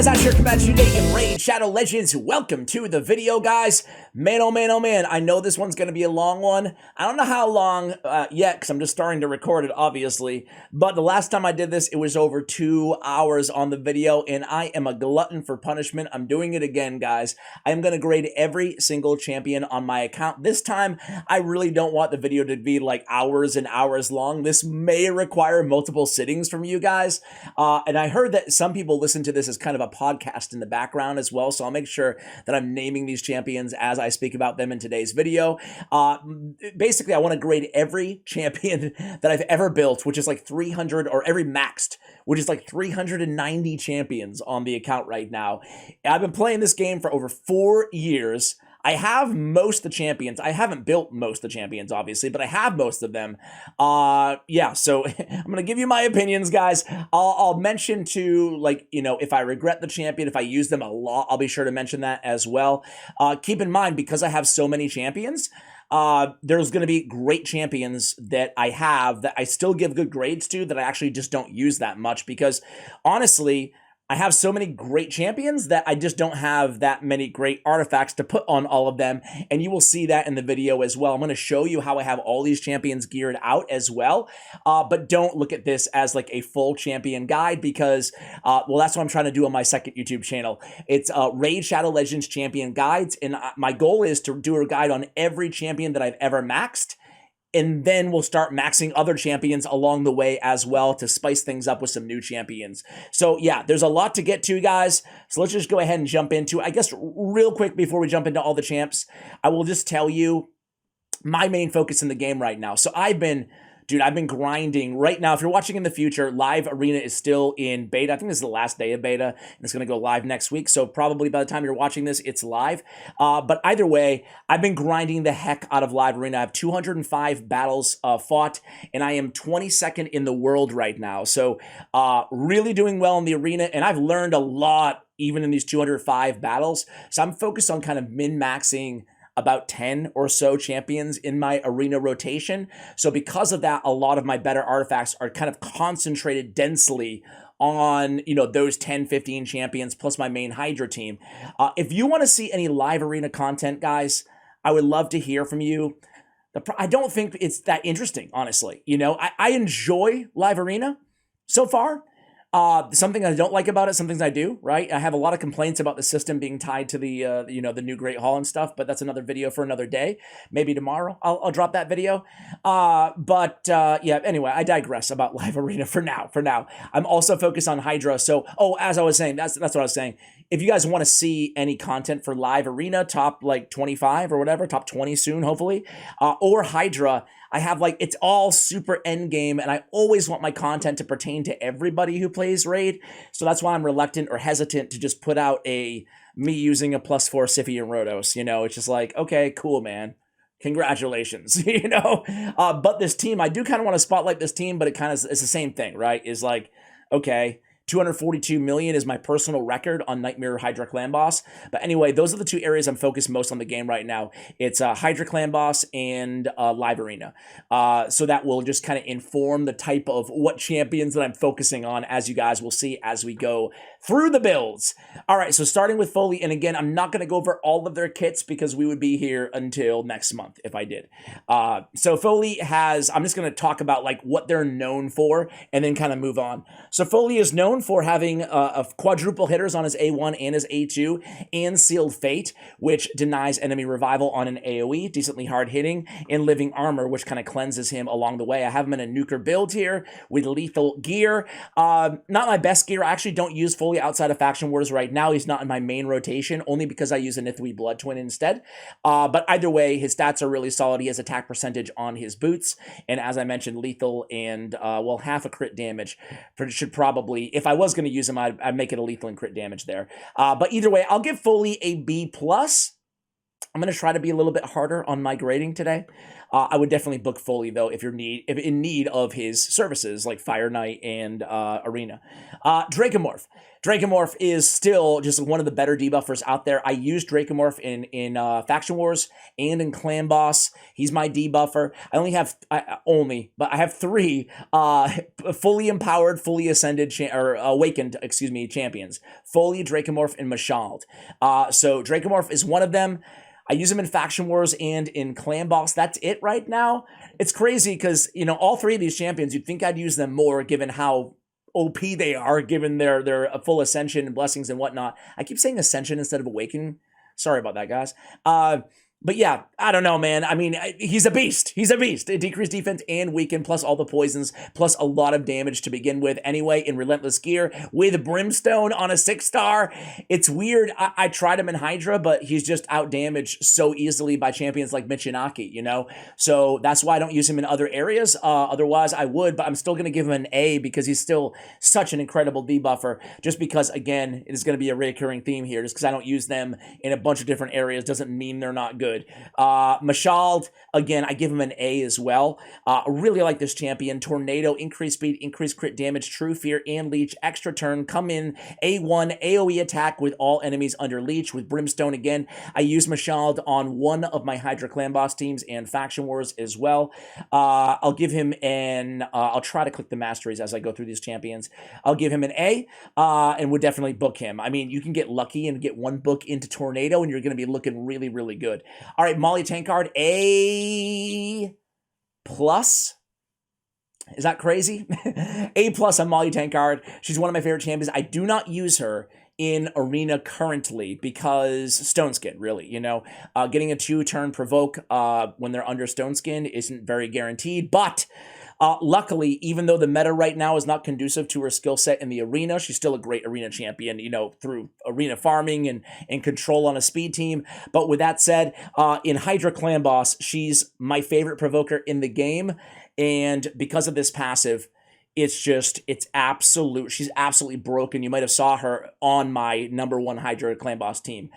guys, Asher coming at you today in Raid Shadow Legends. Welcome to the video, guys. Man, oh man, oh man, I know this one's going to be a long one. I don't know how long yet, because I'm just starting to record it, obviously. But the last time I did this, it was over 2 hours on the video, and I am a glutton for punishment. I'm doing it again, guys. I am going to grade every single champion on my account. This time, I really don't want the video to be like hours and hours long. This may require multiple sittings from you guys. And I heard that some people listen to this as kind of a podcast in the background as well, so I'll make sure that I'm naming these champions as I speak about them in today's video. Basically, I want to grade every champion that I've ever built, which is like 300, or every maxed, which is like 390 champions on the account right now. I've been playing this game for over 4 years. I have most of the champions. I haven't built most of the champions, obviously, but I have most of them. Yeah, so I'm going to give you my opinions, guys. I'll mention too, like, you know, if I regret the champion, if I use them a lot, I'll be sure to mention that as well. Keep in mind, because I have so many champions, there's going to be great champions that I have that I still give good grades to that I actually just don't use that much because, honestly, I have so many great champions that I just don't have that many great artifacts to put on all of them, and you will see that in the video as well. I'm going to show you how I have all these champions geared out as well, but don't look at this as like a full champion guide because, well, that's what I'm trying to do on my second YouTube channel. It's Raid Shadow Legends Champion Guides, and my goal is to do a guide on every champion that I've ever maxed, and then we'll start maxing other champions along the way as well to spice things up with some new champions. So yeah, there's a lot to get to, guys. So let's just go ahead and jump into it. I guess real quick before we jump into all the champs, I will just tell you my main focus in the game right now. So I've been grinding right now. If you're watching in the future, Live Arena is still in beta. I think this is the last day of beta, and it's going to go live next week. So probably by the time you're watching this, it's live. But either way, I've been grinding the heck out of Live Arena. I have 205 battles fought, and I am 22nd in the world right now. So really doing well in the arena, and I've learned a lot even in these 205 battles. So I'm focused on kind of min-maxing about 10 or so champions in my arena rotation. So because of that, a lot of my better artifacts are kind of concentrated densely on, you know, those 10, 15 champions plus my main Hydra team. If you want to see any live arena content, guys, I would love to hear from you. I don't think it's that interesting, honestly. You know, I enjoy live arena so far. Something I don't like about it, some things I do, right? I have a lot of complaints about the system being tied to the, you know, the new Great Hall and stuff, but that's another video for another day. Maybe tomorrow I'll drop that video. Yeah, anyway, I digress about Live Arena for now. I'm also focused on Hydra. So, as I was saying, that's what I was saying. If you guys want to see any content for Live Arena, top like 25 or whatever, top 20 soon, hopefully, or Hydra, I have like, it's all super end game, and I always want my content to pertain to everybody who plays Raid. So that's why I'm reluctant or hesitant to just put out me using a +4 Siphi and Rhodos. You know, it's just like, okay, cool, man. Congratulations, you know? But this team, I do kind of want to spotlight this team, but it's the same thing, right? Is like, okay, 242 million is my personal record on Nightmare Hydra Clan Boss. But anyway, those are the two areas I'm focused most on the game right now. It's Hydra Clan Boss and Live Arena. So that will just kind of inform the type of what champions that I'm focusing on, as you guys will see as we go through the builds. All right, so starting with Foley, and again, I'm not going to go over all of their kits because we would be here until next month if I did. So Foley has, I'm just going to talk about like what they're known for and then kind of move on. So Foley is known for having a quadruple hitters on his A1 and his A2 and Sealed Fate, which denies enemy revival on an AoE, decently hard hitting, and Living Armor, which kind of cleanses him along the way. I have him in a nuker build here with lethal gear. Not my best gear. I actually don't use Foley outside of Faction Wars right now. He's not in my main rotation, only because I use a Nithwi Blood Twin instead. But either way, his stats are really solid. He has attack percentage on his boots, and as I mentioned, lethal and, well, half a crit damage. Should probably, if I was going to use him, I'd make it a lethal and crit damage there. But either way, I'll give Foley a B+. I'm going to try to be a little bit harder on my grading today. I would definitely book Foley though if if in need of his services like Fire Knight and Arena. Dracomorph. Dracomorph is still just one of the better debuffers out there. I use Dracomorph in Faction Wars and in Clan Boss. He's my debuffer. But I have 3 fully empowered, fully ascended, awakened, champions. Foley, Dracomorph, and Mashald. So Dracomorph is one of them. I use him in Faction Wars and in Clan Boss. That's it right now. It's crazy because, all 3 of these champions, you'd think I'd use them more given how OP they are, given their full ascension and blessings and whatnot. I keep saying ascension instead of awakening. Sorry about that, guys. But yeah, I don't know, man. I mean, he's a beast. He's a beast. Decreased defense and weaken, plus all the poisons, plus a lot of damage to begin with. Anyway, in Relentless Gear, with Brimstone on a 6-star. It's weird. I tried him in Hydra, but he's just out-damaged so easily by champions like Michinaki, So that's why I don't use him in other areas. Otherwise, I would, but I'm still going to give him an A because he's still such an incredible debuffer. Just because, again, it is going to be a recurring theme here. Just because I don't use them in a bunch of different areas doesn't mean they're not good. Mashald, again, I give him an A as well. Really like this champion. Tornado, increased speed, increased crit damage, True Fear, and Leech. Extra turn, come in, A1, AoE attack with all enemies under Leech. With Brimstone, again, I use Mashald on one of my Hydra Clan Boss teams and Faction Wars as well. I'll give him I'll try to click the masteries as I go through these champions. I'll give him an A, and would definitely book him. I mean, you can get lucky and get 1 book into Tornado, and you're going to be looking really, really good. All right, Molly Tankard, A+. Is that crazy? A+ on Molly Tankard. She's one of my favorite champions. I do not use her in Arena currently because Stone Skin, really, getting a 2-turn provoke when they're under Stone Skin isn't very guaranteed, but luckily, even though the meta right now is not conducive to her skill set in the arena, she's still a great arena champion, through arena farming and control on a speed team. But with that said, in Hydra Clan Boss, she's my favorite provoker in the game. And because of this passive, she's absolutely broken. You might have saw her on my #1 Hydra Clan Boss team.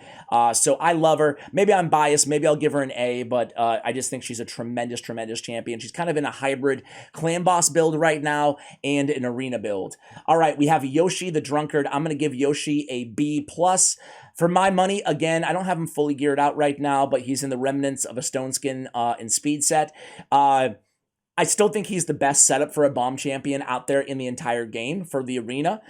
So I love her. Maybe I'm biased. Maybe I'll give her an A, but I just think she's a tremendous, tremendous champion. She's kind of in a hybrid Clan Boss build right now and an arena build. All right, we have Yoshi the Drunkard. I'm going to give Yoshi a B+. For my money, again, I don't have him fully geared out right now, but he's in the remnants of a Stone Skin and speed set. I still think he's the best setup for a bomb champion out there in the entire game for the arena.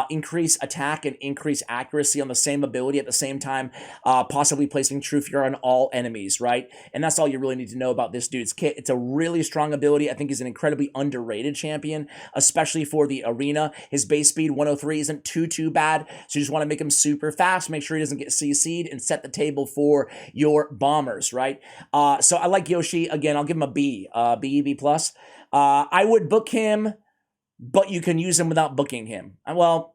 Increase attack and increase accuracy on the same ability at the same time, possibly placing True Fear on all enemies, right? And that's all you really need to know about this dude's kit. It's a really strong ability. I think he's an incredibly underrated champion, especially for the arena. His base speed, 103, isn't too bad, so you just want to make him super fast, make sure he doesn't get CC'd, and set the table for your bombers, right? So I like Yoshi. Again, I'll give him a B, B+. I would book him, but you can use him without booking him. Well,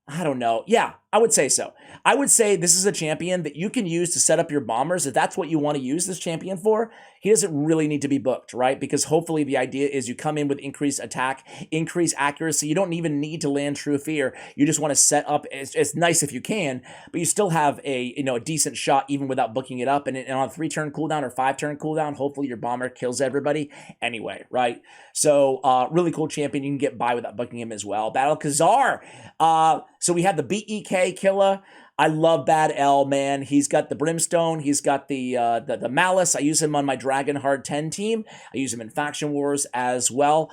I don't know. Yeah, I would say so. I would say this is a champion that you can use to set up your bombers. If that's what you want to use this champion for, he doesn't really need to be booked, right? Because hopefully the idea is you come in with increased attack, increased accuracy. You don't even need to land True Fear. You just want to set up. It's nice if you can, but you still have a decent shot even without booking it up. And on a 3-turn cooldown or 5-turn cooldown, hopefully your bomber kills everybody anyway, right? So really cool champion. You can get by without booking him as well. Battle Khazar. So we have the BEK killer. I love Bad L, man. He's got the Brimstone. He's got the Malice. I use him on my Dragonheart 10 team. I use him in Faction Wars as well.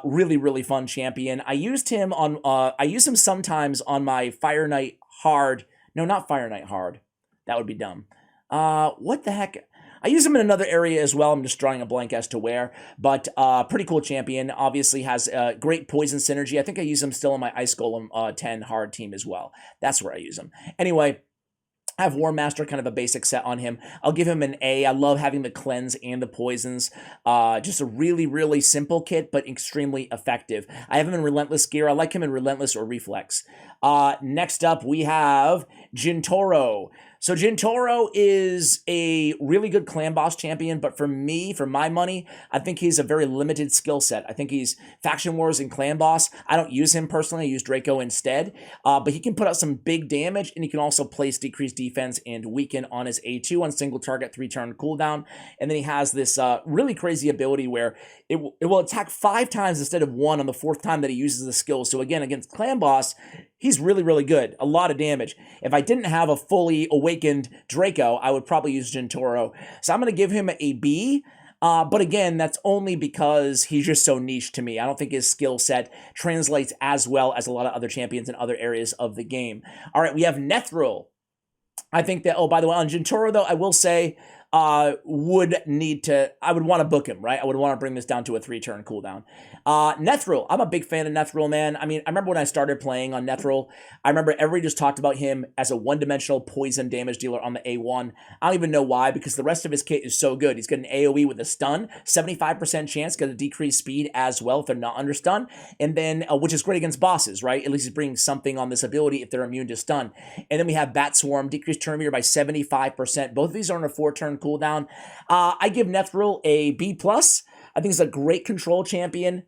Really, really fun champion. I used him on. I use him sometimes on my Fire Knight Hard. No, not Fire Knight Hard. That would be dumb. What the heck? I use him in another area as well. I'm just drawing a blank as to where, but pretty cool champion. Obviously has great poison synergy. I think I use him still on my Ice Golem 10 hard team as well. That's where I use him. Anyway, I have War Master, kind of a basic set on him. I'll give him an A. I love having the cleanse and the poisons. Just a really, really simple kit, but extremely effective. I have him in Relentless Gear. I like him in Relentless or Reflex. Next up, we have Jintoro. So Jintoro is a really good clan boss champion, but for me, for my money, I think he's a very limited skill set. I think he's faction wars and clan boss. I don't use him personally. I use Draco instead, but he can put out some big damage, and he can also place decreased defense and weaken on his A2 on single target 3-turn cooldown. And then he has this really crazy ability where it will attack 5 times instead of 1 on the 4th time that he uses the skill. So again, against clan boss, he's really, really good. A lot of damage. If I didn't have a fully awakened Draco, I would probably use Jintoro. So I'm going to give him a B. But again, that's only because he's just so niche to me. I don't think his skill set translates as well as a lot of other champions in other areas of the game. All right, we have Nethril. I think that, oh, by the way, on Jintoro, though, I will say, I would want to book him, right? I would want to bring this down to a 3-turn cooldown. Nethril, I'm a big fan of Nethril, man. I mean, I remember when I started playing on Nethril, I remember everybody just talked about him as a one-dimensional poison damage dealer on the A1. I don't even know why, because the rest of his kit is so good. He's got an AoE with a stun, 75% chance, got a decreased speed as well if they're not under stun, and then, which is great against bosses, right? At least he's bringing something on this ability if they're immune to stun. And then we have Bat Swarm, decreased turn meter by 75%. Both of these are on a 4-turn cooldown. I give Nethril a B+. I think he's a great control champion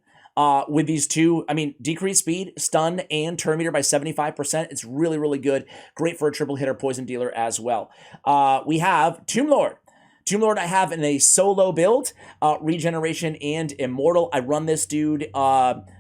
with these two. I mean, decreased speed, stun, and turn meter by 75%. It's really, really good. Great for a triple hitter poison dealer as well. We have Tomb Lord. Tomb Lord I have in a solo build, regeneration and immortal. I run this dude.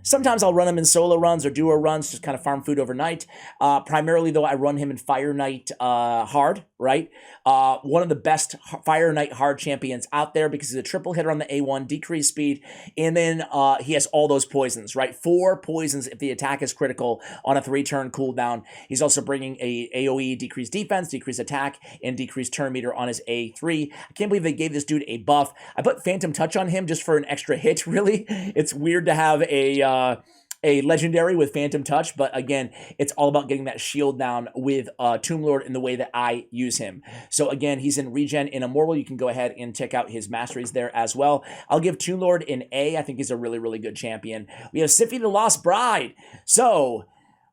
Sometimes I'll run him in solo runs or duo runs, just kind of farm food overnight. Primarily, though, I run him in Fire Knight hard, right? One of the best Fire Knight hard champions out there because he's a triple hitter on the A1, decreased speed, and then he has all those poisons, right? 4 poisons if the attack is critical on a 3-turn cooldown. He's also bringing a AoE, decreased defense, decreased attack, and decreased turn meter on his A3. I can't believe they gave this dude a buff. I put Phantom Touch on him just for an extra hit, really. It's weird to have a legendary with Phantom Touch, but again, it's all about getting that shield down with Tomb Lord in the way that I use him. So again, he's in regen and immortal. You can go ahead and check out his masteries there as well. I'll give Tomb Lord an A. I think he's a really, really good champion. We have Siphi the Lost Bride. So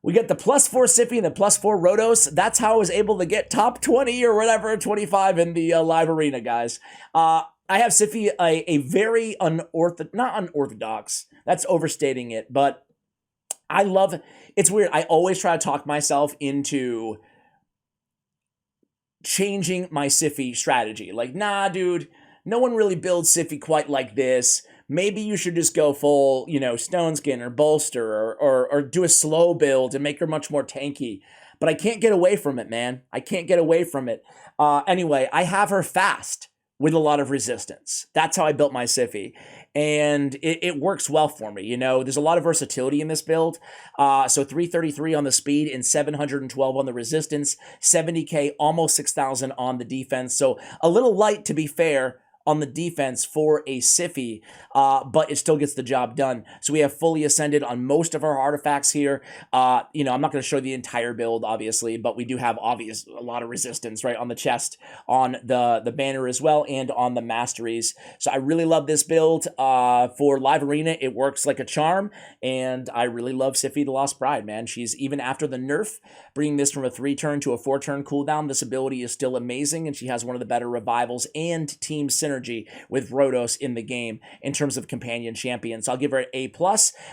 we get the +4 Siphi and the +4 Rhodos. That's how I was able to get top 20 or whatever, 25 in the live arena, guys. I have Siphi a very not unorthodox. That's overstating it, but I love, it's weird. I always try to talk myself into changing my Siphi strategy. Like, nah, dude, no one really builds Siphi quite like this. Maybe you should just go full, Stone Skin or Bolster or do a slow build and make her much more tanky. But I can't get away from it, man. I can't get away from it. Anyway, I have her fast with a lot of resistance. That's how I built my Siphi. And it works well for me. There's a lot of versatility in this build. So 333 on the speed and 712 on the resistance, 70k, almost 6,000 on the defense. So a little light, to be fair, on the defense for a Siphi, but it still gets the job done. So we have fully ascended on most of our artifacts here. I'm not going to show the entire build, obviously, but we do have a lot of resistance, right, on the chest, on the banner as well, and on the masteries. So I really love this build. For Live Arena, it works like a charm, and I really love Siphi the Lost Bride, man. She's, even after the nerf, bringing this from a 3-turn to a 4-turn cooldown, this ability is still amazing, and she has one of the better revivals and team synergy with Rhodos in the game in terms of companion champions. So I'll give her an A+.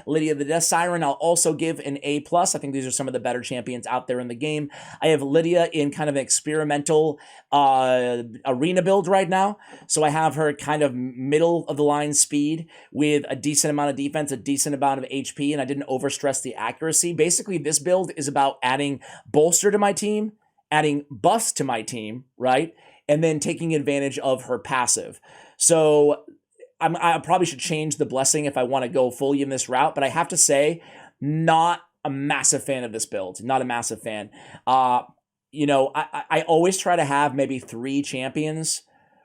Lydia the Death Siren, I'll also give an A+. I think these are some of the better champions out there in the game. I have Lydia in kind of an experimental arena build right now. So I have her kind of middle of the line speed with a decent amount of defense, a decent amount of HP, and I didn't overstress the accuracy. Basically, this build is about adding bolster to my team, adding buffs to my team, right? And then taking advantage of her passive. So I probably should change the blessing if I want to go fully in this route, but I have to say, not a massive fan of this build. Not a massive fan. I always try to have maybe 3 champions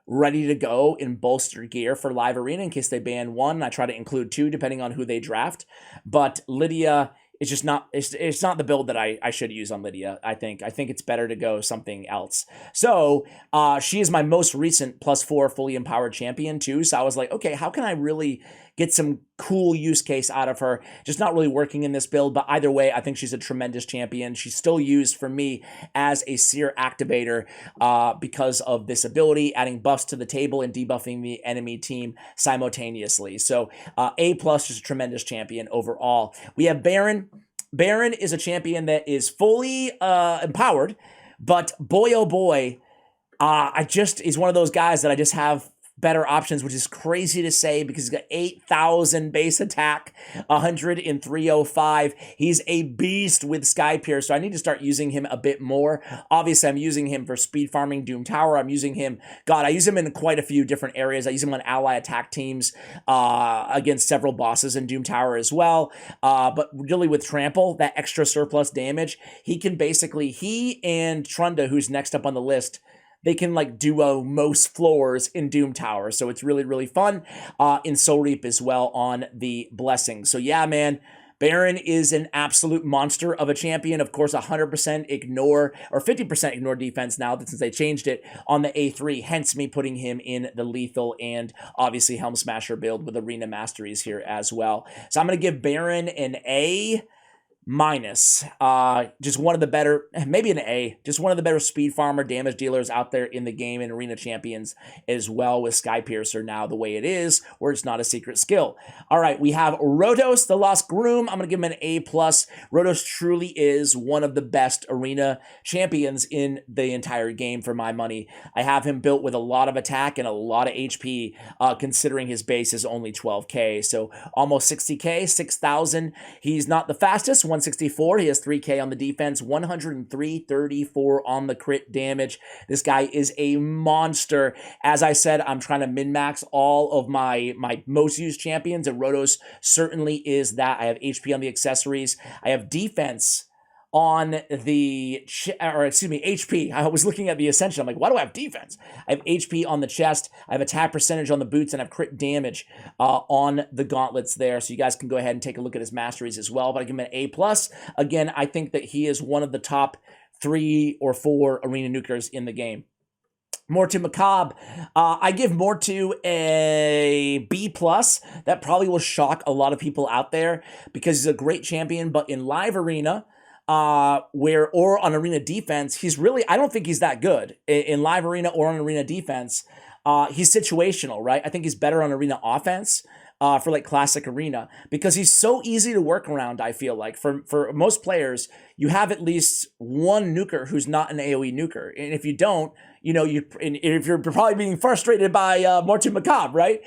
ready to go in bolster gear for Live Arena in case they ban one. I try to include 2 depending on who they draft. But Lydia, it's just not, it's not the build that I should use on Lydia, I think. I think it's better to go something else. So she is my most recent +4 fully empowered champion too. So I was like, okay, how can I really get some cool use case out of her. Just not really working in this build, but either way, I think she's a tremendous champion. She's still used for me as a Seer activator because of this ability, adding buffs to the table and debuffing the enemy team simultaneously. So A+, is a tremendous champion overall. We have Baron. Baron is a champion that is fully empowered, but boy, oh boy, he's one of those guys that I just have better options, which is crazy to say because he's got 8,000 base attack, 100 in 305. He's a beast with Sky Pierce, so I need to start using him a bit more. Obviously, I'm using him for speed farming Doom Tower. I'm using him, I use him in quite a few different areas. I use him on ally attack teams against several bosses in Doom Tower as well. But really with Trample, that extra surplus damage, he can basically, he and Trunda, who's next up on the list, they can like duo most floors in Doom Tower. So it's really, really fun. In Soul Reap as well on the Blessing. So yeah, man, Baron is an absolute monster of a champion. Of course, 100% ignore or 50% ignore defense now since they changed it on the A3. Hence me putting him in the lethal and obviously Helm Smasher build with Arena Masteries here as well. So I'm going to give Baron an A-. Just one of the better, maybe an A, just one of the better speed farmer damage dealers out there in the game and Arena Champions as well with Sky Piercer now the way it is, where it's not a secret skill. All right, we have Rotos, the Lost Groom. I'm going to give him an A+. Rotos truly is one of the best Arena Champions in the entire game for my money. I have him built with a lot of attack and a lot of HP, considering his base is only 12k, so almost 60k, 6,000. He's not the fastest, 164. He has 3k on the defense, 103.34 on the crit damage. This guy is a monster. As I said, I'm trying to min-max all of my most used champions, and Rotos certainly is that. I have HP on the accessories. I have defense on the, HP. I was looking at the Ascension. I'm like, why do I have defense? I have HP on the chest. I have attack percentage on the boots, and I have crit damage on the gauntlets there. So you guys can go ahead and take a look at his masteries as well. But I give him an A+. Again, I think that he is one of the top 3 or 4 arena nukers in the game. Mortu Macabre, I give Mortu a B+. That probably will shock a lot of people out there because he's a great champion, but in live arena, or on arena defense, he's really, I don't think he's that good in live arena or on arena defense. He's situational, right? I think he's better on arena offense for like classic arena because he's so easy to work around. I feel like for most players, you have at least one nuker who's not an AoE nuker, and if you don't, if you're probably being frustrated by Mortu Macabre, right?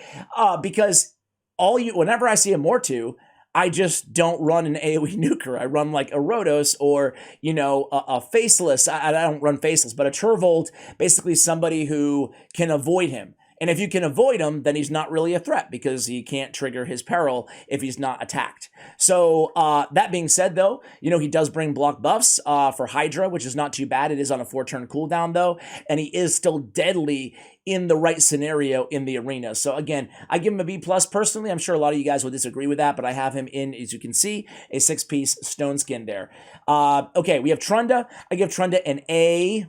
Because whenever I see a Mortu, I just don't run an AoE nuker. I run like a Rotos or, a Faceless. I don't run Faceless, but a Turvold, basically somebody who can avoid him. And if you can avoid him, then he's not really a threat because he can't trigger his peril if he's not attacked. So that being said, though, he does bring block buffs for Hydra, which is not too bad. It is on a 4-turn cooldown, though, and he is still deadly in the right scenario in the arena. So again, I give him a B+ personally. I'm sure a lot of you guys will disagree with that, but I have him in, as you can see, a 6-piece stone skin there. Okay, we have Trunda. I give Trunda an A.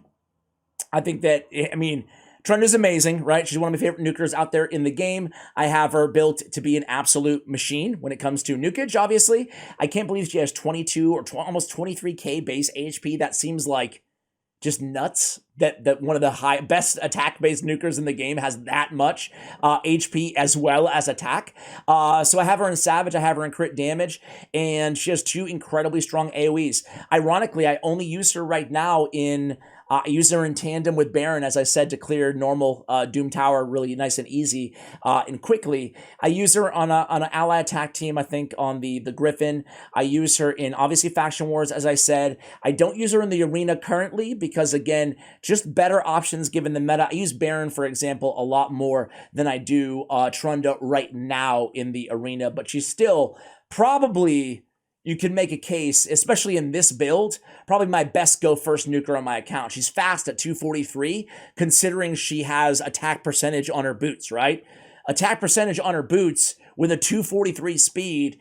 I think that, Trunda's amazing, right? She's one of my favorite nukers out there in the game. I have her built to be an absolute machine when it comes to nukage, obviously. I can't believe she has 22 or almost 23k base HP. That seems like just nuts that one of the best attack-based nukers in the game has that much HP as well as attack. So I have her in Savage, I have her in crit damage, and she has 2 incredibly strong AoEs. Ironically, I only use her right now in... I use her in tandem with Baron, as I said, to clear normal Doom Tower really nice and easy and quickly. I use her on an ally attack team, I think, on the Griffin. I use her in, obviously, Faction Wars, as I said. I don't use her in the arena currently because, again, just better options given the meta. I use Baron, for example, a lot more than I do Trunda right now in the arena, but she's still probably... You can make a case, especially in this build, probably my best go first nuker on my account. She's fast at 243, considering she has attack percentage on her boots, right? Attack percentage on her boots with a 243 speed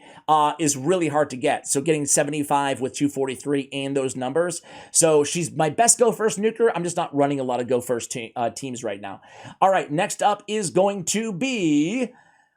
is really hard to get. So getting 75 with 243 and those numbers. So she's my best go first nuker. I'm just not running a lot of go first teams right now. All right, next up is going to be...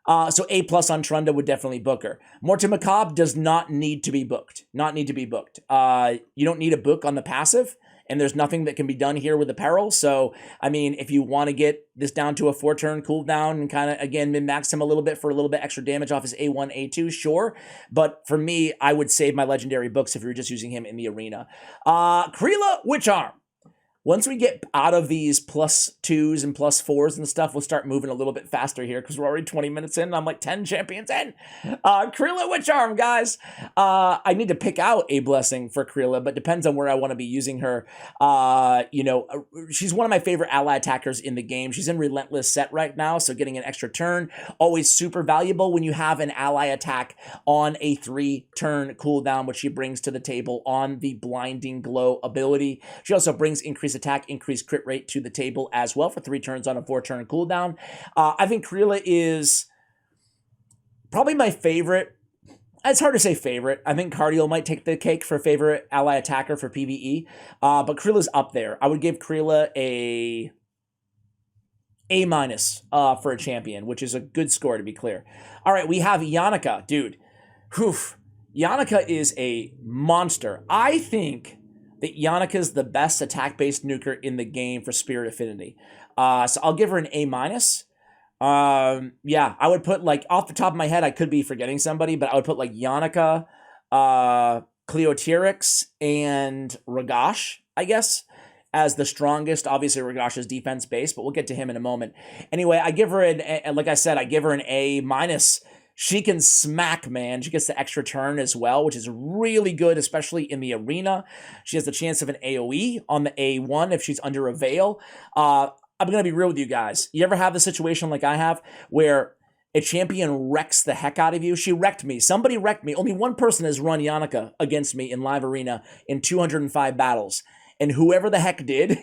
So A plus on Trunda would definitely book her. Morton Macabre does not need to be booked. Not need to be booked. You don't need a book on the passive, and there's nothing that can be done here with the peril. So, I mean, if you want to get this down to a 4-turn cooldown and kind of, again, min-max him a little bit for a little bit extra damage off his A1, A2, sure. But for me, I would save my legendary books if you're just using him in the arena. Krila Witch Arm. Once we get out of these +2s and +4s and stuff, we'll start moving a little bit faster here because we're already 20 minutes in and I'm like 10 champions in. Krila Witch Arm, guys. I need to pick out a blessing for Krila, but depends on where I want to be using her. She's one of my favorite ally attackers in the game. She's in Relentless set right now, so getting an extra turn, always super valuable when you have an ally attack on a 3-turn cooldown, which she brings to the table on the Blinding Glow ability. She also brings increased attack, increased crit rate to the table as well for 3 turns on a 4-turn cooldown. I think Krila is probably my favorite. It's hard to say favorite. I think Cardiel might take the cake for favorite ally attacker for PvE, but Krilla's up there. I would give Krila A- for a champion, which is a good score to be clear. All right, we have Yannica, dude. Yannica is a monster. I think that Yannica is the best attack-based nuker in the game for Spirit Affinity. So I'll give her an A-. Yeah, I would put, like, off the top of my head, I could be forgetting somebody, but I would put, like, Yannica, Cleotyrix, and Ragash, I guess, as the strongest. Obviously, Ragash is defense-based, but we'll get to him in a moment. Anyway, I give her like I said, I give her an A-. She can smack, man. She gets the extra turn as well, which is really good, especially in the arena. She has the chance of an AoE on the A1 if she's under a veil. I'm going to be real with you guys. You ever have the situation like I have where a champion wrecks the heck out of you? She wrecked me. Somebody wrecked me. Only one person has run Yannica against me in live arena in 205 battles. And whoever the heck did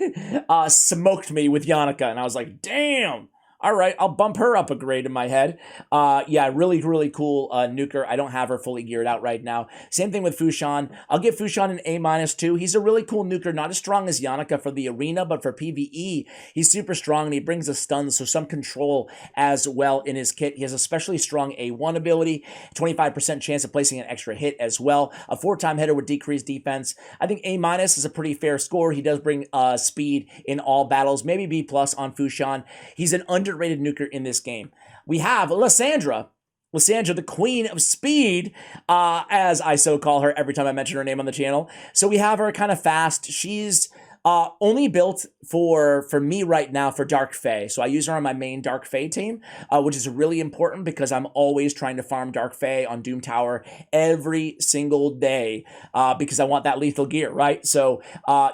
smoked me with Yannica. And I was like, damn. All right, I'll bump her up a grade in my head. Yeah, really, really cool nuker. I don't have her fully geared out right now. Same thing with Fushan. I'll give Fushan an A- too. He's a really cool nuker, not as strong as Yannica for the arena, but for PvE, he's super strong, and he brings a stun, so some control as well in his kit. He has a especially strong A1 ability, 25% chance of placing an extra hit as well. A 4-time hitter with decreased defense. I think A- is a pretty fair score. He does bring speed in all battles, maybe B+ on Fushan. He's an underrated nuker in this game. We have Lysandra, the queen of speed, as I so call her every time I mention her name on the channel. So we have her kind of fast. She's only built for me right now for Dark Fae. So I use her on my main Dark Fae team, which is really important because I'm always trying to farm Dark Fae on Doom Tower every single day because I want that lethal gear, right? So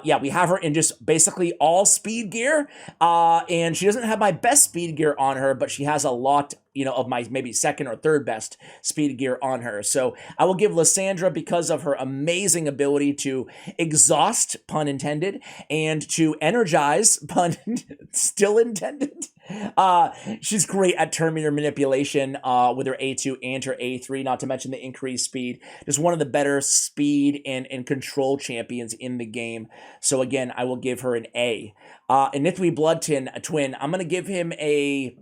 yeah, we have her in just basically all speed gear, and she doesn't have my best speed gear on her, but she has a lot, you know, of my maybe second or third best speed gear on her. So I will give Lysandra, because of her amazing ability to exhaust, pun intended, and to energize, pun still intended. She's great at turn meter manipulation with her A2 and her A3, not to mention the increased speed. Just one of the better speed and control champions in the game. So again, I will give her an A. And Nithwi Blood Twin, I'm going to give him an A-.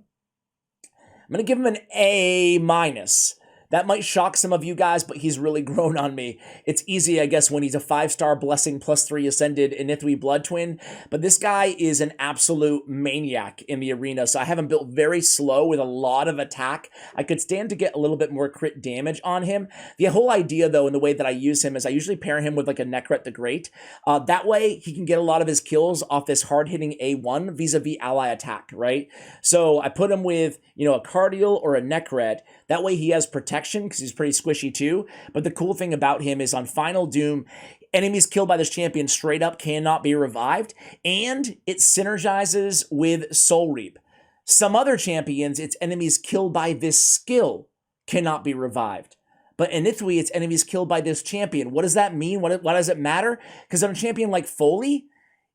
That might shock some of you guys, but he's really grown on me. It's easy, I guess, when he's a 5-star blessing +3 ascended Nithwi Blood Twin, but this guy is an absolute maniac in the arena, so I have him built very slow with a lot of attack. I could stand to get a little bit more crit damage on him. The whole idea, though, in the way that I use him is I usually pair him with like a Nekret the Great. That way, he can get a lot of his kills off this hard-hitting A1 vis-a-vis ally attack, right? So I put him with, you know, a Cardiel or a Nekret. That way he has protection because he's pretty squishy too. But the cool thing about him is on Final Doom, enemies killed by this champion straight up cannot be revived, and it synergizes with Soul Reap. Some other champions, its enemies killed by this skill cannot be revived. But in Nithwi, it's enemies killed by this champion. What does that mean? Why does it matter? Because on a champion like Foley,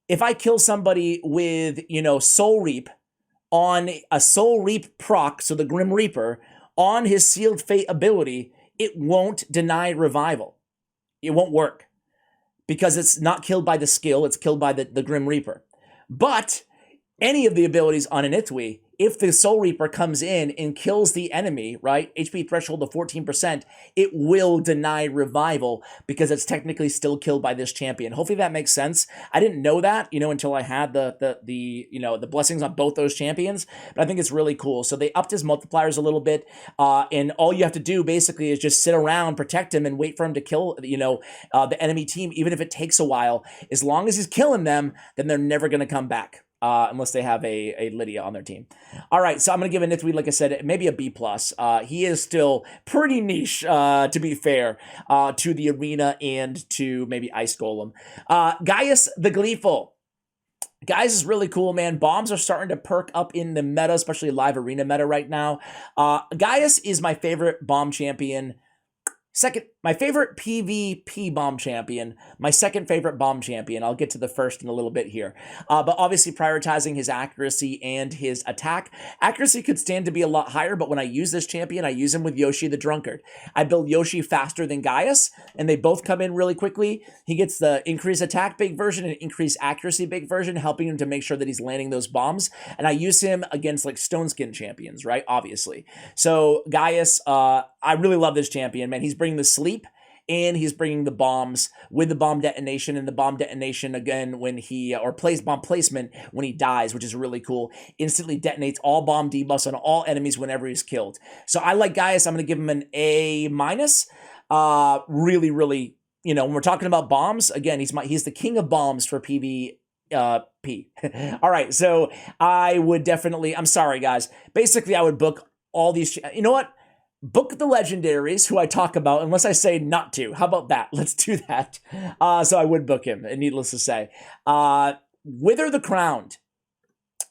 if I kill somebody with, you know, Soul Reap on a Soul Reap proc, so the Grim Reaper, on his Sealed Fate ability, it won't deny revival. It won't work because it's not killed by the skill, it's killed by the Grim Reaper. But any of the abilities on an Nithwi, if the Soul Reaper comes in and kills the enemy, right, HP threshold of 14%, it will deny revival because it's technically still killed by this champion. Hopefully that makes sense. I didn't know that, until I had the blessings on both those champions, but I think it's really cool. So they upped his multipliers a little bit, and all you have to do basically is just sit around, protect him, and wait for him to kill, the enemy team, even if it takes a while. As long as he's killing them, then they're never going to come back. Unless they have a Lydia on their team. All right, so I'm going to give Nithweed, like I said, maybe a B+. He is still pretty niche, to be fair, to the Arena and to maybe Ice Golem. Gaius the Gleeful. Guys, is really cool, man. Bombs are starting to perk up in the meta, especially live arena meta right now. Gaius is my favorite bomb champion. Second, my favorite PvP bomb champion, my second favorite bomb champion. I'll get to the first in a little bit here. But obviously prioritizing his accuracy and his attack. Accuracy could stand to be a lot higher, but when I use this champion, I use him with Yoshi the Drunkard. I build Yoshi faster than Gaius, and they both come in really quickly. He gets the increased attack big version and increased accuracy big version, helping him to make sure that he's landing those bombs. And I use him against like Stone Skin champions, right? Obviously. So Gaius, I really love this champion, man. He's bringing the sleep, and he's bringing the bombs with the bomb detonation, and the bomb detonation again when he, or plays bomb placement when he dies, which is really cool. Instantly detonates all bomb debuffs on all enemies whenever he's killed. So I like Gaius. I'm going to give him an A-. Really, really, when we're talking about bombs, again, he's the king of bombs for PvP. All right, so I would definitely, I'm sorry, guys. Basically, I would book all these, you know what? Book the legendaries who I talk about unless I say not to. How about that? Let's do that. So I would book him, and needless to say. Wither the Crowned.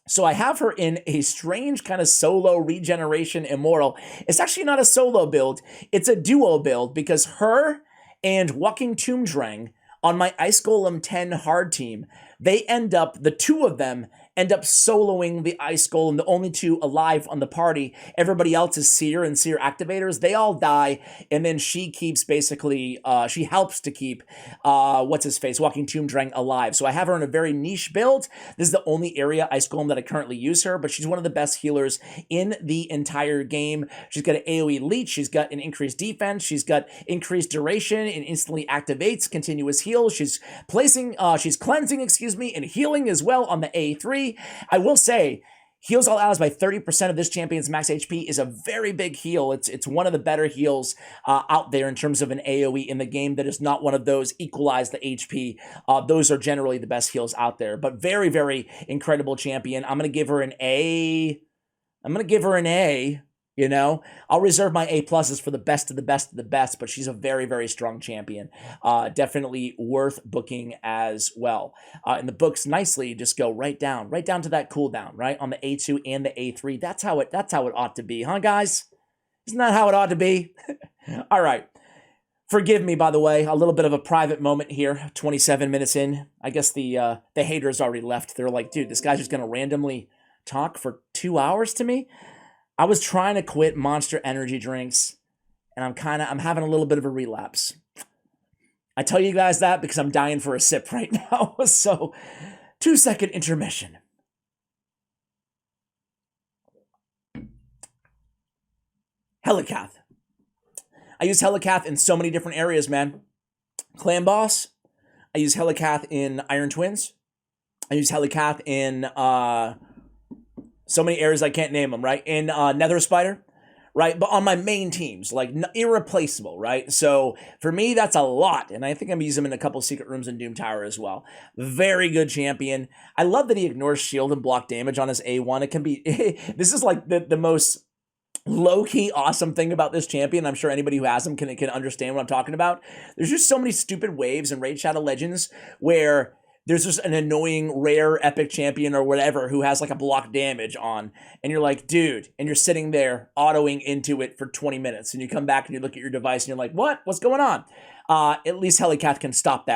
So I have her in a strange kind of solo regeneration immortal. It's actually not a solo build. It's a duo build because her and Walking Tomb Drang on my Ice Golem 10 hard team, the two of them end up soloing the Ice Golem, the only two alive on the party. Everybody else is Seer and Seer activators. They all die, and then she keeps basically, she helps to keep, Walking Tomb Drang alive. So I have her in a very niche build. This is the only area Ice Golem that I currently use her, but she's one of the best healers in the entire game. She's got an AoE leech, she's got an increased defense, she's got increased duration and instantly activates continuous heal. She's cleansing, and healing as well on the A3. I will say, heals all allies by 30% of this champion's max HP is a very big heal. It's one of the better heals out there in terms of an AoE in the game that is not one of those equalize the HP. Those are generally the best heals out there, but very, very incredible champion. I'm going to give her an A. I'll reserve my A+ for the best of the best of the best, but she's a very, very strong champion. Definitely worth booking as well. And the books nicely just go right down to that cooldown, right? On the A2 and the A3. That's how it ought to be, huh, guys? Isn't that how it ought to be? All right. Forgive me, by the way, a little bit of a private moment here, 27 minutes in. I guess the haters already left. They're like, dude, this guy's just going to randomly talk for 2 hours to me? I was trying to quit Monster energy drinks, and I'm having a little bit of a relapse. I tell you guys that because I'm dying for a sip right now. So, 2-second intermission. Helicath. I use Helicath in so many different areas, man. Clan Boss. I use Helicath in Iron Twins. I use Helicath in so many areas I can't name them, right? In Nether Spider, right? But on my main teams, like irreplaceable, right? So for me, that's a lot. And I think I'm using him in a couple secret rooms in Doom Tower as well. Very good champion. I love that he ignores shield and block damage on his A1. It can be, this is like the most low-key awesome thing about this champion. I'm sure anybody who has him can understand what I'm talking about. There's just so many stupid waves in Raid Shadow Legends where there's just an annoying rare epic champion or whatever who has like a block damage on, and you're like, dude, and you're sitting there autoing into it for 20 minutes, and you come back and you look at your device and you're like, what's going on? At least Helicath can stop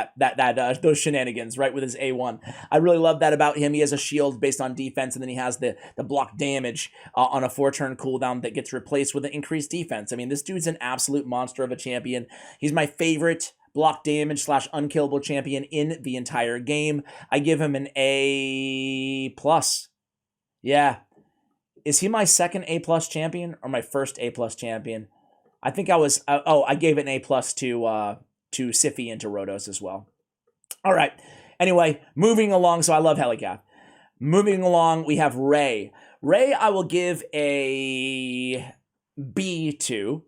those shenanigans, right, with his A1. I really love that about him. He has a shield based on defense, and then he has the block damage on a 4-turn cooldown that gets replaced with an increased defense. I mean, this dude's an absolute monster of a champion. He's my favorite block damage / unkillable champion in the entire game. I give him an A+. Yeah. Is he my second A plus champion or my first A plus champion? I think I was. I gave it an A plus to Sify and to Rotos as well. All right. Anyway, moving along. So I love Helicath. Moving along, we have Ray. Ray, I will give a B to.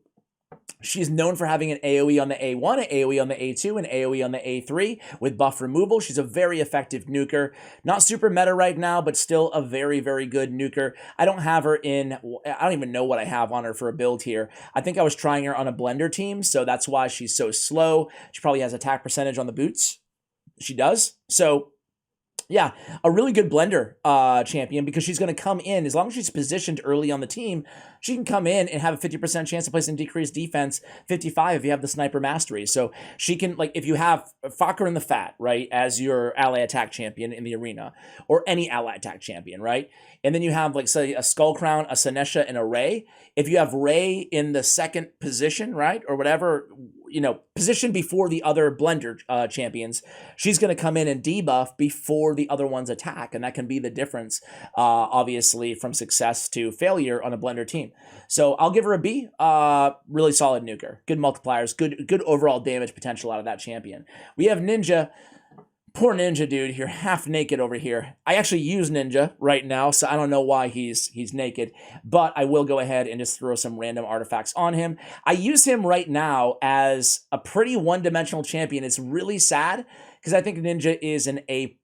She's known for having an AoE on the A1, an AoE on the A2, an AoE on the A3 with buff removal. She's a very effective nuker. Not super meta right now, but still a very, very good nuker. I don't have her in, I don't even know what I have on her for a build here. I think I was trying her on a blender team, so that's why she's so slow. She probably has attack percentage on the boots. She does. So yeah, a really good blender champion, because she's going to come in, as long as she's positioned early on the team, she can come in and have a 50% chance of placing decreased defense, 55 if you have the sniper mastery. So she can, like, if you have Fokker and the Fat, right, as your ally attack champion in the arena, or any ally attack champion, right? And then you have, like, say, a Skull Crown, a Senesha, and a Ray. If you have Ray in the second position, right, or whatever, you know, position before the other blender champions, she's going to come in and debuff before the other ones attack, and that can be the difference, obviously, from success to failure on a blender team. So I'll give her a B. Really solid nuker, good multipliers, good overall damage potential out of that champion. We have Ninja. Poor Ninja dude here, half naked over here. I actually use Ninja right now, so I don't know why he's naked, but I will go ahead and just throw some random artifacts on him. I use him right now as a pretty one-dimensional champion. It's really sad because I think Ninja is an A+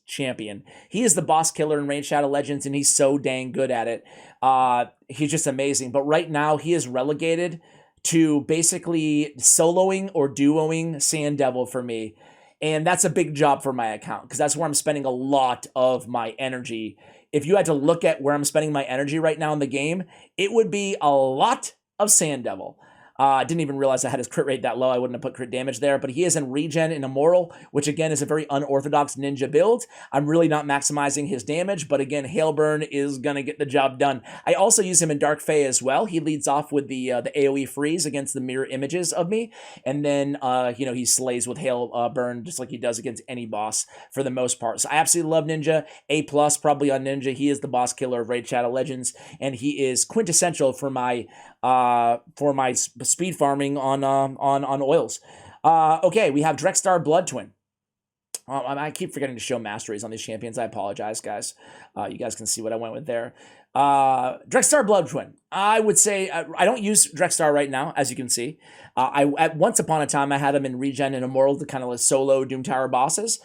champion. He is the boss killer in Raid Shadow Legends, and he's so dang good at it. He's just amazing. But right now, he is relegated to basically soloing or duoing Sand Devil for me. And that's a big job for my account, because that's where I'm spending a lot of my energy. If you had to look at where I'm spending my energy right now in the game, it would be a lot of Sand Devil. I didn't even realize I had his crit rate that low. I wouldn't have put crit damage there, but he is in regen and immoral, which again is a very unorthodox ninja build. I'm really not maximizing his damage, but again, Hailburn is going to get the job done. I also use him in Dark Fae as well. He leads off with the AoE freeze against the mirror images of me, and then you know, he slays with Hailburn just like he does against any boss for the most part. So I absolutely love Ninja. A+ probably on Ninja. He is the boss killer of Raid Shadow Legends, and he is quintessential for my speed farming on oils. Okay, we have Drexstar Blood Twin. I keep forgetting to show masteries on these champions. I apologize, guys. You guys can see what I went with there. Drexstar Blood Twin. I would say I don't use Drexstar right now, as you can see. Once upon a time, I had him in Regen and Immortal to kind of like solo Doom Tower bosses.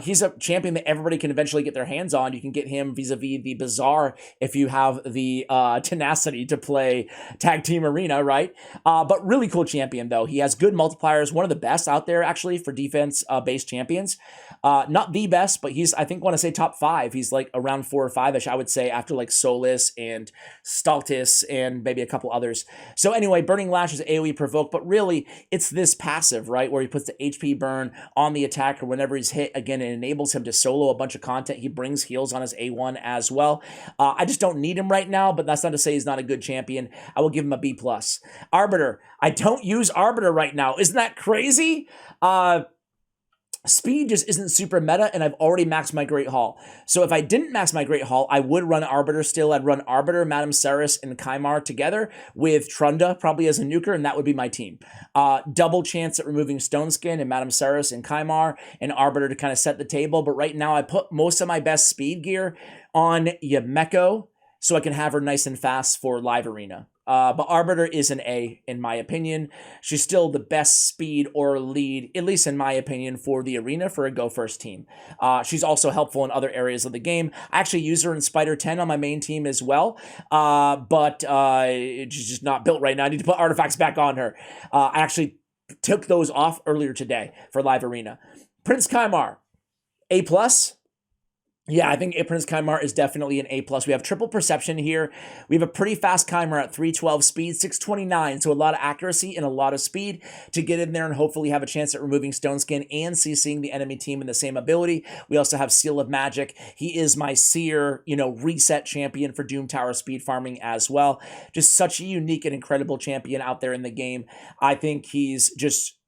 He's a champion that everybody can eventually get their hands on. You can get him vis-a-vis the Bazaar if you have the tenacity to play Tag Team Arena, right? But really cool champion, though. He has good multipliers, one of the best out there, actually, for defense-based champions. Not the best, but he's, I think, want to say top 5. He's like around 4 or 5-ish, I would say, after like Solus and Staltis and maybe a couple others. So anyway, Burning Lash is AoE provoke, but really it's this passive, right, where he puts the HP burn on the attacker whenever he's hit. Again, it enables him to solo a bunch of content. He brings heals on his A1 as well. I just don't need him right now, but that's not to say he's not a good champion. I will give him a B+. Arbiter. I don't use Arbiter right now. Isn't that crazy? Speed just isn't super meta, and I've already maxed my Great Hall. So if I didn't max my Great Hall, I would run Arbiter still. I'd run Arbiter, Madame Ceres, and Kymar together with Trunda probably as a nuker, and that would be my team. Double chance at removing Stone Skin and Madame Ceres and Kymar and Arbiter to kind of set the table. But right now I put most of my best speed gear on Yameko so I can have her nice and fast for live arena. But Arbiter is an A, in my opinion. She's still the best speed or lead, at least in my opinion, for the arena for a Go First team. She's also helpful in other areas of the game. I actually use her in Spider 10 on my main team as well, but she's just not built right now. I need to put artifacts back on her. I actually took those off earlier today for live arena. Prince Kymar, A+. Yeah, I think Prince Kymar is definitely an A+. We have triple perception here. We have a pretty fast Kymar at 312 speed, 629, so a lot of accuracy and a lot of speed to get in there and hopefully have a chance at removing Stone Skin and CCing the enemy team in the same ability. We also have Seal of Magic. He is my Seer, you know, reset champion for Doom Tower speed farming as well. Just such a unique and incredible champion out there in the game. I think he's just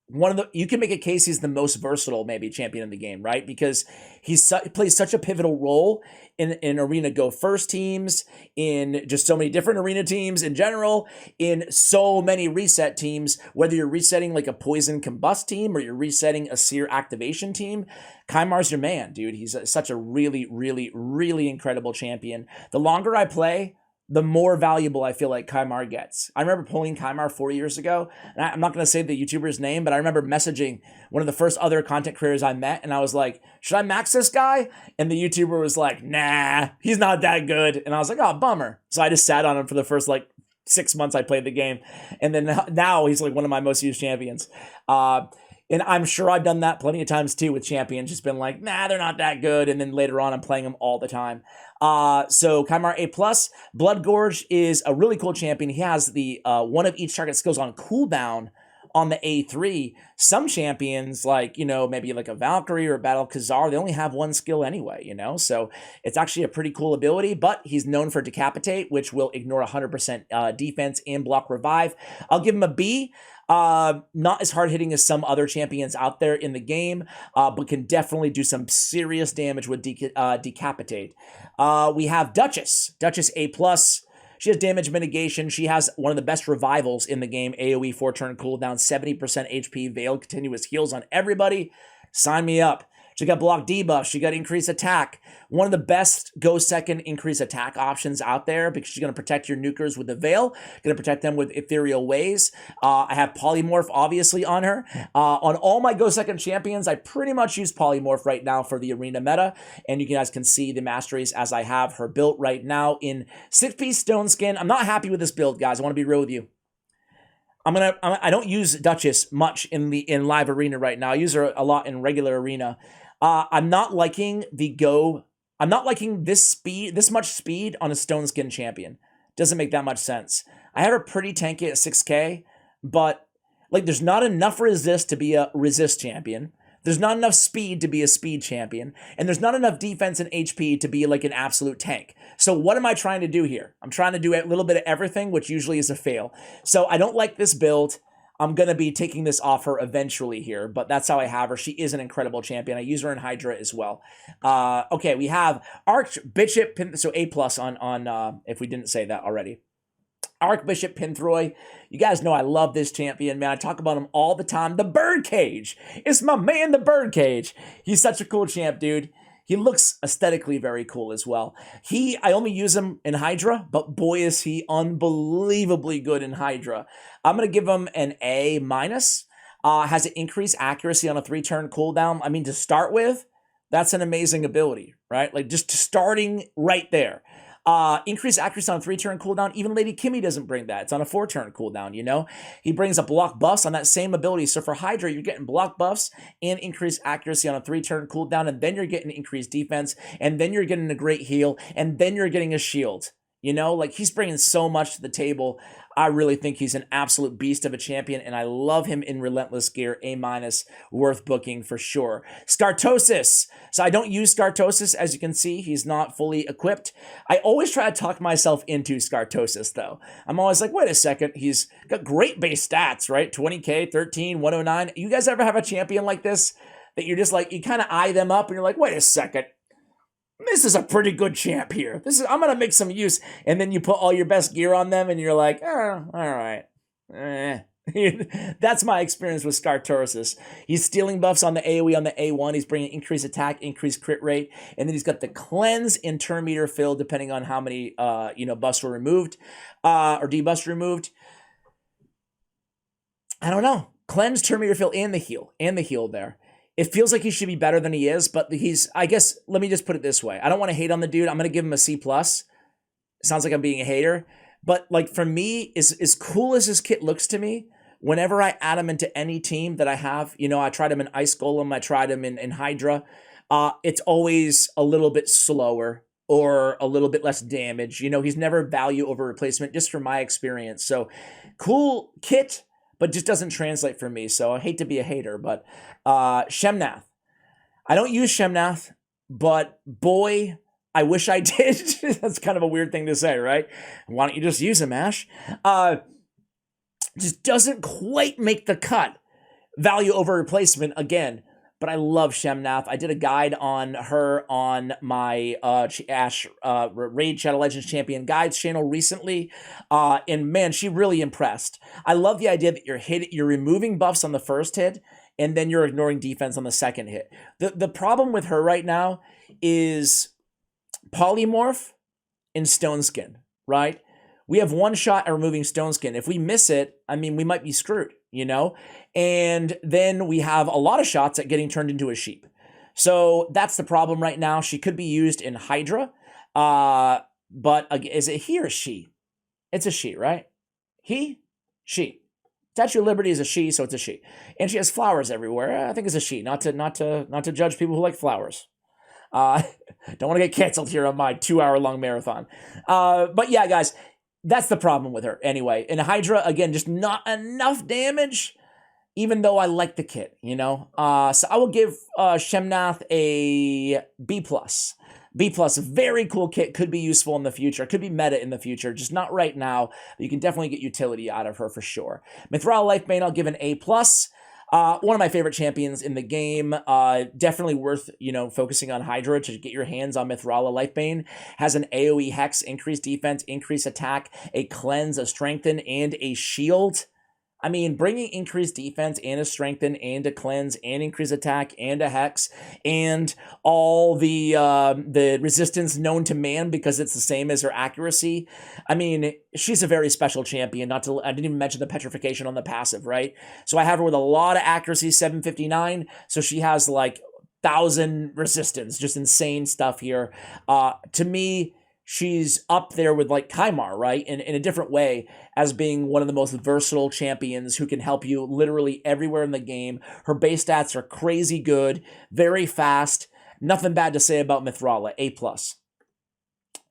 you can make a case he's the most versatile maybe champion in the game, right? Because he plays such a pivotal role in arena go first teams, in just so many different arena teams in general, in so many reset teams, whether you're resetting like a poison combust team or you're resetting a seer activation team. Kymar's your man, dude. He's such a really, really, really incredible champion. The longer I play, the more valuable I feel like Kymar gets. I remember pulling Kymar 4 years ago, and I'm not going to say the YouTuber's name, but I remember messaging one of the first other content creators I met, and I was like, should I max this guy? And the YouTuber was like, nah, he's not that good. And I was like, oh, bummer. So I just sat on him for the first 6 months I played the game. And then now he's like one of my most used champions. And I'm sure I've done that plenty of times too with champions, just been like, nah, they're not that good. And then later on, I'm playing them all the time. So Kymar A+, Blood Gorge is a really cool champion. He has the one of each target skills on cooldown on the A3. Some champions, maybe like a Valkyrie or a Battle Khazar, they only have one skill anyway, So it's actually a pretty cool ability, but he's known for Decapitate, which will ignore 100% defense and block revive. I'll give him a B. Not as hard hitting as some other champions out there in the game, but can definitely do some serious damage with Decapitate. We have Duchess A+. She has damage mitigation. She has one of the best revivals in the game. AoE 4-turn cooldown, 70% HP, veiled continuous heals on everybody. Sign me up. She got block debuff. She got increased attack. One of the best go second increase attack options out there because she's going to protect your nukers with the Veil. Going to protect them with Ethereal Ways. I have Polymorph obviously on her. On all my go second champions, I pretty much use Polymorph right now for the arena meta. And you guys can see the masteries as I have her built right now in 6-piece stone skin. I'm not happy with this build, guys. I want to be real with you. I don't use Duchess much in live arena right now. I use her a lot in regular arena. I'm not liking I'm not liking this much speed on a stone skin champion. Doesn't make that much sense. I have her pretty tanky at 6k, but there's not enough resist to be a resist champion. There's not enough speed to be a speed champion, and there's not enough defense and HP to be like an absolute tank. So what am I trying to do here? I'm trying to do a little bit of everything, which usually is a fail. So I don't like this build. I'm going to be taking this off her eventually here, but that's how I have her. She is an incredible champion. I use her in Hydra as well. Okay, we have Archbishop, so A+ on if we didn't say that already. Archbishop Pinthroy. You guys know I love this champion, man. I talk about him all the time. The Birdcage. It's my man, the Birdcage. He's such a cool champ, dude. He looks aesthetically very cool as well. I only use him in Hydra, but boy is he unbelievably good in Hydra. I'm going to give him an A-. Has an increased accuracy on a 3-turn cooldown. I mean, to start with, that's an amazing ability, right? Just starting right there. Increased accuracy on a 3-turn cooldown. Even Lady Kimmy doesn't bring that. It's on a 4-turn cooldown, He brings a block buffs on that same ability. So for Hydra, you're getting block buffs and increased accuracy on a 3-turn cooldown, and then you're getting increased defense, and then you're getting a great heal, and then you're getting a shield. He's bringing so much to the table. I really think he's an absolute beast of a champion, and I love him in Relentless Gear. A-, worth booking for sure. Skartosis. So I don't use Skartosis. As you can see, he's not fully equipped. I always try to talk myself into Skartosis, though. I'm always like, wait a second. He's got great base stats, right? 20k, 13, 109. You guys ever have a champion like this that you're just you kind of eye them up, and you're like, wait a second. This is a pretty good champ here. I'm going to make some use. And then you put all your best gear on them and you're like, oh, all right. That's my experience with Skartosis. He's stealing buffs on the AoE on the A1. He's bringing increased attack, increased crit rate. And then he's got the cleanse and turn meter fill depending on how many, buffs were removed or debuffs removed. I don't know. Cleanse, turn meter fill, and the heal there. It feels like he should be better than he is, but I guess, let me just put it this way. I don't want to hate on the dude. I'm going to give him a C+. Sounds like I'm being a hater. But for me, as cool as his kit looks to me, whenever I add him into any team that I have, I tried him in Ice Golem, I tried him in Hydra, it's always a little bit slower or a little bit less damage. He's never value over replacement, just from my experience. So, cool kit, but just doesn't translate for me. So I hate to be a hater, but Shemnath. I don't use Shemnath, but boy, I wish I did. That's kind of a weird thing to say, right? Why don't you just use him, Ash? Just doesn't quite make the cut. value over replacement again. But I love Shemnath. I did a guide on her on my Raid Shadow Legends Champion Guides channel recently, and man, she really impressed. I love the idea that you're removing buffs on the first hit, and then you're ignoring defense on the second hit. The problem with her right now is Polymorph and Stone Skin, right? We have one shot at removing Stone Skin. If we miss it, I mean, we might be screwed, you know? And then we have a lot of shots at getting turned into a sheep. So that's the problem right now. She could be used in Hydra, but is it he or she? It's a she, right? He? She. Statue of Liberty is a she, so it's a she. And she has flowers everywhere. I think it's a she, not to judge people who like flowers. Don't want to get canceled here on my 2-hour-long marathon. But yeah, guys, that's the problem with her anyway. And Hydra, again, just not enough damage, even though I like the kit, you know? So I will give Shemnath a B+. B+, very cool kit, could be useful in the future, could be meta in the future, just not right now, but you can definitely get utility out of her for sure. Mithrala Lifebane, I'll give an A+. One of my favorite champions in the game, definitely worth, you know, focusing on Hydra to get your hands on Mithrala Lifebane. Has an AoE Hex, increased defense, increased attack, a cleanse, a strengthen, and a shield. I mean, bringing increased defense and a strengthen and a cleanse and increased attack and a hex and all the resistance known to man because it's the same as her accuracy. I mean, she's a very special champion. I didn't even mention the petrification on the passive, right? So I have her with a lot of accuracy, 759. So she has like 1,000 resistance, just insane stuff here. To me, she's up there with like Kymar, right? In a different way, as being one of the most versatile champions who can help you literally everywhere in the game. Her base stats are crazy good, very fast. Nothing bad to say about Mithrala, A+.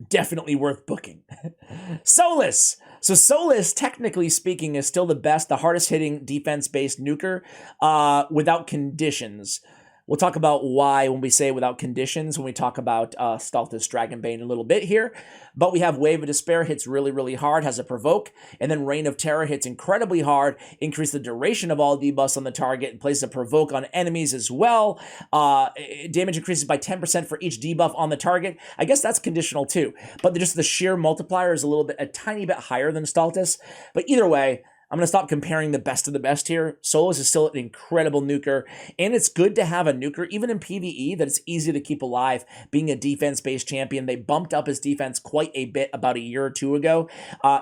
Definitely worth booking. Solis. So Solis, technically speaking, is still the best, the hardest hitting defense-based nuker without conditions. We'll talk about why when we say without conditions, when we talk about Stalthus Dragonbane a little bit here. But we have Wave of Despair hits really, really hard, has a provoke. And then Reign of Terror hits incredibly hard, increase the duration of all debuffs on the target, and places a provoke on enemies as well. Damage increases by 10% for each debuff on the target. I guess that's conditional too. But just the sheer multiplier is a tiny bit higher than Stalthus. But either way, I'm going to stop comparing the best of the best here. Solis is still an incredible nuker, and it's good to have a nuker, even in PvE, that it's easy to keep alive, being a defense-based champion. They bumped up his defense quite a bit about a year or two ago.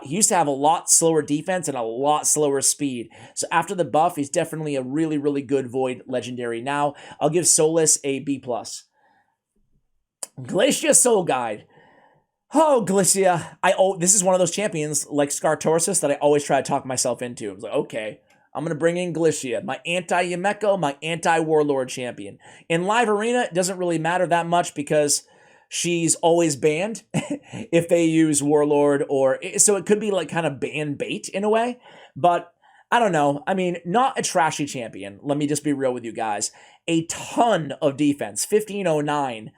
He used to have a lot slower defense and a lot slower speed. So after the buff, he's definitely a really, really good Void legendary now. I'll give Solis a B+. Glacia Soul Guide. Oh, Galicia. This is one of those champions like Scar Torsus that I always try to talk myself into. I was like, okay, I'm going to bring in Galicia, my anti-Yumeko, my anti-Warlord champion. In Live Arena, it doesn't really matter that much because she's always banned if they use Warlord, so it could be like kind of ban bait in a way. But I don't know. I mean, not a trashy champion. Let me just be real with you guys. A ton of defense, 1509.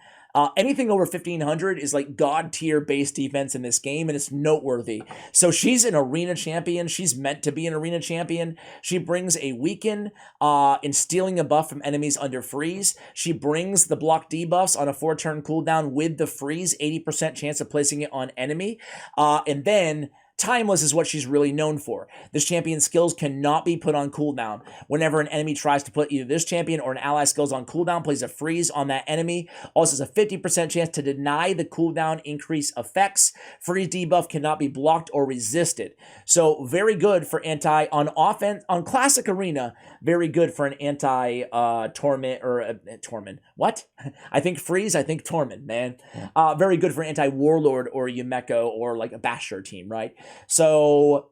Anything over 1,500 is like god tier base defense in this game, and it's noteworthy. So she's an arena champion. She's meant to be an arena champion. She brings a weaken in stealing a buff from enemies under freeze. She brings the block debuffs on a 4-turn cooldown with the freeze, 80% chance of placing it on enemy. And then Timeless is what she's really known for. This champion's skills cannot be put on cooldown. Whenever an enemy tries to put either this champion or an ally skills on cooldown, plays a freeze on that enemy. Also has a 50% chance to deny the cooldown increase effects. Freeze debuff cannot be blocked or resisted. So very good for on offense, on Classic Arena, very good for an anti-Torment or Torment. What? I think freeze, I think Torment, man. Very good for anti-Warlord or Yumeko or like a Basher team, right? So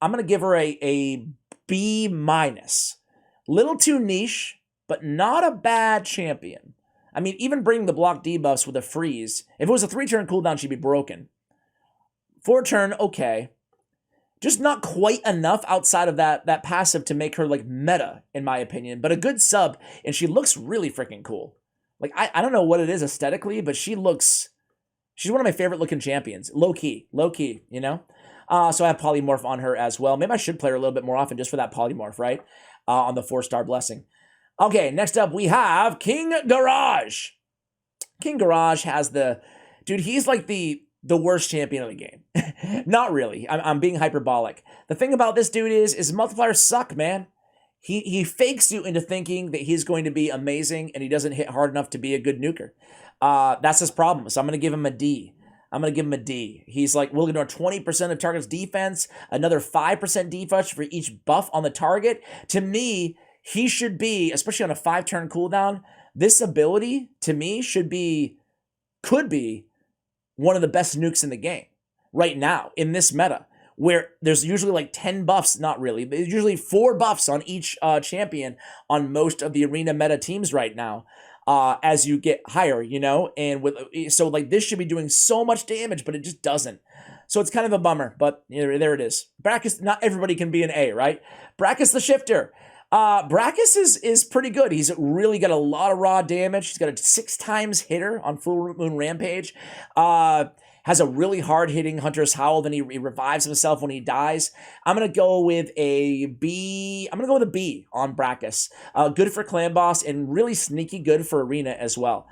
I'm going to give her a B-. Little too niche, but not a bad champion. I mean, even bringing the block debuffs with a freeze. If it was a 3-turn cooldown, she'd be broken. 4-turn, okay. Just not quite enough outside of that passive to make her like meta, in my opinion. But a good sub, and she looks really freaking cool. Like, I don't know what it is aesthetically, but she's one of my favorite looking champions. Low key, you know? So I have Polymorph on her as well. Maybe I should play her a little bit more often just for that Polymorph, right? on the 4-star blessing. Okay, next up we have King Garage. King Garage has dude, he's like the worst champion of the game. Not really. I'm being hyperbolic. The thing about this dude is multipliers suck, man. He fakes you into thinking that he's going to be amazing, and he doesn't hit hard enough to be a good nuker. That's his problem. So I'm going to give him a D. I'm going to give him a D. He's like, we're going to ignore 20% of target's defense, another 5% defense for each buff on the target. To me, he should be, especially on a 5-turn cooldown, this ability, to me, could be one of the best nukes in the game right now in this meta, where there's usually like 10 buffs, not really, but usually 4 buffs on each champion on most of the arena meta teams right now. As you get higher, and so like this should be doing so much damage, but it just doesn't. So it's kind of a bummer, but there it is. Brackus, not everybody can be an A, right? Brackus the Shifter. Brackus is pretty good. He's really got a lot of raw damage. He's got a 6 times hitter on Full Moon Rampage. Has a really hard-hitting Hunter's Howl, then he revives himself when he dies. I'm going to go with a B. I'm going to go with a B on Brackus. Good for Clan Boss and really sneaky good for Arena as well.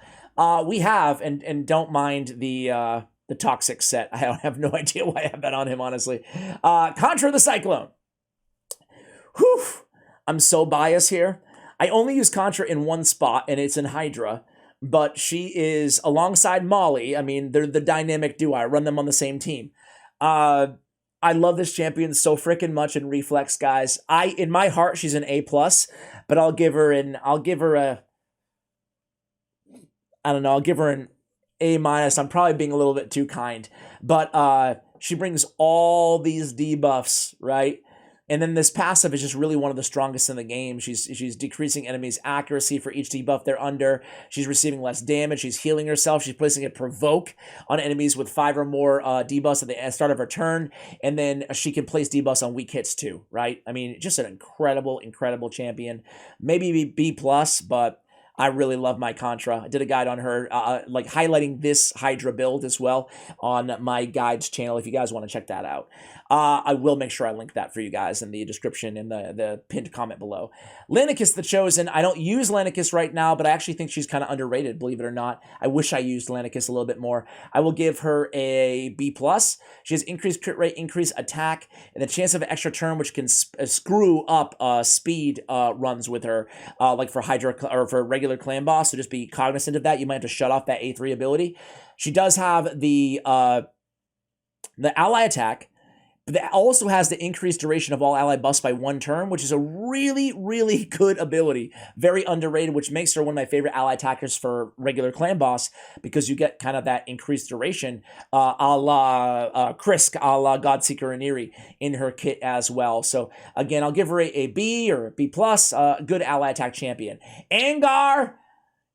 We have, and don't mind the Toxic set. I have no idea why I have that on him, honestly. Contra the Cyclone. Whew. I'm so biased here. I only use Contra in one spot, and it's in Hydra. But she is alongside Molly. I mean, they're the dynamic duo. I run them on the same team. I love this champion so freaking much in Reflex, guys. In my heart, she's an A+, but I'll give her an A-. I'm probably being a little bit too kind. But she brings all these debuffs, right? And then this passive is just really one of the strongest in the game. She's decreasing enemies' accuracy for each debuff they're under. She's receiving less damage. She's healing herself. She's placing a provoke on enemies with 5 or more debuffs at the start of her turn. And then she can place debuffs on weak hits too, right? I mean, just an incredible, incredible champion. Maybe B+, but I really love my Contra. I did a guide on her, like highlighting this Hydra build as well on my guides channel if you guys want to check that out. I will make sure I link that for you guys in the description in the pinned comment below. Lanicus the Chosen. I don't use Lanicus right now, but I actually think she's kind of underrated, believe it or not. I wish I used Lanicus a little bit more. I will give her a B+. She has increased crit rate, increased attack, and the chance of an extra turn, which can screw up speed runs with her, like for Hydra or for regular Clan Boss. So just be cognizant of that. You might have to shut off that A3 ability. She does have the ally attack, but that also has the increased duration of all ally buffs by 1 turn, which is a really, really good ability. Very underrated, which makes her one of my favorite ally attackers for regular Clan Boss, because you get kind of that increased duration a la Krisk, a la Godseeker Aniri in her kit as well. So again, I'll give her a B or a B+, good ally attack champion. Angar!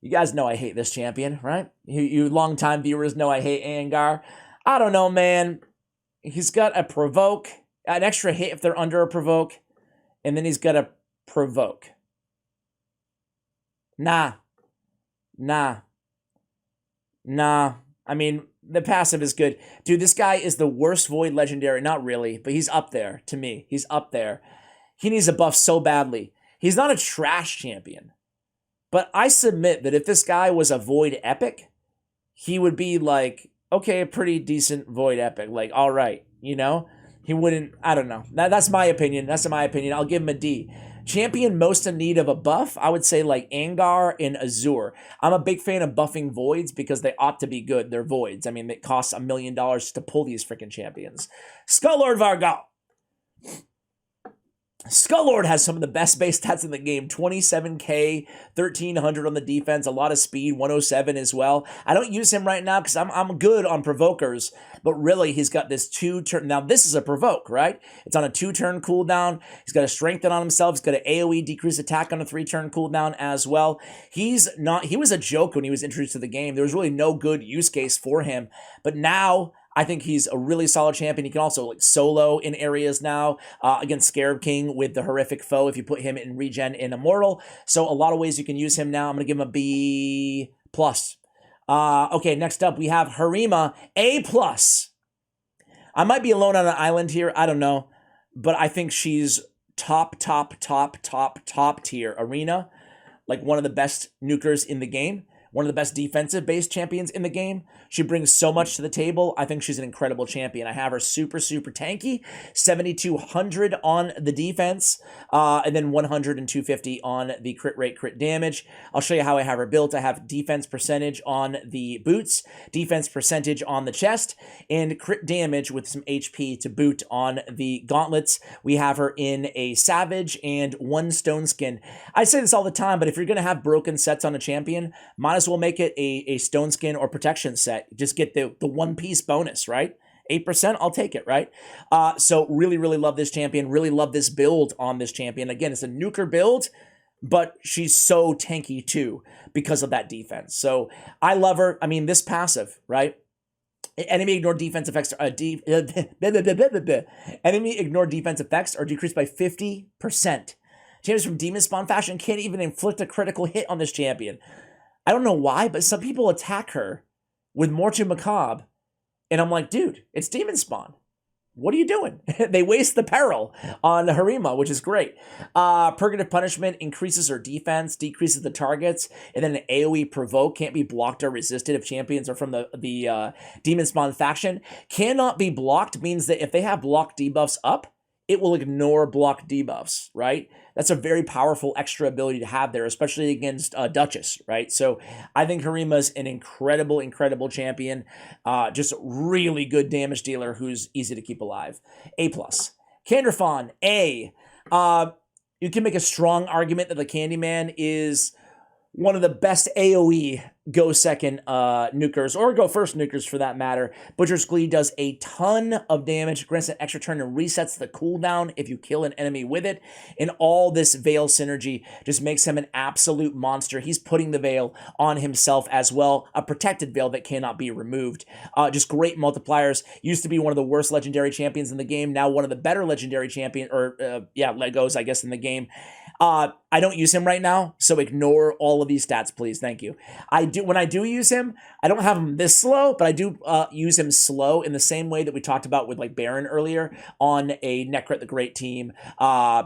You guys know I hate this champion, right? You longtime viewers know I hate Angar. I don't know, man. He's got a provoke, an extra hit if they're under a provoke, and then he's got a provoke. Nah. I mean, the passive is good. Dude, this guy is the worst Void legendary. Not really, but he's up there to me. He's up there. He needs a buff so badly. He's not a trash champion. But I submit that if this guy was a Void epic, he would be like, okay, a pretty decent Void epic. Like, all right, He wouldn't, I don't know. That's my opinion. I'll give him a D. Champion most in need of a buff, I would say like Angar and Azure. I'm a big fan of buffing Voids because they ought to be good. They're Voids. I mean, it costs $1 million to pull these freaking champions. Skull-Lord Vargal. Skull-Lord has some of the best base stats in the game. 27k, 1300 on the defense, a lot of speed, 107 as well. I don't use him right now because I'm good on provokers, but really he's got this 2-turn. Now this is a provoke, right? It's on a 2-turn cooldown. He's got a strengthen on himself. He's got an AoE decrease attack on a 3-turn cooldown as well. He was a joke when he was introduced to the game. There was really no good use case for him, but now I think he's a really solid champion. He can also like solo in areas now against Scarab King with the horrific foe if you put him in regen in Immortal. So a lot of ways you can use him now. I'm going to give him a B+. Okay, next up we have Harima, A+. I might be alone on an island here. I don't know. But I think she's top tier arena, like one of the best nukers in the game, one of the best defensive based champions in the game. She brings so much to the table. I think she's an incredible champion. I have her super tanky, 7,200 on the defense, and then 100 and 250 on the crit rate, crit damage. I'll show you how I have her built. I have defense percentage on the boots, defense percentage on the chest, and crit damage with some HP to boot on the gauntlets. We have her in a savage and 1 stone skin. I say this all the time, but if you're going to have broken sets on a champion, might as well make it a stone skin or protection set. Just get the one piece bonus, right? 8%, I'll take it, right? So really love this champion. Really love this build on this champion. Again, it's a nuker build, but she's so tanky too because of that defense. So I love her. I mean, this passive, right? Enemy ignore defense effects. Enemy ignore defense effects are decreased by 50%. Champions from Demon Spawn Fashion can't even inflict a critical hit on this champion. I don't know why, but some people attack her with Mortu Macabre, and I'm like, dude, it's Demon Spawn. What are you doing? They waste the peril on Harima, which is great. Purgative Punishment increases her defense, decreases the targets, and then an AoE provoke can't be blocked or resisted if champions are from the Demon Spawn faction. Cannot be blocked means that if they have block debuffs up, it will ignore block debuffs, right? That's a very powerful extra ability to have there, especially against Duchess, right? So I think Harima's an incredible champion. Just really good damage dealer who's easy to keep alive. A+. Canderfawn, A. You can make a strong argument that the Candyman is one of the best AoE go second nukers, or go first nukers for that matter. Butcher's Glee does a ton of damage, grants an extra turn and resets the cooldown if you kill an enemy with it. And all this Veil synergy just makes him an absolute monster. He's putting the Veil on himself as well, a protected Veil that cannot be removed. Just great multipliers. Used to be one of the worst legendary champions in the game, now one of the better legendary champion, or Legos, I guess, in the game. I don't use him right now, so ignore all of these stats, please. Thank you. When I do use him, I don't have him this slow, but I do use him slow in the same way that we talked about with like Baron earlier on a Nekrit the Great team.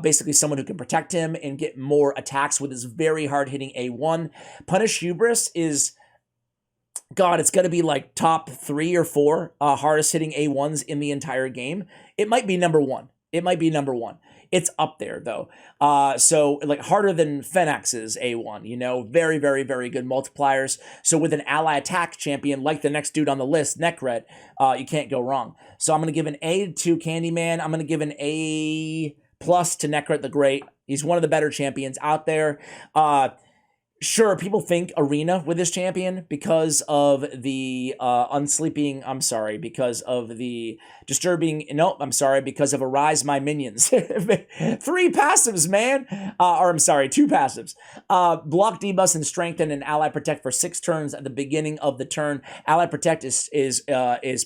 Basically someone who can protect him and get more attacks with his very hard-hitting A1. Punish Hubris is... God, it's going to be like top 3 or 4 hardest hitting A1s in the entire game. It might be number 1. It's up there, though. So, like, harder than Phoenix's A1, you know? Very good multipliers. So, with an ally attack champion, like the next dude on the list, Nekret, you can't go wrong. So, I'm going to give an A to Candyman. I'm going to give an A+ to Nekret the Great. He's one of the better champions out there. Sure, people think Arena with this champion because of the because of Arise My Minions. 3 passives, man. 2 passives. Block, debuffs, and strengthen and ally protect for 6 turns at the beginning of the turn. Ally protect is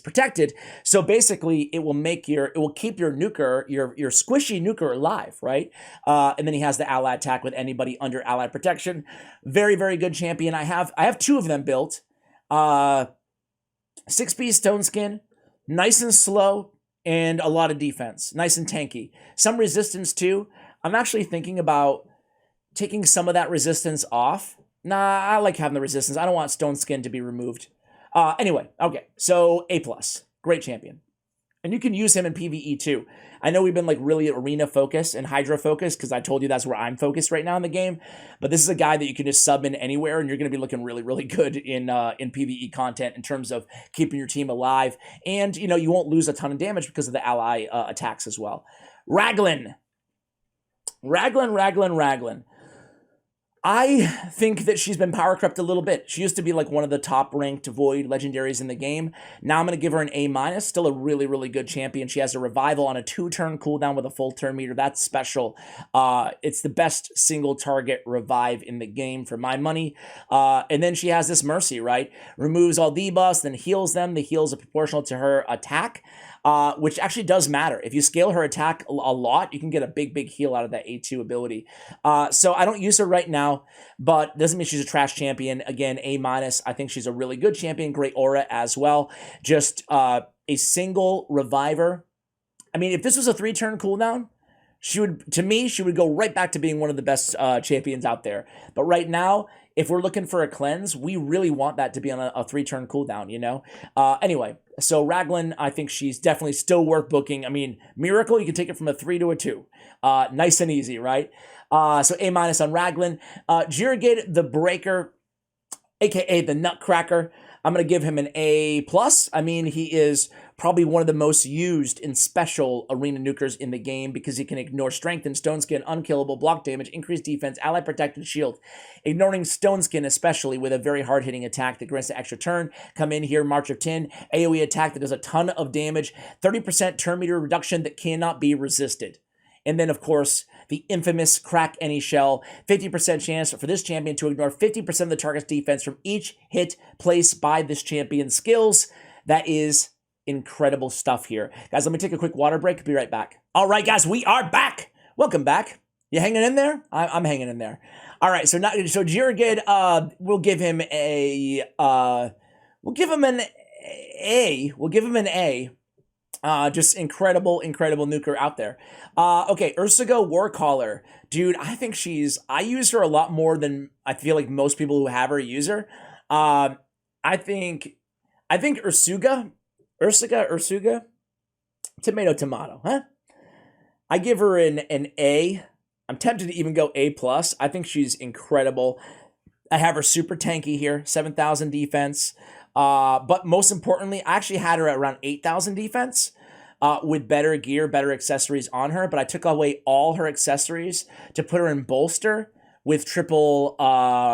protected, so basically it will keep your nuker, your squishy nuker alive, right? And then he has the ally attack with anybody under ally protection. Very good champion. I have 2 of them built. 6-piece stone skin, nice and slow, and a lot of defense. Nice and tanky. Some resistance too. I'm actually thinking about taking some of that resistance off. Nah, I like having the resistance. I don't want stone skin to be removed. Anyway, okay. So A+. Great champion. And you can use him in PvE too. I know we've been like really arena focused and Hydra focused because I told you that's where I'm focused right now in the game. But this is a guy that you can just sub in anywhere and you're going to be looking really good in PvE content in terms of keeping your team alive. And, you know, you won't lose a ton of damage because of the ally attacks as well. Raglan. I think that she's been power crept a little bit. She used to be like one of the top ranked Void legendaries in the game. Now I'm going to give her an A-. Still a really good champion. She has a revival on a 2-turn cooldown with a full turn meter. That's special. It's the best single target revive in the game for my money. And then she has this Mercy, right? Removes all debuffs, then heals them. The heals are proportional to her attack. Which actually does matter. If you scale her attack a lot, you can get a big heal out of that A2 ability. So I don't use her right now, but doesn't mean she's a trash champion. Again, A-. I think she's a really good champion. Great aura as well. Just a single reviver. I mean, if this was a 3-turn cooldown, To me, she would go right back to being one of the best champions out there. But right now, if we're looking for a cleanse, we really want that to be on a 3-turn cooldown, you know? Anyway, so Raglan, I think she's definitely still worth booking. I mean, Miracle, you can take it from a 3 to a 2. Nice and easy, right? So A- on Raglan. Jirigid the Breaker, aka the Nutcracker, I'm going to give him an A+. I mean, he is probably one of the most used in special arena nukers in the game because he can ignore strength and stone skin, unkillable, block damage, increased defense, ally protected shield. Ignoring stone skin especially with a very hard-hitting attack that grants an extra turn. Come in here, March of Tin, AoE attack that does a ton of damage, 30% turn meter reduction that cannot be resisted. And then, of course, the infamous Crack Any Shell, 50% chance for this champion to ignore 50% of the target's defense from each hit placed by this champion's skills. That is incredible stuff here. Guys, let me take a quick water break. Be right back. All right, guys, we are back. Welcome back. You hanging in there? I'm hanging in there. All right, so Jirigid, we'll give him a, we'll give him an A. We'll give him an A. Just incredible nuker out there. Okay, Ursuga Warcaller. Dude, I think I use her a lot more than I feel like most people who have her use her. I think Ursuga, tomato, huh? I give her an A. I'm tempted to even go A+. I think she's incredible. I have her super tanky here, 7,000 defense. But most importantly, I actually had her at around 8,000 defense with better gear, better accessories on her. But I took away all her accessories to put her in bolster with triple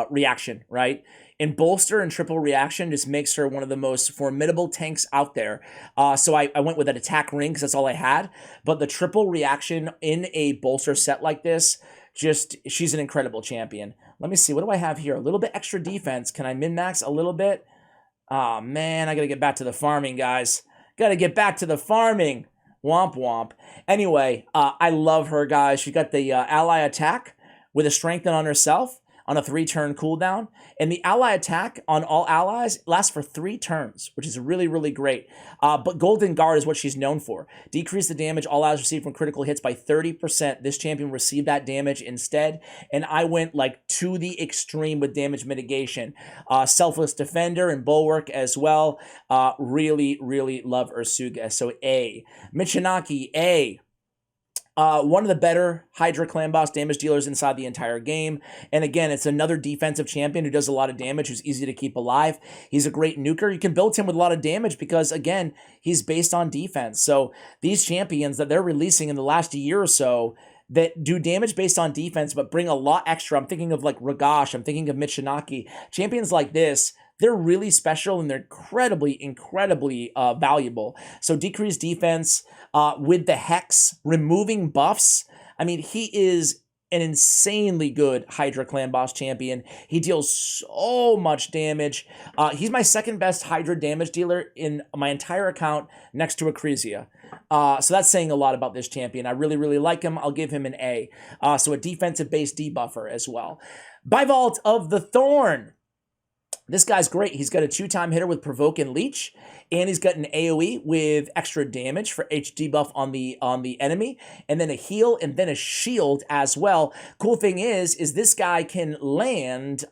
reaction, right? And bolster and triple reaction just makes her one of the most formidable tanks out there. So I went with an attack ring because that's all I had. But the triple reaction in a bolster set like this, she's an incredible champion. Let me see. What do I have here? A little bit extra defense. Can I min-max a little bit? Oh, man, I got to get back to the farming, guys. Got to get back to the farming. Womp womp. Anyway, I love her, guys. She got the ally attack with a strengthen on herself on a 3-turn cooldown. And the ally attack on all allies lasts for 3 turns, which is really, really great. But Golden Guard is what she's known for. Decrease the damage all allies receive from critical hits by 30%. This champion received that damage instead. And I went like to the extreme with damage mitigation. Selfless Defender and Bulwark as well. Really, really love Ursuga. So A. Michinaki, A. One of the better Hydra clan boss damage dealers inside the entire game. And again, it's another defensive champion who does a lot of damage, who's easy to keep alive. He's a great nuker. You can build him with a lot of damage because, again, he's based on defense. So these champions that they're releasing in the last year or so that do damage based on defense but bring a lot extra. I'm thinking of like Ragash. I'm thinking of Michinaki. Champions like this, they're really special and they're incredibly valuable. So decreased defense with the Hex, removing buffs. I mean, he is an insanely good Hydra clan boss champion. He deals so much damage. He's my second best Hydra damage dealer in my entire account next to Acresia. So that's saying a lot about this champion. I really, really like him. I'll give him an A. So a defensive-based debuffer as well. Bivalt of the Thorn. This guy's great. He's got a 2-time hitter with Provoke and Leech, and he's got an AoE with extra damage for HD buff on the enemy, and then a heal and then a shield as well. Cool thing is this guy can land.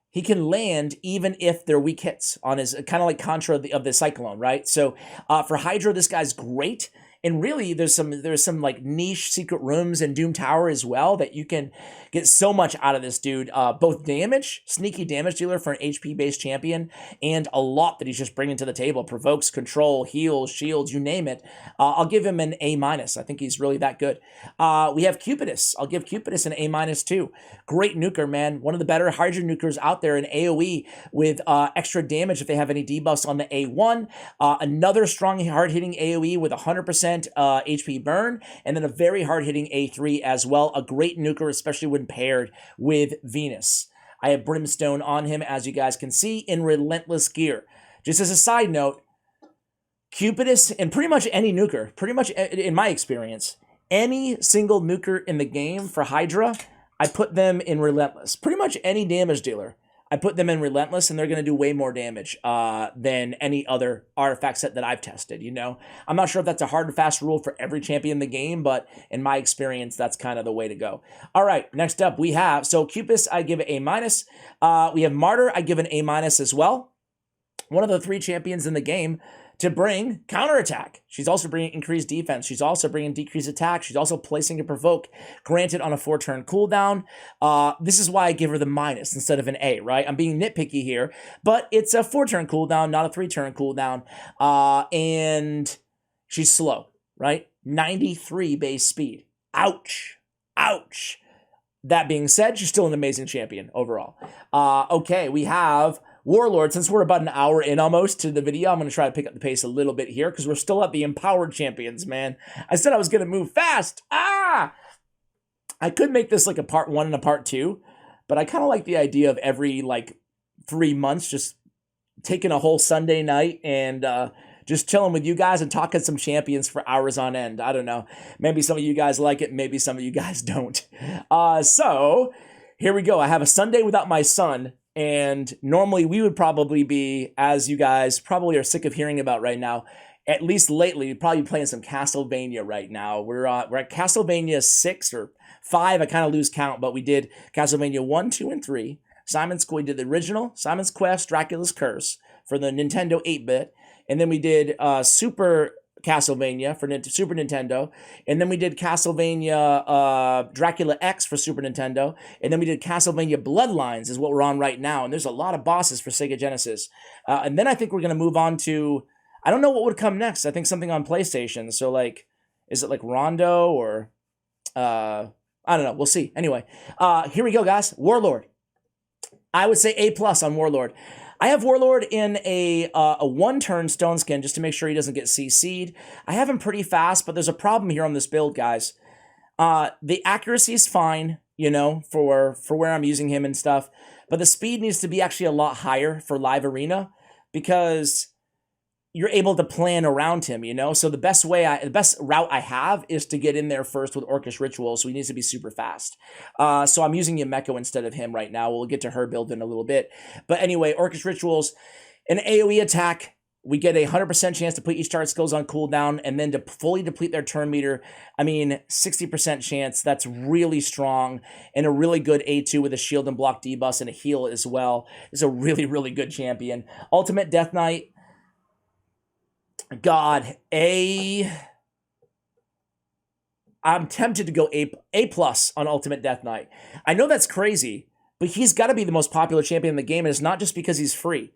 He can land even if they're weak hits on his, kind of like Contra of the Cyclone, right? So for Hydra, this guy's great. And really, there's some like niche secret rooms in Doom Tower as well that you can get so much out of this dude. Both damage, sneaky damage dealer for an HP-based champion, and a lot that he's just bringing to the table. Provokes, control, heals, shields, you name it. I'll give him an A-. I think he's really that good. We have Cupidus. I'll give Cupidus an A- too. Great nuker, man. One of the better Hydra nukers out there in AoE with extra damage if they have any debuffs on the A1. Another strong, hard-hitting AoE with 100% HP burn, and then a very hard-hitting A3 as well. A great nuker, especially when paired with Venus. I have Brimstone on him, as you guys can see, in Relentless gear. Just as a side note, Cupidus, and pretty much any nuker, pretty much in my experience, any single nuker in the game for Hydra, I put them in Relentless. Pretty much any damage dealer, I put them in Relentless, and they're going to do way more damage than any other artifact set that I've tested, you know? I'm not sure if that's a hard and fast rule for every champion in the game, but in my experience, that's kind of the way to go. All right, next up we have, so Cupis, I give it A-. We have Martyr, I give an A- as well. One of the 3 champions in the game to bring counterattack. She's also bringing increased defense. She's also bringing decreased attack. She's also placing a provoke, granted on a 4-turn cooldown. This is why I give her the minus instead of an A, right? I'm being nitpicky here, but it's a 4-turn cooldown, not a 3-turn cooldown. And she's slow, right? 93 base speed. Ouch. Ouch. That being said, she's still an amazing champion overall. Okay, we have Warlord. Since we're about an hour in almost to the video, I'm going to try to pick up the pace a little bit here because we're still at the Empowered Champions, man. I said I was going to move fast. I could make this like a part 1 and a part 2, but I kind of like the idea of every like 3 months just taking a whole Sunday night and just chilling with you guys and talking some champions for hours on end. I don't know. Maybe some of you guys like it. Maybe some of you guys don't. So here we go. I have a Sunday without my son. And normally we would probably be, as you guys probably are sick of hearing about right now, at least lately, we'd probably be playing some Castlevania right now. We're at Castlevania 6 or 5. I kind of lose count, but we did Castlevania 1, 2, and 3. We did the original, Simon's Quest, Dracula's Curse for the Nintendo 8-bit. And then we did Super Castlevania for Super Nintendo, and then we did Castlevania Dracula X for Super Nintendo, and then we did Castlevania Bloodlines is what we're on right now, and there's a lot of bosses for Sega Genesis. And then I think we're going to move on to, I don't know what would come next. I think something on PlayStation. So like, is it like Rondo or, I don't know. We'll see. Anyway, here we go, guys. Warlord. I would say A+ on Warlord. I have Warlord in a 1-turn Stone Skin just to make sure he doesn't get CC'd. I have him pretty fast, but there's a problem here on this build, guys. The accuracy is fine, you know, for where I'm using him and stuff, but the speed needs to be actually a lot higher for Live Arena because you're able to plan around him, you know? So the best route I have is to get in there first with Orcish Ritual, so he needs to be super fast. So I'm using Yumeko instead of him right now. We'll get to her build in a little bit. But anyway, Orcish Rituals, an AoE attack, we get a 100% chance to put each target skills on cooldown and then to fully deplete their turn meter. I mean, 60% chance. That's really strong and a really good A2 with a shield and block debuff and a heal as well. It's a really, really good champion. Ultimate Death Knight. God, I'm tempted to go A+ on Ultimate Death Knight. I know that's crazy, but he's got to be the most popular champion in the game, and it's not just because he's free.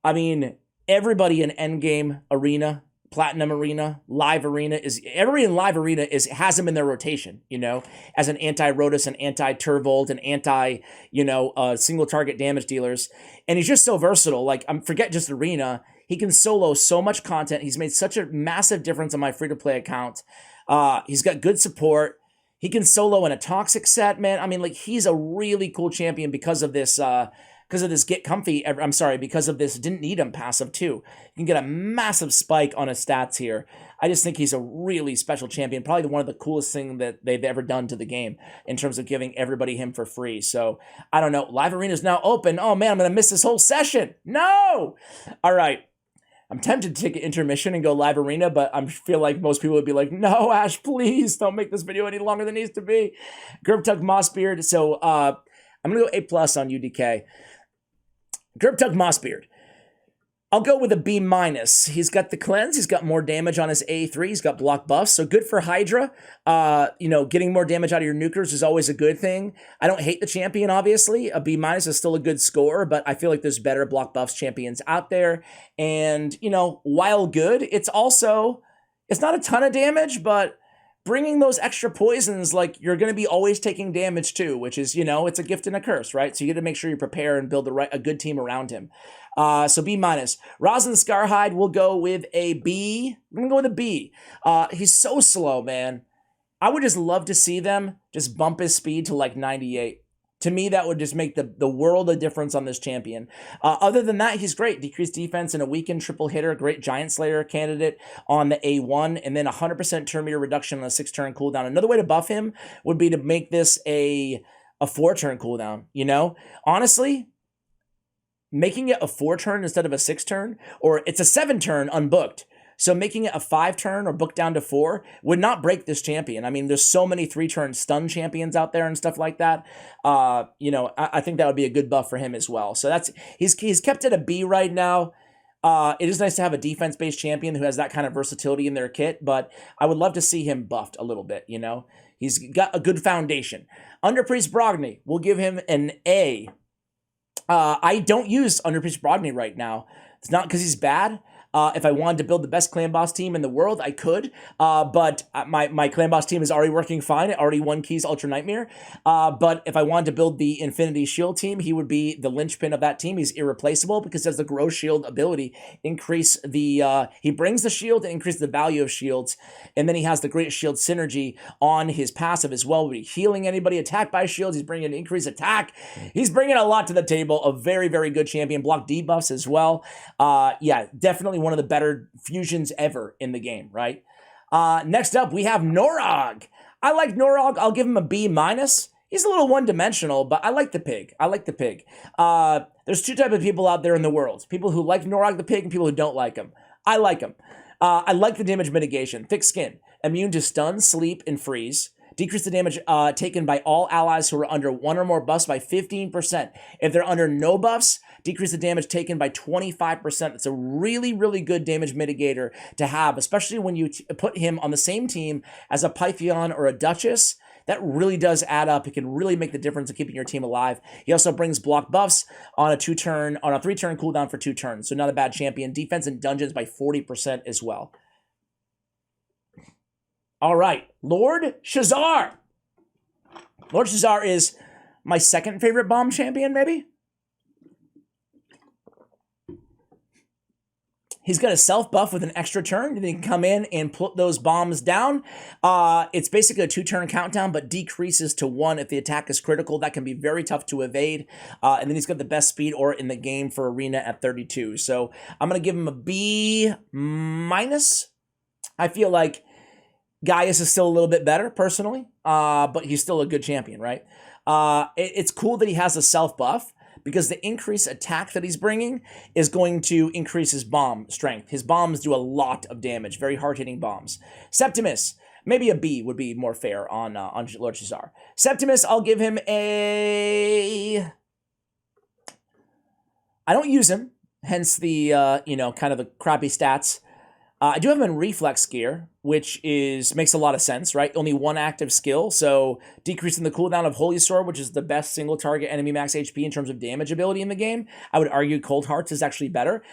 I mean, everybody in Endgame Arena, Platinum Arena, Live Arena everybody in Live Arena has him in their rotation, you know, as an anti-Rotus and anti-Turvold and anti, you know, single target damage dealers. And he's just so versatile. Like, forget just Arena. He can solo so much content. He's made such a massive difference on my free-to-play account. He's got good support. He can solo in a Toxic set, man. I mean, like, he's a really cool champion because of this Get Comfy. I'm sorry, because of this Didn't Need Him passive, too. You can get a massive spike on his stats here. I just think he's a really special champion. Probably one of the coolest things that they've ever done to the game in terms of giving everybody him for free. So, I don't know. Live Arena is now open. Oh, man, I'm going to miss this whole session. No! All right. I'm tempted to take an intermission and go Live Arena, but I feel like most people would be like, no, Ash, please don't make this video any longer than it needs to be. Grubtug Mossbeard. So I'm going to go A+ on UDK. Grubtug Mossbeard. I'll go with a B-. He's got the cleanse. He's got more damage on his A3. He's got block buffs. So good for Hydra. You know, getting more damage out of your nukers is always a good thing. I don't hate the champion, obviously. A B- is still a good score, but I feel like there's better block buffs champions out there. And, you know, while good, it's not a ton of damage, but bringing those extra poisons, like, you're going to be always taking damage too, which is, you know, it's a gift and a curse, right? So you got to make sure you prepare and build a good team around him. So B-. Rosin Scarhide will go with a B. I'm going to go with a B. He's so slow, man. I would just love to see them just bump his speed to like 98. To me, that would just make the world of difference on this champion. Other than that, he's great. Decreased defense and a weakened triple hitter. Great Giant Slayer candidate on the A1. And then 100% turn meter reduction on a 6-turn cooldown. Another way to buff him would be to make this a 4-turn cooldown, you know? Honestly, making it a 4-turn instead of a 6-turn, or it's a 7-turn unbooked. So making it a 5-turn or book down to 4 would not break this champion. I mean, there's so many 3-turn stun champions out there and stuff like that. I think that would be a good buff for him as well. So he's kept it a B right now. It is nice to have a defense-based champion who has that kind of versatility in their kit, but I would love to see him buffed a little bit, He's got a good foundation. Under Priest Brogni, we'll give him an A. I don't use Under Priest Brogni right now. It's not because he's bad. If I wanted to build the best Clan Boss team in the world, I could. But my Clan Boss team is already working fine. It already won Keys Ultra Nightmare. But if I wanted to build the Infinity Shield team, he would be the linchpin of that team. He's irreplaceable because he has the Grow Shield ability. He brings the shield to increase the value of shields. And then he has the Great Shield synergy on his passive as well. He's healing anybody attacked by shields. He's bringing increased attack. He's bringing a lot to the table. A very, very good champion. Block debuffs as well. Yeah, definitely one of the better fusions ever in the game, right? Next up, we have Norog. I like Norog. I'll give him a B-. He's a little one-dimensional, but I like the pig. There's two types of people out there in the world. People who like Norog the pig and people who don't like him. I like him. I like the damage mitigation. Thick skin. Immune to stun, sleep, and freeze. Decrease the damage taken by all allies who are under 1 or more buffs by 15%. If they're under no buffs, decrease the damage taken by 25%. It's a really, really good damage mitigator to have, especially when you put him on the same team as a Pythion or a Duchess. That really does add up. It can really make the difference in keeping your team alive. He also brings block buffs on a 3-turn cooldown for 2 turns. So not a bad champion. Defense in dungeons by 40% as well. All right, Lord Shazar. Lord Shazar is my second favorite bomb champion, maybe? He's got a self-buff with an extra turn, and then he can come in and put those bombs down. It's basically a 2-turn countdown, but decreases to 1 if the attack is critical. That can be very tough to evade. And then he's got the best speed aura in the game for Arena at 32. So I'm going to give him a B-. I feel like Gaius is still a little bit better, personally, but he's still a good champion, right? It's cool that he has a self-buff, because the increased attack that he's bringing is going to increase his bomb strength. His bombs do a lot of damage, very hard-hitting bombs. Septimus, maybe a B would be more fair on Lord Shazar. Septimus, I'll give him a... I don't use him, hence the, kind of the crappy stats. I do have him in Reflex Gear, which makes a lot of sense, right? Only 1 active skill, so decreasing the cooldown of Holy Sword, which is the best single target enemy max HP in terms of damage ability in the game. I would argue Cold Hearts is actually better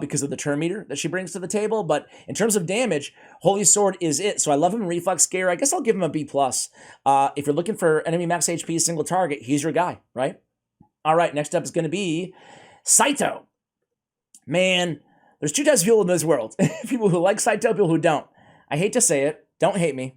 because of the turn meter that she brings to the table, but in terms of damage, Holy Sword is it. So I love him in Reflex Gear. I guess I'll give him a B+. If you're looking for enemy max HP single target, he's your guy, right? All right, next up is going to be Saito. Man, there's 2 types of people in this world. People who like Saito, people who don't. I hate to say it. Don't hate me.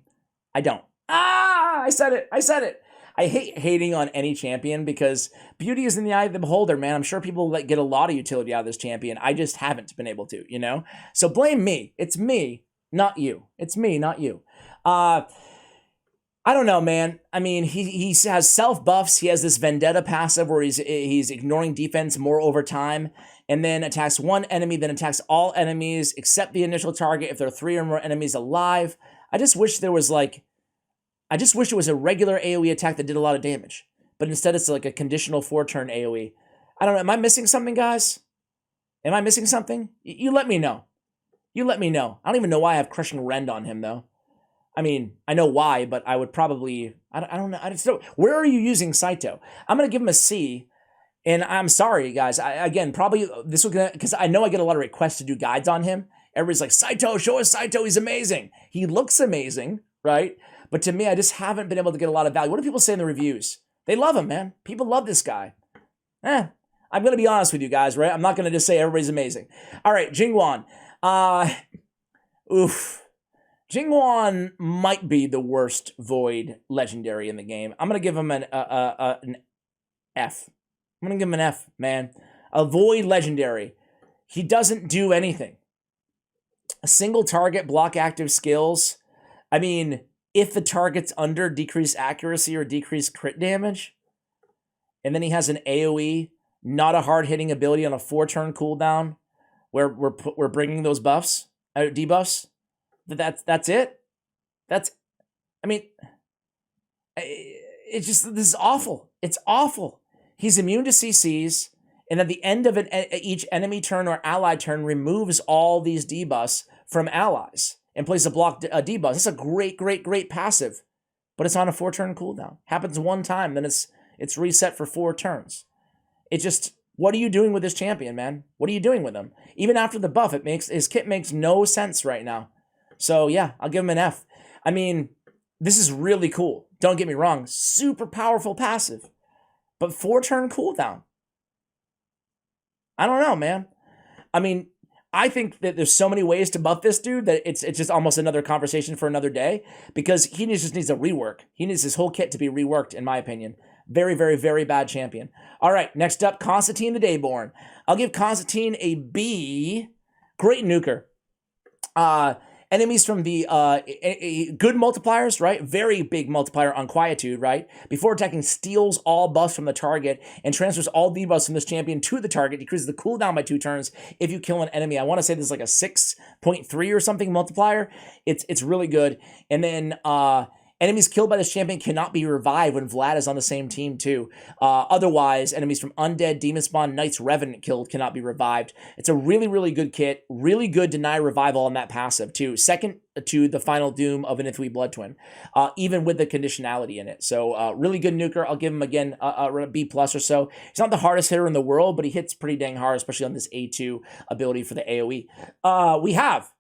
I don't. I said it. I hate hating on any champion because beauty is in the eye of the beholder, man. I'm sure people get a lot of utility out of this champion. I just haven't been able to, So blame me. It's me, not you. It's me, not you. I don't know, man. I mean, he has self-buffs. He has this Vendetta passive where he's ignoring defense more over time, and then attacks 1 enemy, then attacks all enemies except the initial target if there are 3 or more enemies alive. I just wish it was a regular AoE attack that did a lot of damage. But instead it's like a conditional 4-turn AoE. I don't know. Am I missing something, guys? Am I missing something? You let me know. I don't even know why I have Crushing Rend on him, though. I mean, I know why, but I would probably... I don't know. Where are you using Saito? I'm going to give him a C. And I'm sorry, guys. Because I know I get a lot of requests to do guides on him. Everybody's like, Saito, show us Saito. He's amazing. He looks amazing, right? But to me, I just haven't been able to get a lot of value. What do people say in the reviews? They love him, man. People love this guy. I'm going to be honest with you guys, right? I'm not going to just say everybody's amazing. All right, Jingwan. Jingwan might be the worst Void legendary in the game. I'm going to give him an F. I'm going to give him an F, man. A Void legendary. He doesn't do anything. A single target, block active skills. I mean, if the target's under decreased accuracy or decreased crit damage, and then he has an AoE not a hard-hitting ability on a 4-turn cooldown where we're bringing those buffs, debuffs. That's it. I mean, it's just, this is awful. It's awful. He's immune to CCs, and at the end of each enemy turn or ally turn, removes all these debuffs from allies and plays a block debuff. It's a great passive, but it's on a 4-turn cooldown. Happens one time, then it's reset for 4 turns. It just, what are you doing with this champion, man? What are you doing with him? Even after the buff, his kit makes no sense right now. So yeah, I'll give him an F. I mean, this is really cool. Don't get me wrong, super powerful passive, but 4-turn cooldown. I don't know, man. I mean, I think that there's so many ways to buff this dude that it's just almost another conversation for another day, because he just needs a rework. He needs his whole kit to be reworked, in my opinion. Very bad champion. All right, next up, Constantine the Dayborn. I'll give Constantine a B. Great nuker. Enemies from the good multipliers, right? Very big multiplier on Quietude, right? Before attacking, steals all buffs from the target and transfers all debuffs from this champion to the target. Decreases the cooldown by 2 turns if you kill an enemy. I want to say this is like a 6.3 or something multiplier. It's really good. And then enemies killed by this champion cannot be revived when Vlad is on the same team too. Otherwise, enemies from Undead, Demon Spawn, Knights, Revenant killed cannot be revived. It's a really good kit. Really good deny revival on that passive too. Second to the Final Doom of an Ithwi Blood Twin, even with the conditionality in it. So really good nuker. I'll give him again a B+ or so. He's not the hardest hitter in the world, but he hits pretty dang hard, especially on this A2 ability for the AoE. We have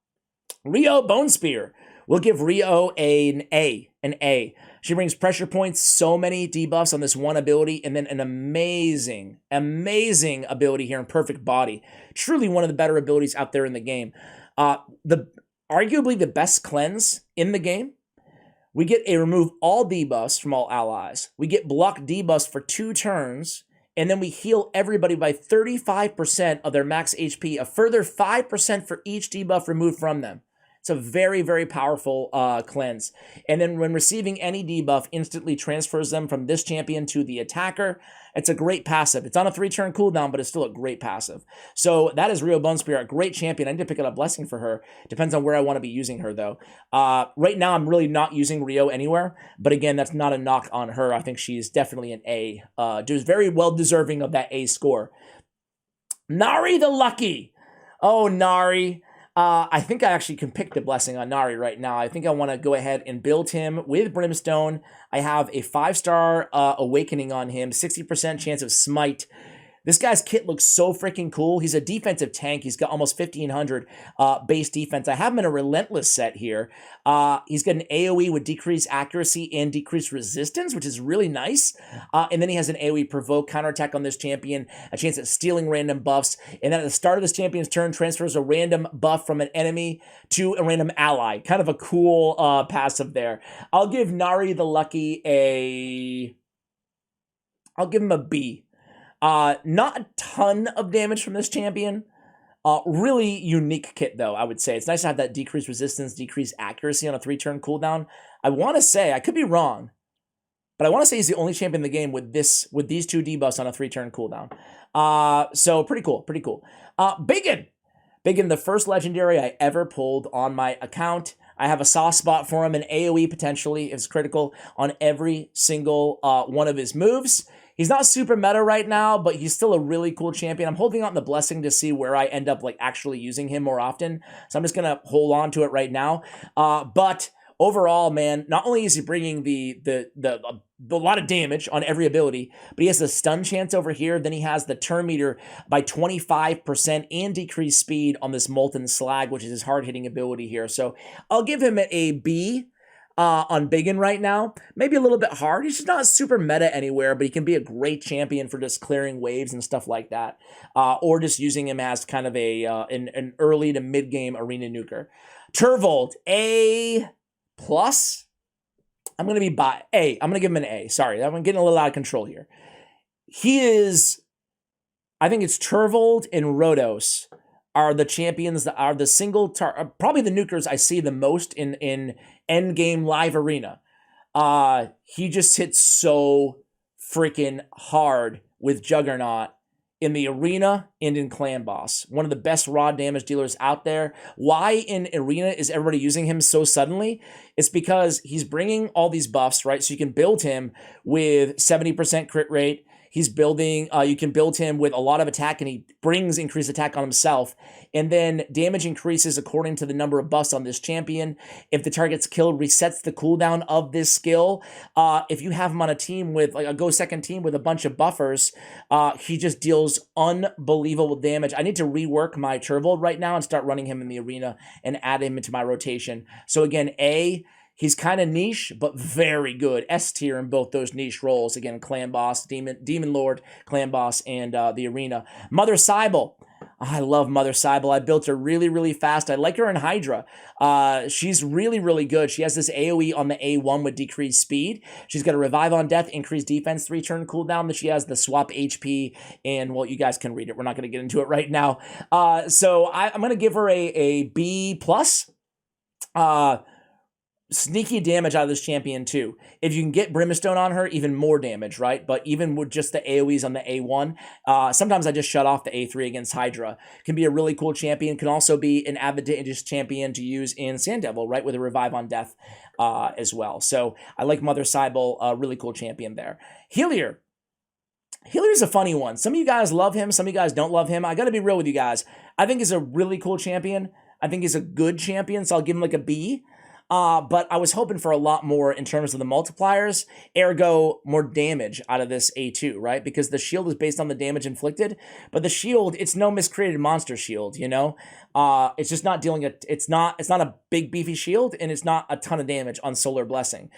Rio Bone Spear. We'll give Rio an A. She brings pressure points, so many debuffs on this one ability, and then an amazing ability here in Perfect Body. Truly one of the better abilities out there in the game. Arguably the best cleanse in the game. We get a remove all debuffs from all allies. We get block debuffs for 2 turns, and then we heal everybody by 35% of their max HP, a further 5% for each debuff removed from them. It's a very powerful cleanse. And then when receiving any debuff, instantly transfers them from this champion to the attacker. It's a great passive. It's on a 3-turn cooldown, but it's still a great passive. So that is Rio Bone Spear, a great champion. I need to pick up a blessing for her. Depends on where I want to be using her, though. Right now, I'm really not using Rio anywhere. But again, that's not a knock on her. I think she's definitely an A. Very well deserving of that A score. Nari the Lucky. Oh, Nari. I think I actually can pick the blessing on Nari right now. I think I want to go ahead and build him with Brimstone. I have a 5-star awakening on him, 60% chance of smite. This guy's kit looks so freaking cool. He's a defensive tank. He's got almost 1,500 base defense. I have him in a Relentless set here. He's got an AoE with decreased accuracy and decreased resistance, which is really nice. And then he has an AoE provoke counterattack on this champion, a chance at stealing random buffs. And then at the start of this champion's turn, transfers a random buff from an enemy to a random ally. Kind of a cool passive there. I'll give Nari the Lucky I'll give him a B. Not a ton of damage from this champion. Really unique kit, though, I would say. It's nice to have that decreased resistance, decreased accuracy on a 3-turn cooldown. I want to say, I could be wrong, but I want to say he's the only champion in the game with these 2 debuffs on a 3-turn cooldown. So pretty cool. Biggen, the first legendary I ever pulled on my account. I have a soft spot for him, an AoE potentially is critical on every single one of his moves. He's not super meta right now, but he's still a really cool champion. I'm holding on the blessing to see where I end up like actually using him more often. So I'm just going to hold on to it right now. But overall, man, not only is he bringing a lot of damage on every ability, but he has the stun chance over here. Then he has the turn meter by 25% and decreased speed on this Molten Slag, which is his hard-hitting ability here. So I'll give him a B. On Biggen right now. Maybe a little bit hard. He's just not super meta anywhere, but he can be a great champion for just clearing waves and stuff like that. Or just using him as kind of an early to mid-game arena nuker. Turvold, A+. I'm going to be by A. I'm going to give him an A. Sorry, I'm getting a little out of control here. He is, I think it's Turvold and Rhodos are the champions that are the probably the nukers I see the most in endgame live arena. He just hits so freaking hard with Juggernaut. in the arena and in Clan Boss. One of the best raw damage dealers out there. Why in arena is everybody using him so suddenly? It's because he's bringing all these buffs, right? So you can build him with 70% crit rate. He's building, you can build him with a lot of attack, and he brings increased attack on himself. And then damage increases according to the number of buffs on this champion. If the target's killed, resets the cooldown of this skill. If you have him on a team with, like a go second team with a bunch of buffers, he just deals unbelievable damage. I need to rework my Turvold right now and start running him in the arena and add him into my rotation. So again, he's kind of niche, but very good. S tier in both those niche roles. Again, Clan Boss, Demon Lord, Clan Boss, and the Arena. Mother Cybele. I love Mother Cybele. I built her really, really fast. I like her in Hydra. She's really, really good. She has this AoE on the A1 with decreased speed. She's got a Revive on Death, increased defense, 3-turn cooldown. That she has the swap HP, and, well, you guys can read it. We're not going to get into it right now. So I'm going to give her a B+. Sneaky damage out of this champion too. If you can get Brimstone on her, even more damage, right? But even with just the AoEs on the A1, sometimes I just shut off the A3 against Hydra. Can be a really cool champion. Can also be an advantageous champion to use in Sand Devil, right? With a Revive on Death as well. So I like Mother Cybele, a really cool champion there. Hillier. Hillier's a funny one. Some of you guys love him. Some of you guys don't love him. I got to be real with you guys. I think he's a really cool champion. I think he's a good champion, so I'll give him like a B. But I was hoping for a lot more in terms of the multipliers, ergo more damage out of this A2, right? Because the shield is based on the damage inflicted, but the shield, it's no miscreated monster shield, you know? It's just not dealing it's not a big beefy shield, and it's not a ton of damage on Solar Blessing.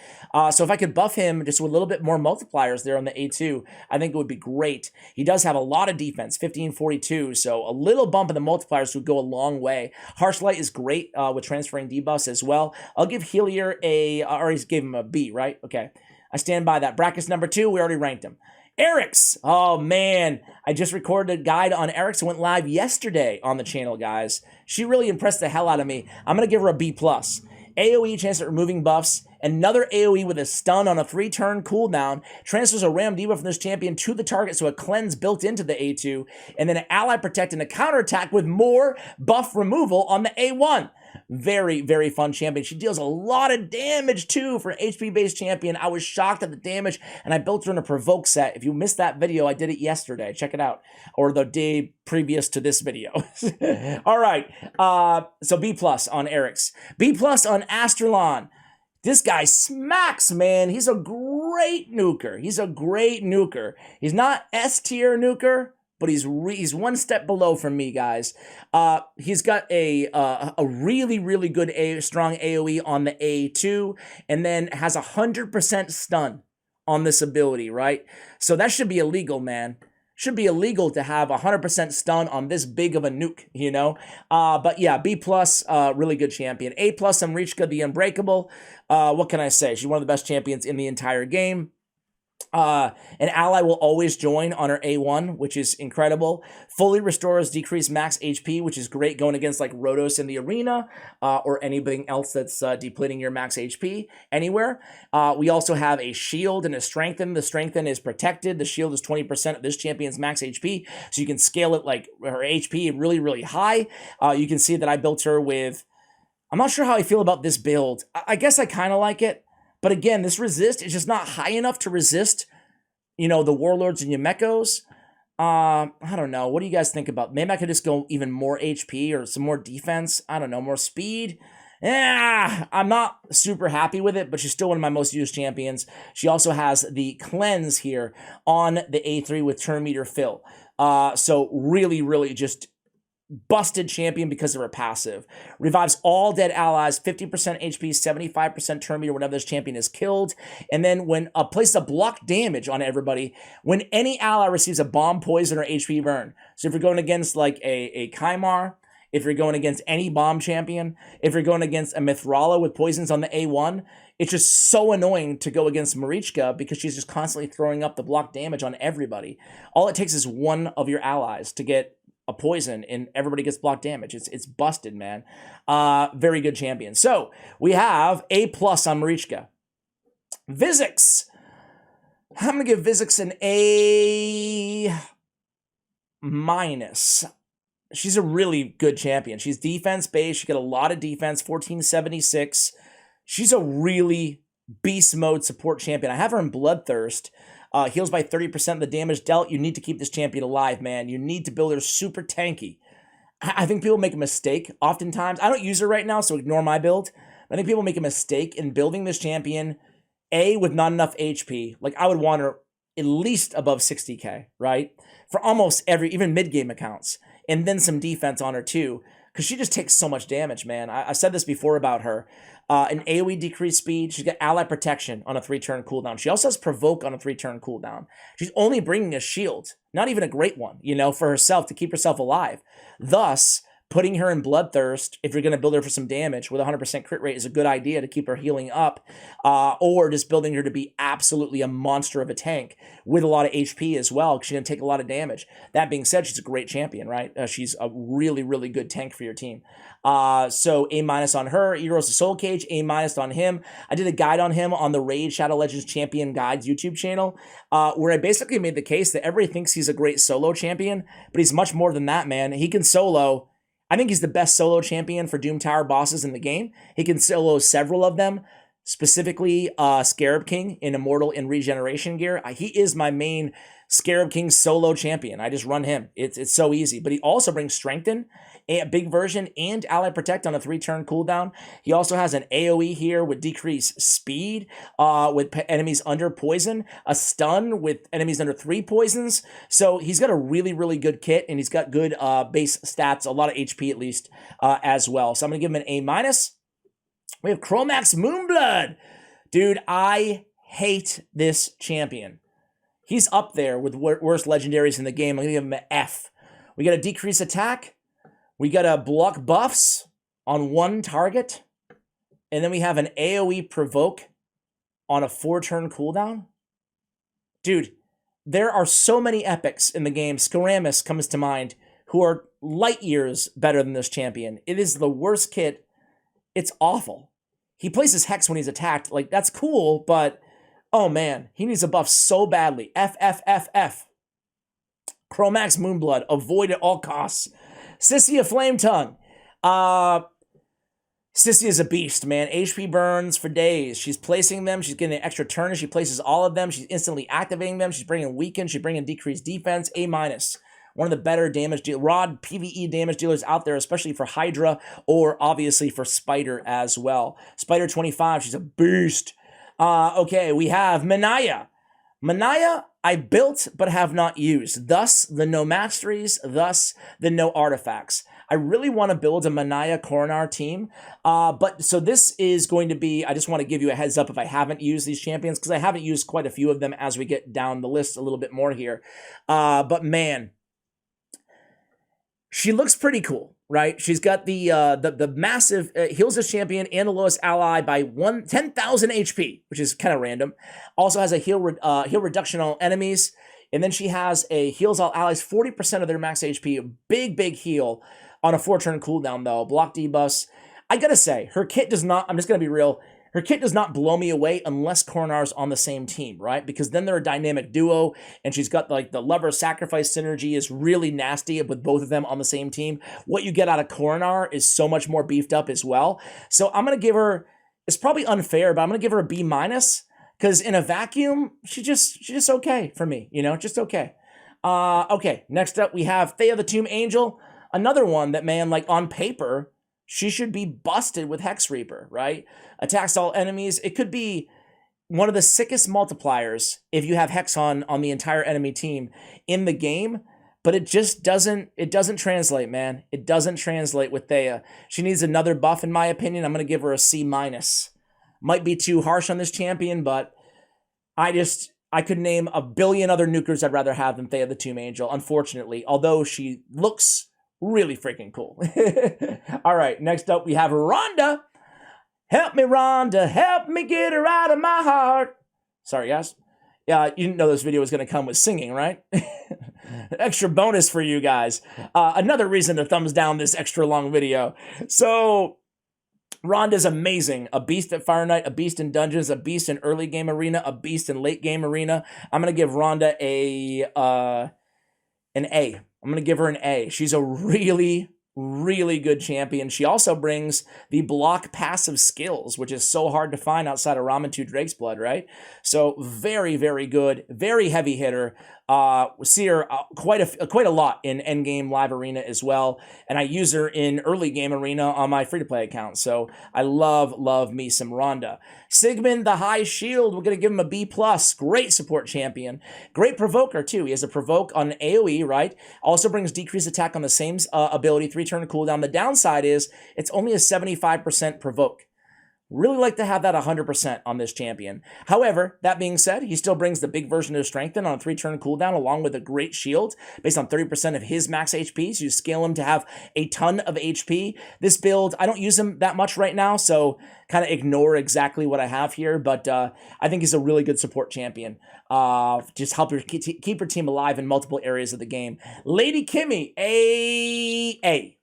So if I could buff him just with a little bit more multipliers there on the A2, I think it would be great. He does have a lot of defense, 1542, so a little bump in the multipliers would go a long way. Harsh Light is great with transferring debuffs as well. I'll give Hillier I already gave him a B, right? Okay. I stand by that. Brackus number 2, we already ranked him. Eryx. Oh, man. I just recorded a guide on Eryx. Went live yesterday on the channel, guys. She really impressed the hell out of me. I'm going to give her a B+. AoE chance at removing buffs. Another AoE with a stun on a 3-turn cooldown. Transfers a ram debuff from this champion to the target, so a cleanse built into the A2. And then an ally protect and a counterattack with more buff removal on the A1. Very, very fun champion. She deals a lot of damage, too, for an HP-based champion. I was shocked at the damage, and I built her in a Provoke set. If you missed that video, I did it yesterday. Check it out. Or the day previous to this video. All right. So B+ on Eryx. B+ on Astralon. This guy smacks, man. He's a great nuker. He's a great nuker. He's not S-tier nuker, but he's one step below from me, guys. He's got a really, really good strong AoE on the A2, and then has 100% stun on this ability, right? So that should be illegal, man. Should be illegal to have 100% stun on this big of a nuke, you know? But yeah, B+, really good champion. A+ on Marichka the Unbreakable. What can I say? She's one of the best champions in the entire game. An ally will always join on her A1, which is incredible. Fully restores decreased max HP, which is great going against like Rotos in the arena, or anything else that's depleting your max HP anywhere. We also have a shield and a strengthen. The strengthen is protected. The shield is 20% of this champion's max HP, so you can scale it like her HP really, really high. You can see that I built her with, I'm not sure how I feel about this build. I guess I kind of like it. But again, this resist is just not high enough to resist, you know, the Warlords and Yumekos. I don't know. What do you guys think about? Maybe I could just go even more HP or some more defense. I don't know, more speed. I'm not super happy with it, but she's still one of my most used champions. She also has the cleanse here on the A3 with turn meter fill. So really, really just busted champion because of her passive. Revives all dead allies, 50% HP, 75% turn meter whenever this champion is killed. And then when places a block damage on everybody, when any ally receives a bomb, poison, or HP burn. So if you're going against like a Kymar, if you're going against any bomb champion, if you're going against a Mithrala with poisons on the A1, it's just so annoying to go against Marichka because she's just constantly throwing up the block damage on everybody. All it takes is one of your allies to get a poison and everybody gets block damage. It's busted, man. Very good champion. So we have A+ on Marichka. Vizix. I'm gonna give Vizix an A-. minus. She's a really good champion. She's defense based. She got a lot of defense, 1476. She's a really beast mode support champion. I have her in Bloodthirst. Heals by 30% of the damage dealt. You need to keep this champion alive, man. You need to build her super tanky. I think people make a mistake oftentimes. I don't use her right now, so ignore my build. I think people make a mistake in building this champion, A, with not enough HP. Like, I would want her at least above 60k, right? For almost every, even mid-game accounts. And then some defense on her, too. Because she just takes so much damage, man. I said this before about her. An AoE decreased speed. She's got ally protection on a 3-turn cooldown. She also has provoke on a 3-turn cooldown. She's only bringing a shield, not even a great one, you know, for herself to keep herself alive. Thus, putting her in Bloodthirst, if you're going to build her for some damage with 100% crit rate, is a good idea to keep her healing up, or just building her to be absolutely a monster of a tank with a lot of HP as well, because she's going to take a lot of damage. That being said, she's a great champion, right? She's a really, really good tank for your team. So A- on her. Eros the Soul Cage, A- on him. I did a guide on him on the Raid Shadow Legends Champion Guides YouTube channel, where I basically made the case that everybody thinks he's a great solo champion, but he's much more than that, man. He can solo. I think he's the best solo champion for Doom Tower bosses in the game. He can solo several of them, specifically Scarab King in Immortal and Regeneration gear. He is my main Scarab King solo champion. I just run him. It's so easy. But he also brings Strengthen, a big version, and Ally Protect on a 3-turn cooldown. He also has an AoE here with decreased speed, with enemies under poison, a stun with enemies under 3 poisons. So he's got a really, really good kit, and he's got good base stats, a lot of HP at least, as well. So I'm going to give him an A-. We have Chromax Moonblood. Dude, I hate this champion. He's up there with worst legendaries in the game. I'm going to give him an F. We got a decrease attack. We got a block buffs on 1 target. And then we have an AoE provoke on a 4-turn cooldown. Dude, there are so many epics in the game. Skaramis comes to mind, who are light years better than this champion. It is the worst kit. It's awful. He places Hex when he's attacked. Like, that's cool, but oh man, he needs a buff so badly. F, F, F, F. Chromax Moonblood, avoid at all costs. Sissy of Flame Tongue. Sissy is a beast, man. HP burns for days. She's placing them. She's getting an extra turn as she places all of them. She's instantly activating them. She's bringing weaken. She's bringing decreased defense. A-. One of the better rod PvE damage dealers out there, especially for Hydra or obviously for Spider as well. Spider 25, she's a beast. Okay, we have Manaya. Manaya, I built but have not used. Thus, the no masteries, thus, the no artifacts. I really want to build a Manaya Coronar team, but so this is going to be, I just want to give you a heads up if I haven't used these champions, because I haven't used quite a few of them as we get down the list a little bit more here. But man, she looks pretty cool, right? She's got the massive heals this champion and the lowest ally by 10,000 HP, which is kind of random. Also has a heal reduction on enemies, and then she has a heals all allies 40% of their max HP. Big heal on a 4-turn cooldown though. Block debuffs. I gotta say, her kit does not. I'm just gonna be real. Her kit does not blow me away unless Coronar's on the same team, right? Because then they're a dynamic duo, and she's got like the lover sacrifice synergy is really nasty with both of them on the same team. What you get out of Coronar is so much more beefed up as well. So I'm gonna give her, it's probably unfair, but I'm gonna give her a B-, because in a vacuum, she's just okay for me, you know, just okay. Okay, next up we have Thea the Tomb Angel, another one that, man, like on paper, she should be busted with Hex Reaper, right? Attacks all enemies. It could be one of the sickest multipliers if you have Hex on the entire enemy team in the game, but it just doesn't translate, man. It doesn't translate with Thea. She needs another buff, in my opinion. I'm going to give her a C-. Might be too harsh on this champion, but I could name a billion other nukers I'd rather have than Thea the Tomb Angel, unfortunately, although she looks really freaking cool. All right, next up we have Rhonda. Help me, Rhonda. Help me get her out of my heart. Sorry, guys. Yeah, you didn't know this video was going to come with singing, right? Extra bonus for you guys. Another reason to thumbs down this extra long video. So, Rhonda's amazing. A beast at Fire Knight, a beast in dungeons, a beast in early game arena, a beast in late game arena. I'm going to give Rhonda an A. I'm I'm going to give her an A. She's a really, really good champion. She also brings the block passive skills, which is so hard to find outside of Ramen 2 Drake's Blood, right? So very, very good, very heavy hitter. See her quite a lot in endgame live arena as well, and I use her in early game arena on my free-to-play account. So I love me some Rhonda. Sigmund the High Shield, we're gonna give him a B+. Great support champion, great provoker too. He has a provoke on AoE, right? Also brings decreased attack on the same ability, 3-turn cooldown. The downside is it's only a 75% provoke. Really like to have that 100% on this champion. However, that being said, he still brings the big version of Strengthen on a 3-turn cooldown along with a great shield based on 30% of his max HP. So you scale him to have a ton of HP. This build, I don't use him that much right now, so kind of ignore exactly what I have here, but I think he's a really good support champion. Just help her keep her team alive in multiple areas of the game. Lady Kimmy, A.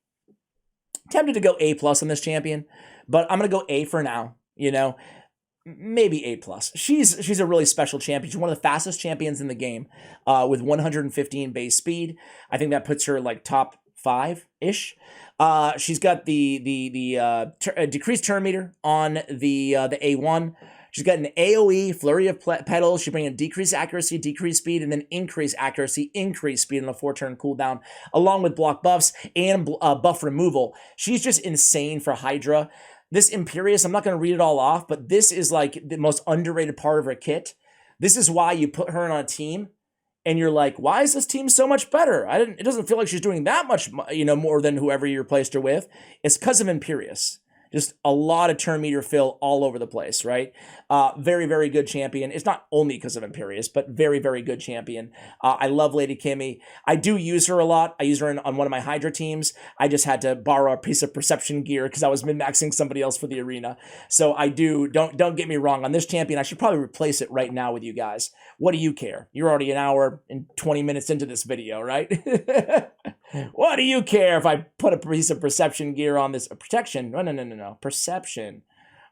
Tempted to go A+ on this champion, but I'm going to go A for now, you know, maybe A+. She's a really special champion. She's one of the fastest champions in the game with 115 base speed. I think that puts her like top 5-ish. She's got the decreased turn meter on the A1. She's got an AoE, Flurry of Petals. She brings a decreased accuracy, decreased speed, and then increased accuracy, increased speed on a 4-turn cooldown, along with block buffs and buff removal. She's just insane for Hydra. This Imperious, I'm not going to read it all off, but this is like the most underrated part of her kit. This is why you put her on a team, and you're like, why is this team so much better? It doesn't feel like she's doing that much, more than whoever you replaced her with. It's because of Imperious. Just a lot of turn meter fill all over the place, right? Very, very good champion. It's not only because of Imperious, but very, very good champion. I love Lady Kimmy. I do use her a lot. I use her on one of my Hydra teams. I just had to borrow a piece of perception gear because I was min-maxing somebody else for the arena. So I do, don't get me wrong, on this champion, I should probably replace it right now with you guys. What do you care? You're already an hour and 20 minutes into this video, right? What do you care if I put a piece of perception gear on this? Protection? No. Perception.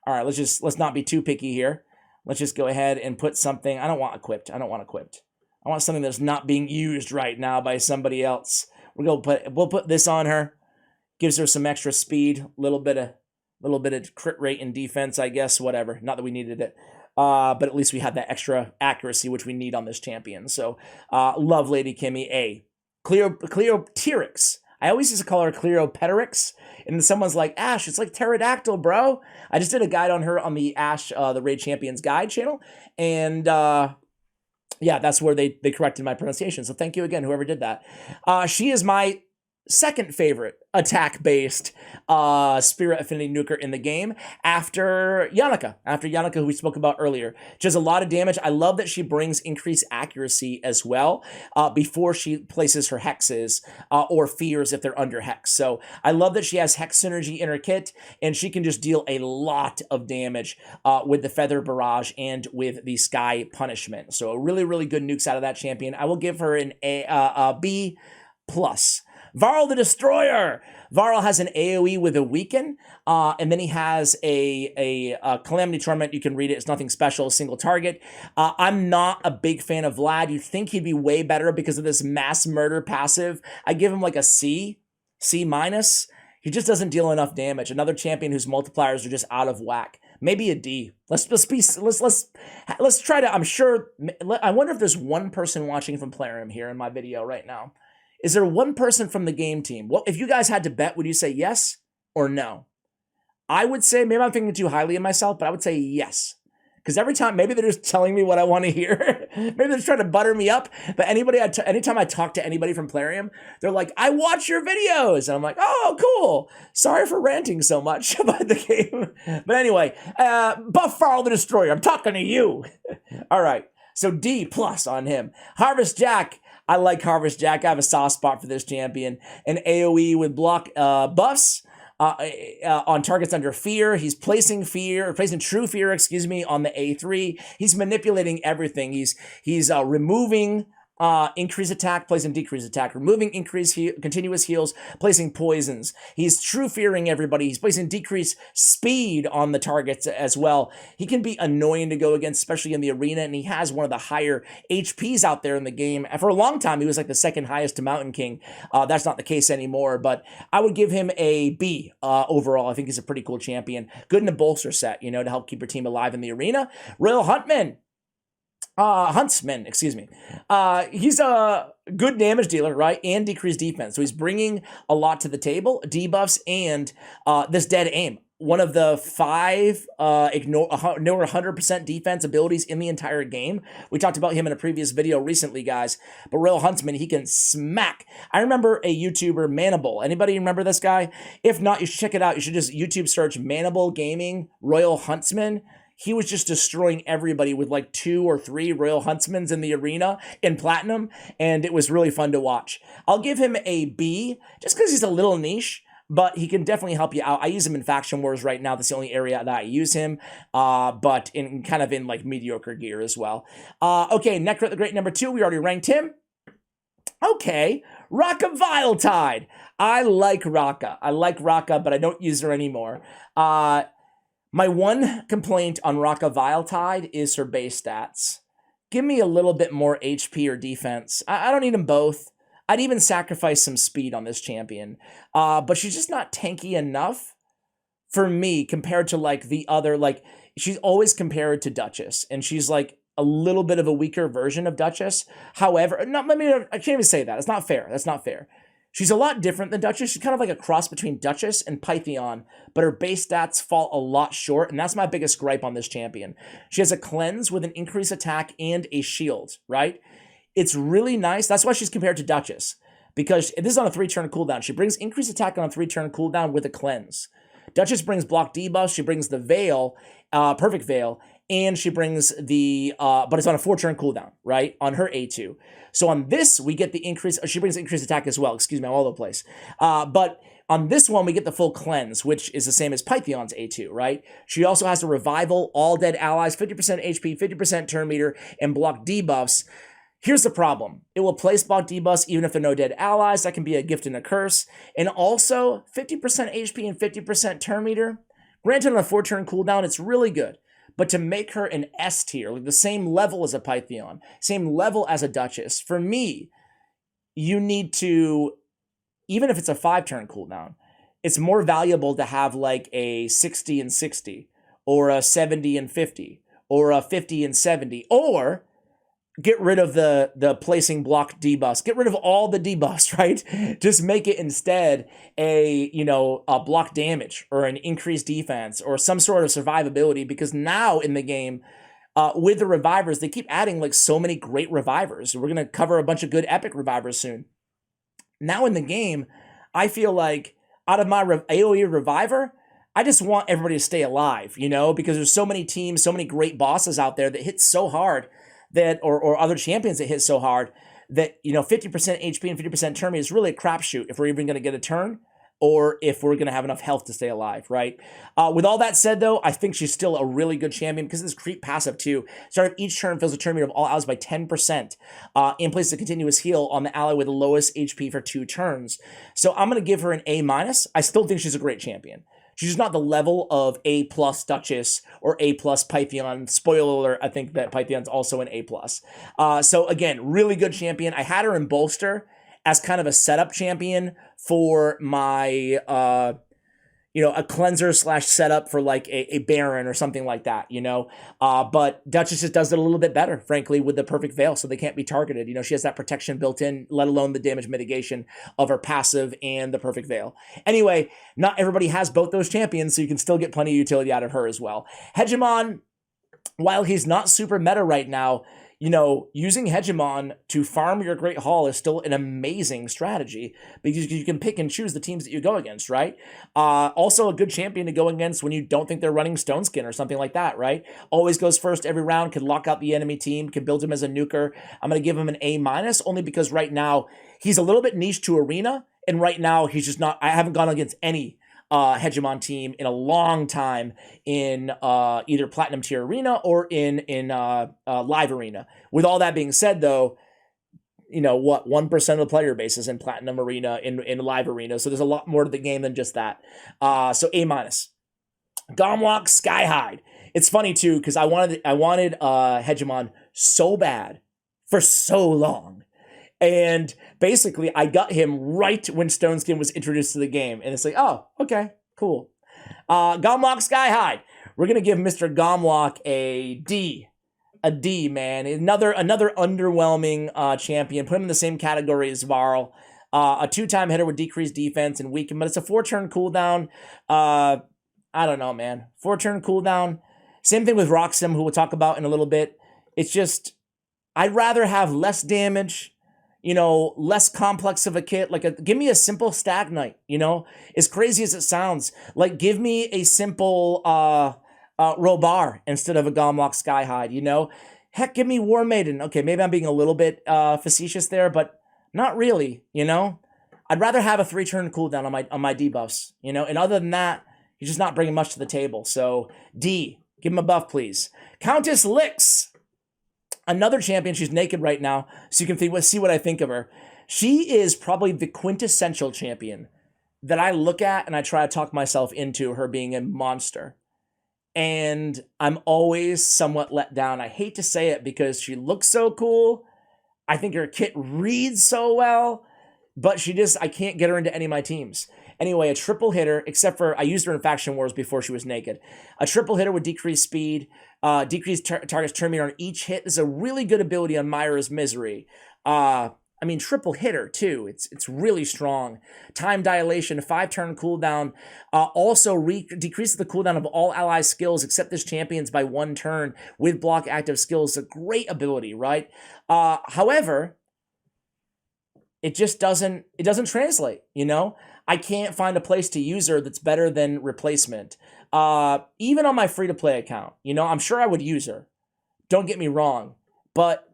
All right, let's not be too picky here. Let's just go ahead and put something. I don't want equipped. I want something that's not being used right now by somebody else. We'll put this on her. Gives her some extra speed, little bit of crit rate and defense, I guess, whatever. Not that we needed it. But at least we have that extra accuracy, which we need on this champion. So, love Lady Kimmy. A. Cleopteryx. I always used to call her Cleopteryx, and then someone's like, Ash, it's like pterodactyl, bro. I just did a guide on her on the Ash, the Raid Champions Guide channel, and yeah, that's where they corrected my pronunciation. So thank you again, whoever did that. She is my second favorite attack-based Spirit Affinity nuker in the game after Yannica, who we spoke about earlier. She does a lot of damage. I love that she brings increased accuracy as well before she places her hexes or fears if they're under hex. So I love that she has hex synergy in her kit, and she can just deal a lot of damage with the Feather Barrage and with the Sky Punishment. So a really, really good nukes out of that champion. I will give her an a B+. Varl the Destroyer. Varl has an AoE with a weaken, and then he has a Calamity Torment. You can read it. It's nothing special, single target. I'm not a big fan of Vlad. You'd think he'd be way better because of this mass murder passive. I give him like a C-. He just doesn't deal enough damage. Another champion whose multipliers are just out of whack. Maybe a D. Let's try to. I'm sure. I wonder if there's one person watching from Plarium here in my video right now. Is there one person from the game team? Well, if you guys had to bet, would you say yes or no? I would say, maybe I'm thinking too highly of myself, but I would say yes. Because every time, maybe they're just telling me what I want to hear. Maybe they're just trying to butter me up. But anytime I talk to anybody from Plarium, they're like, I watch your videos. And I'm like, oh, cool. Sorry for ranting so much about the game. But anyway, Buff Varl the Destroyer, I'm talking to you. All right, so D+ on him. Harvest Jack. I like Harvest Jack. I have a soft spot for this champion. An AoE with block buffs on targets under fear. He's placing true fear, on the A3. He's manipulating everything. He's removing increase attack, placing decrease attack, removing continuous heals, placing poisons. He's true fearing everybody. He's placing decrease speed on the targets as well. He can be annoying to go against, especially in the arena, and he has one of the higher HPs out there in the game. And for a long time, he was like the second highest to Mountain King. That's not the case anymore, but I would give him a B overall. I think he's a pretty cool champion. Good in a bolster set, to help keep your team alive in the arena. Royal Huntsman, excuse me. He's a good damage dealer, right? And decreased defense. So he's bringing a lot to the table, debuffs, and this dead aim. One of the 5 ignore 100% defense abilities in the entire game. We talked about him in a previous video recently, guys. But Royal Huntsman, he can smack. I remember a YouTuber, Manable. Anybody remember this guy? If not, you should check it out. You should just YouTube search Manable Gaming Royal Huntsman. He was just destroying everybody with like 2 or 3 Royal Huntsmans in the arena in Platinum, and it was really fun to watch. I'll give him a B just because he's a little niche, but he can definitely help you out. I use him in Faction Wars right now. That's the only area that I use him, but in kind of in like mediocre gear as well. Okay, Necro the Great number 2. We already ranked him. Okay, Raka Viletide. I like Raka, but I don't use her anymore. My one complaint on Raka Viletide is her base stats. Give me a little bit more HP or defense. I don't need them both. I'd even sacrifice some speed on this champion. But she's just not tanky enough for me compared to like the other, like she's always compared to Duchess, and she's like a little bit of a weaker version of Duchess. However, I can't even say that. It's not fair. That's not fair. She's a lot different than Duchess. She's kind of like a cross between Duchess and Pythion, but her base stats fall a lot short, and that's my biggest gripe on this champion. She has a cleanse with an increased attack and a shield, right? It's really nice. That's why she's compared to Duchess, because this is on a 3-turn cooldown. She brings increased attack on a 3-turn cooldown with a cleanse. Duchess brings block debuff. She brings the Veil, Perfect Veil, and she brings the, but it's on a 4-turn cooldown, right? On her A2. So on this, we get the increase, she brings increased attack as well, excuse me, I'm all over the place. But on this one, we get the full cleanse, which is the same as Pythion's A2, right? She also has a revival, all dead allies, 50% HP, 50% turn meter, and block debuffs. Here's the problem. It will place block debuffs even if there are no dead allies. That can be a gift and a curse. And also, 50% HP and 50% turn meter. Granted, on a 4-turn cooldown, it's really good. But to make her an S tier, like the same level as a Pythion, same level as a Duchess, for me, you need to, even if it's a 5-turn cooldown, it's more valuable to have like a 60 and 60, or a 70 and 50, or a 50 and 70, or get rid of the placing block debuffs. Get rid of all the debuffs, right? Just make it instead a block damage or an increased defense or some sort of survivability, because now in the game, with the revivers, they keep adding like so many great revivers. We're going to cover a bunch of good epic revivers soon. Now in the game, I feel like out of my AoE reviver, I just want everybody to stay alive, because there's so many teams, so many great bosses out there that hit so hard that, or other champions that hit so hard that, 50% HP and 50% turn is really a crapshoot if we're even going to get a turn or if we're going to have enough health to stay alive, right? With all that said, though, I think she's still a really good champion because of this creep passive, too. Start of each turn fills the turn meter of all allies by 10%, and places a continuous heal on the ally with the lowest HP for 2 turns. So I'm going to give her an A-. I still think she's a great champion. She's just not the level of A+ Duchess or A+ Pythion. Spoiler alert, I think that Pythion's also an A+. So again, really good champion. I had her in Bolster as kind of a setup champion for my, a cleanser / setup for like a Baron or something like that, But Duchess just does it a little bit better, frankly, with the Perfect Veil, so they can't be targeted. She has that protection built in, let alone the damage mitigation of her passive and the Perfect Veil. Anyway, not everybody has both those champions, so you can still get plenty of utility out of her as well. Hegemon, while he's not super meta right now, using Hegemon to farm your Great Hall is still an amazing strategy because you can pick and choose the teams that you go against, right? Also a good champion to go against when you don't think they're running Stoneskin or something like that, right? Always goes first every round, can lock out the enemy team, can build him as a nuker. I'm going to give him an A- only because right now he's a little bit niche to Arena, and right now he's just not, I haven't gone against any Hegemon team in a long time in either Platinum Tier Arena or in Live Arena. With all that being said, though, what 1% of the player base is in Platinum Arena, in Live Arena. So there's a lot more to the game than just that. So A-. Gomlock Skyhide. It's funny too, because I wanted Hegemon so bad for so long. And basically I got him right when Stone Skin was introduced to the game. And it's like, oh, okay, cool. Gomlock Skyhide. We're gonna give Mr. Gomlock a D. A D, man. Another underwhelming champion. Put him in the same category as Varl. A 2-time hitter with decreased defense and weaken, but it's a 4-turn cooldown. I don't know, man. 4-turn cooldown. Same thing with Roxem, who we'll talk about in a little bit. It's just, I'd rather have less damage, less complex of a kit. Like, give me a simple Stag Knight, as crazy as it sounds. Like, give me a simple Robar instead of a Gomlock Skyhide, Heck, give me War Maiden. Okay, maybe I'm being a little bit facetious there, but not really, I'd rather have a 3-turn cooldown on my debuffs, and other than that, he's just not bringing much to the table. So D, give him a buff, please. Countess Lix, another champion. She's naked right now, so you can see what I think of her. She is probably the quintessential champion that I look at and I try to talk myself into her being a monster. And I'm always somewhat let down. I hate to say it because she looks so cool. I think her kit reads so well, but I can't get her into any of my teams. Anyway, a triple hitter, except for I used her in Faction Wars before she was naked. A triple hitter with decreased speed, decreased target's turn meter on each hit. This is a really good ability on Myra's Misery. Triple hitter too. It's really strong. Time dilation, 5-turn cooldown. Also decreases the cooldown of all ally skills except this champion's by 1 turn with block active skills. It's a great ability, right? However, it just doesn't translate, I can't find a place to use her that's better than replacement. Even on my free-to-play account, I'm sure I would use her. Don't get me wrong. But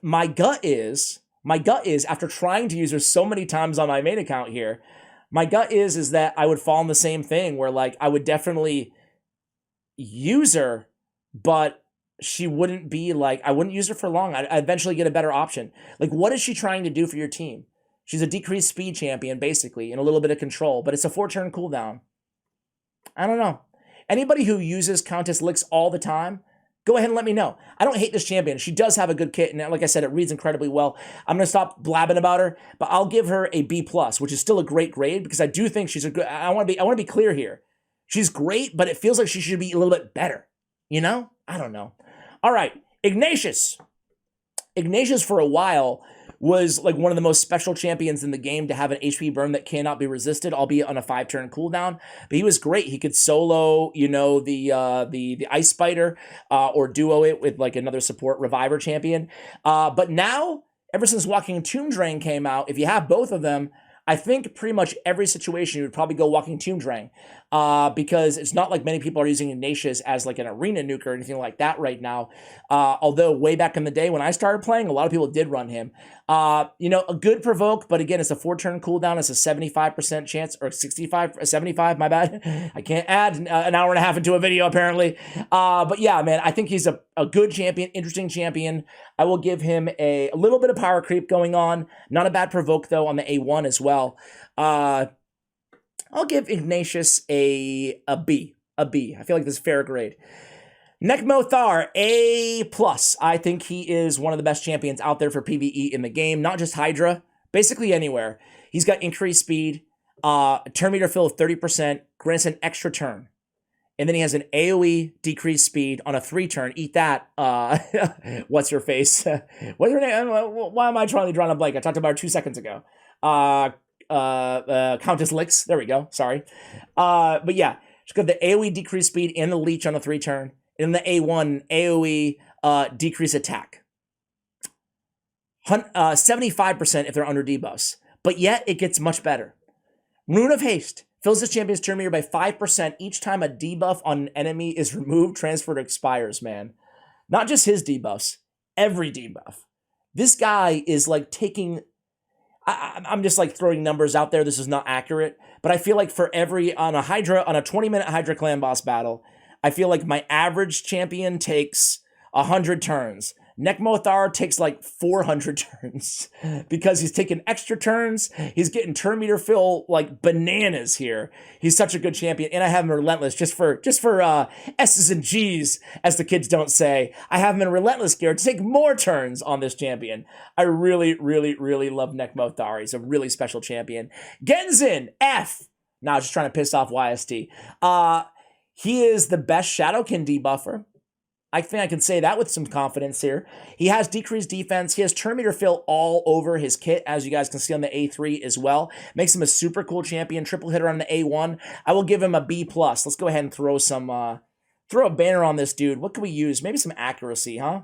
my gut is, after trying to use her so many times on my main account here, my gut is that I would fall in the same thing where, like, I would definitely use her, but she wouldn't be like, I wouldn't use her for long. I'd eventually get a better option. Like, what is she trying to do for your team? She's a decreased speed champion, basically, and a little bit of control, but it's a 4-turn cooldown. I don't know. Anybody who uses Countess Lix all the time, go ahead and let me know. I don't hate this champion. She does have a good kit, and like I said, it reads incredibly well. I'm going to stop blabbing about her, but I'll give her a B+, which is still a great grade, because I do think she's a good... I want to be clear here. She's great, but it feels like she should be a little bit better. I don't know. All right, Ignatius. Ignatius, for a while, was like one of the most special champions in the game to have an HP burn that cannot be resisted, albeit on a 5-turn cooldown. But he was great. He could solo, the Ice Spider, or duo it with like another support Reviver champion. But now, ever since Walking Tomb Drain came out, if you have both of them, I think pretty much every situation you would probably go Walking Tomb Drain, because it's not like many people are using Ignatius as like an arena nuke or anything like that right now. Although way back in the day when I started playing, a lot of people did run him. A good provoke, but again, it's a 4-turn cooldown. It's a 75% chance, or 75, my bad. I can't add an hour and a half into a video apparently. But yeah, man, I think he's a good champion, interesting champion. I will give him a little bit of power creep going on. Not a bad provoke though on the A1 as well. I'll give Ignatius a B. I feel like this is fair grade. Nekmothar, A+. I think he is one of the best champions out there for PvE in the game, not just Hydra, basically anywhere. He's got increased speed, turn meter fill of 30%, grants an extra turn. And then he has an AoE decreased speed on a 3-turn. Eat that. What's her face? What's her name? Why am I trying to draw on a blank? I talked about her 2 seconds ago. Countess Lix. There we go. Sorry. But yeah, she's got the AoE decreased speed and the leech on a 3-turn. And the A1 AoE decrease attack. 75% if they're under debuffs. But yet it gets much better. Rune of Haste. Fills this champion's turn meter by 5% each time a debuff on an enemy is removed, transferred, or expires, man. Not just his debuffs. Every debuff. This guy is like taking... I'm just like throwing numbers out there. This is not accurate. But I feel like for on a 20-minute Hydra clan boss battle, I feel like my average champion takes 100 turns. Nekmothar takes like 400 turns because he's taking extra turns. He's getting turn meter fill like bananas here. He's such a good champion, and I have him relentless just for S's and G's, as the kids don't say. I have him in relentless gear to take more turns on this champion. I really, really, really love Nekmothar. He's a really special champion. Genzin F. Now, just trying to piss off YST. He is the best Shadowkin debuffer. I think I can say that with some confidence here. He has decreased defense. He has turn meter fill all over his kit, as you guys can see on the A3 as well. Makes him a super cool champion. Triple hitter on the A1. I will give him a B+. Let's go ahead and throw a banner on this dude. What can we use? Maybe some accuracy, huh?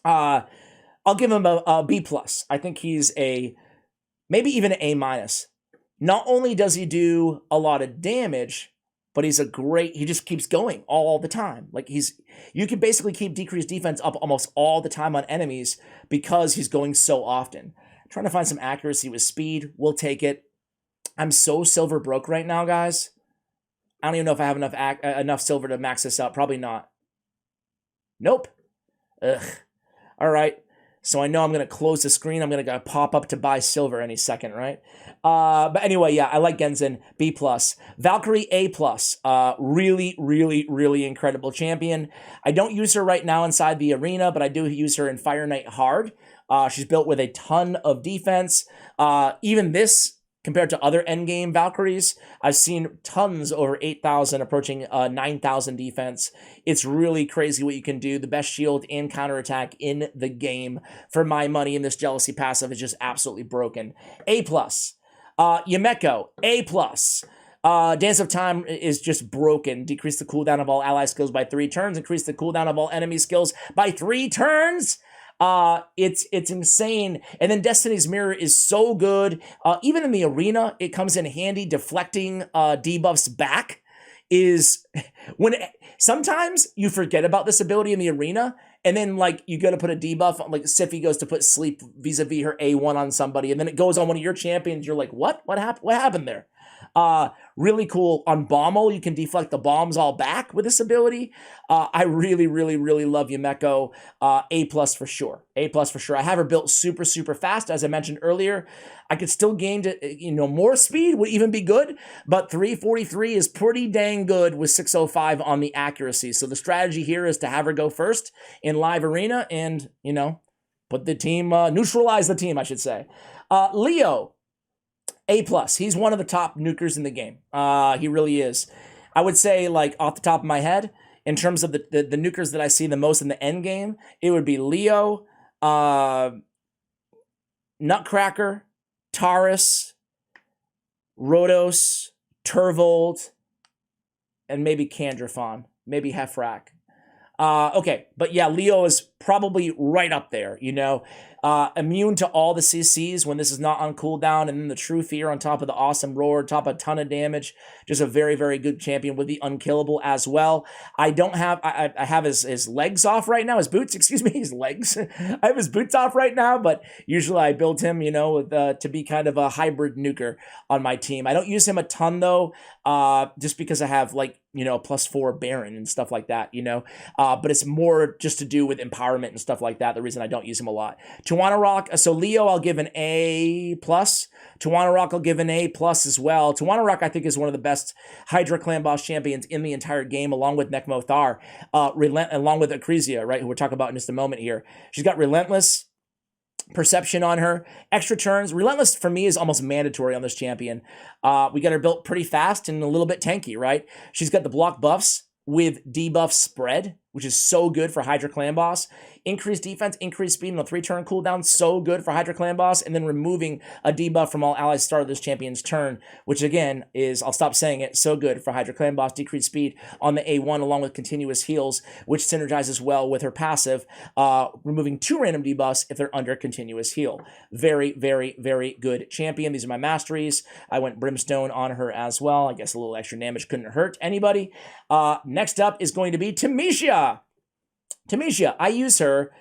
I'll give him a B+. I think he's maybe even an A-. Not only does he do a lot of damage, but he just keeps going all the time. Like you can basically keep decreased defense up almost all the time on enemies because he's going so often. I'm trying to find some accuracy with speed. We'll take it. I'm so silver broke right now, guys. I don't even know if I have enough silver to max this out. Probably not. Nope. Ugh. All right. So I know I'm going to close the screen. I'm going to pop up to buy silver any second, right? But anyway, yeah, I like Genzin, B+. Valkyrie, A+. Really, really, really incredible champion. I don't use her right now inside the arena, but I do use her in Fire Knight Hard. She's built with a ton of defense. Even this, compared to other endgame Valkyries, I've seen tons over 8,000, approaching 9,000 defense. It's really crazy what you can do. The best shield and counterattack in the game for my money, and this Jealousy passive is just absolutely broken. A+. Yumeko, A+. Dance of Time is just broken. Decrease the cooldown of all ally skills by 3 turns. Increase the cooldown of all enemy skills by 3 turns. It's insane. And then Destiny's Mirror is so good. Even in the arena, it comes in handy. Deflecting debuffs back is sometimes you forget about this ability in the arena, and then like you go to put a debuff, like Siphi goes to put sleep vis-a-vis her A1 on somebody, and then it goes on one of your champions. You're like, what happened? What happened there? Really cool. On Bommel, you can deflect the bombs all back with this ability. I really, really, really love Yumeko. A+ for sure. A+ for sure. I have her built super, super fast. As I mentioned earlier, I could still gain more speed would even be good, but 343 is pretty dang good with 605 on the accuracy. So the strategy here is to have her go first in live arena and, put the team, neutralize the team, I should say. Leo, A+. He's one of the top nukers in the game. He really is. I would say, like, off the top of my head, in terms of the nukers that I see the most in the end game, it would be Leo, Nutcracker, Taurus, Rhodos, Turvold, and maybe Candrafon, maybe Hefrak. Okay, but yeah, Leo is probably right up there, immune to all the CCs when this is not on cooldown, and then the True Fear on top of the awesome Roar, top of a ton of damage. Just a very, very good champion with the Unkillable as well. I have his legs off right now, his boots, excuse me, his legs. I have his boots off right now, but usually I build him, to be kind of a hybrid nuker on my team. I don't use him a ton though, just because I have +4 Baron and stuff like that, but it's more just to do with empowerment and stuff like that. The reason I don't use him a lot. Tawana Rock, so Leo, I'll give an A+. Tawana Rock, I'll give an A+ as well. Tawana Rock, I think, is one of the best Hydra Clan Boss champions in the entire game, along with Nekmothar, along with Acresia, right, who we're talking about in just a moment here. She's got Relentless, Perception on her, extra turns. Relentless for me is almost mandatory on this champion. We got her built pretty fast and a little bit tanky, right? She's got the block buffs with debuff spread, which is so good for Hydra Clan Boss. Increased defense, increased speed, and a 3-turn cooldown, so good for Hydra Clan Boss. And then removing a debuff from all allies start of this champion's turn, which again is, I'll stop saying it, so good for Hydra Clan Boss. Decreased speed on the A1 along with continuous heals, which synergizes well with her passive, removing 2 random debuffs if they're under continuous heal. Very, very, very good champion. These are my masteries. I went Brimstone on her as well. I guess a little extra damage couldn't hurt anybody. Next up is going to be Tamisha. Tamisha, I use her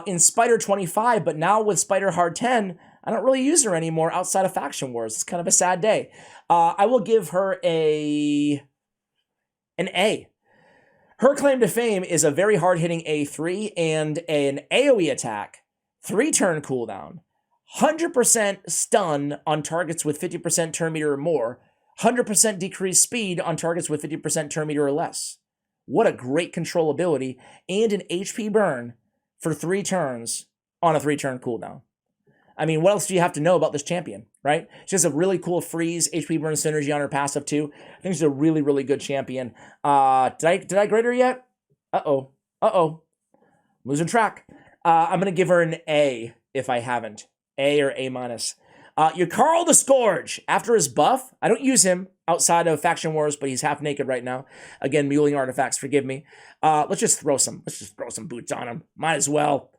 in Spider 25, but now with Spider Hard 10, I don't really use her anymore outside of Faction Wars. It's kind of a sad day. I will give her an A. Her claim to fame is a very hard-hitting A3 and an AoE attack, 3-turn cooldown, 100% stun on targets with 50% turn meter or more, 100% decreased speed on targets with 50% turn meter or less. What a great control ability, and an HP burn for 3 turns on a 3-turn cooldown. I mean, what else do you have to know about this champion, right? She has a really cool freeze HP burn synergy on her passive too. I think she's a really, really good champion. Did I grade her yet? Uh-oh. Losing track. I'm going to give her an A if I haven't. A or A minus. Karl the Scourge. After his buff, I don't use him outside of Faction Wars, but he's half naked right now. Again, muling artifacts, forgive me. Let's just throw some boots on him. Might as well.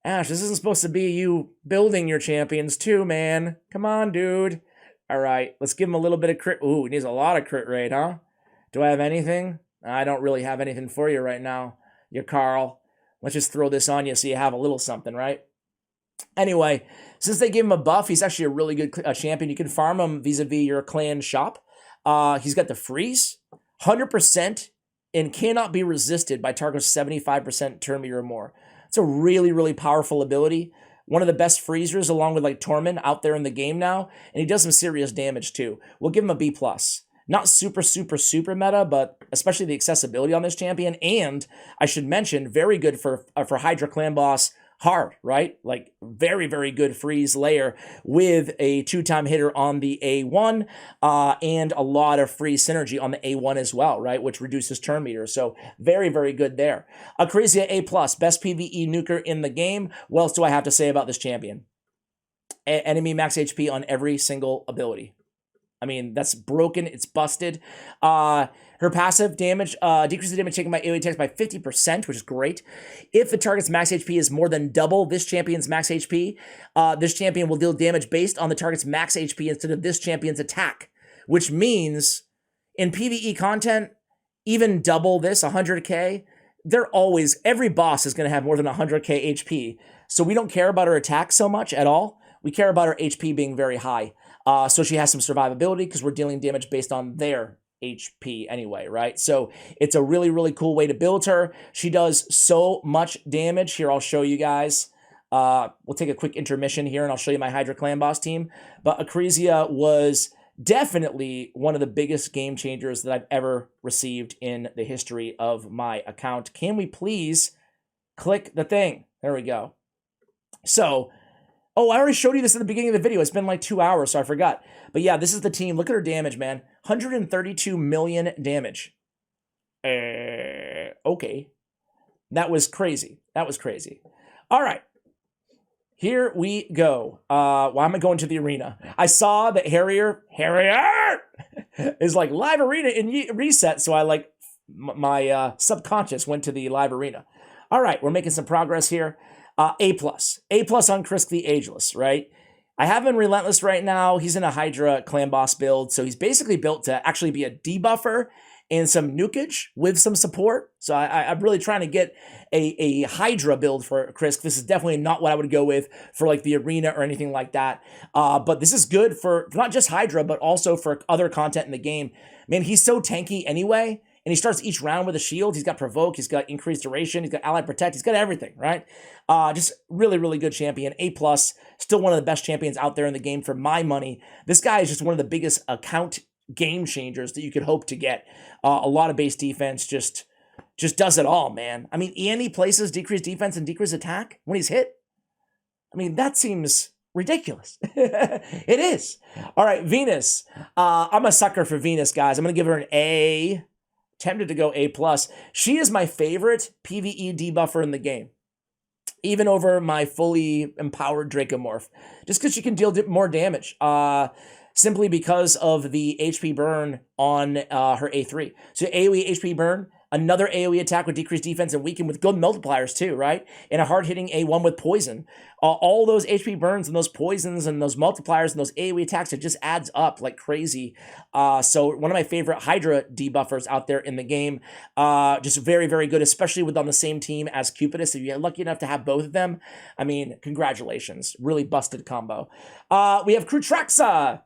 Ash, this isn't supposed to be you building your champions too, man. Come on, dude. All right, let's give him a little bit of crit. Ooh, he needs a lot of crit rate, huh? Do I have anything? I don't really have anything for you right now. You're Karl. Let's just throw this on you so you have a little something, right? Anyway, since they gave him a buff, he's actually a really good champion. You can farm him vis-a-vis your clan shop. He's got the freeze, 100%, and cannot be resisted by targets 75% turn meter or more. It's a really, really powerful ability. One of the best freezers, along with like Tormund, out there in the game now, and he does some serious damage too. We'll give him a B+. Not super, super, super meta, but especially the accessibility on this champion, and I should mention, very good for Hydra clan boss Hard, right? Like very, very good freeze layer with a 2-time hitter on the A1 and a lot of freeze synergy on the A1 as well, right? Which reduces turn meter. So very, very good there. Acrazia A+, best PvE nuker in the game. What else do I have to say about this champion? Enemy max HP on every single ability. I mean, that's broken. It's busted. Her passive damage decreases the damage taken by AoE attacks by 50%, which is great. If the target's max HP is more than double this champion's max HP, this champion will deal damage based on the target's max HP instead of this champion's attack, which means in PvE content, even double this, 100k, every boss is going to have more than 100k HP. So we don't care about her attack so much at all. We care about her HP being very high. So she has some survivability because we're dealing damage based on their HP anyway, right? So it's a really, really cool way to build her. She does so much damage. Here, I'll show you guys. We'll take a quick intermission here, and I'll show you my Hydra Clan Boss team. But Acrazia was definitely one of the biggest game changers that I've ever received in the history of my account. Can we please click the thing? There we go. So... oh, I already showed you this at the beginning of the video. It's been like 2 hours, so I forgot. But yeah, this is the team. Look at her damage, man. 132 million damage. Okay. That was crazy. That was crazy. All right. Here we go. Why am I going to the arena? I saw that Harrier is like live arena in reset, so I like my subconscious went to the live arena. All right, we're making some progress here. A+. A+ on Krisk the Ageless, right? I have him Relentless right now. He's in a Hydra clan boss build, so he's basically built to actually be a debuffer and some nukage with some support. So I'm really trying to get a Hydra build for Krisk. This is definitely not what I would go with for like the arena or anything like that. But this is good for not just Hydra, but also for other content in the game. Man, he's so tanky anyway. And he starts each round with a shield. He's got Provoke. He's got Increased Duration. He's got Ally Protect. He's got everything, right? Just really, really good champion. A+. Still one of the best champions out there in the game for my money. This guy is just one of the biggest account game changers that you could hope to get. A lot of base defense, just does it all, man. I mean, and he places decreased defense and decreased attack when he's hit. I mean, that seems ridiculous. It is. All right, Venus. I'm a sucker for Venus, guys. I'm going to give her an A. Tempted to go A+. She is my favorite PvE debuffer in the game, even over my fully empowered Dracomorph, just because she can deal more damage, simply because of the HP burn on her A3. So AoE HP burn, another AoE attack with decreased defense and weaken with good multipliers too, right? And a hard-hitting A1 with poison. All those HP burns and those poisons and those multipliers and those AoE attacks, it just adds up like crazy. So one of my favorite Hydra debuffers out there in the game. Just very, very good, especially with on the same team as Cupidus. If you're lucky enough to have both of them, I mean, congratulations. Really busted combo. We have Krutraxa.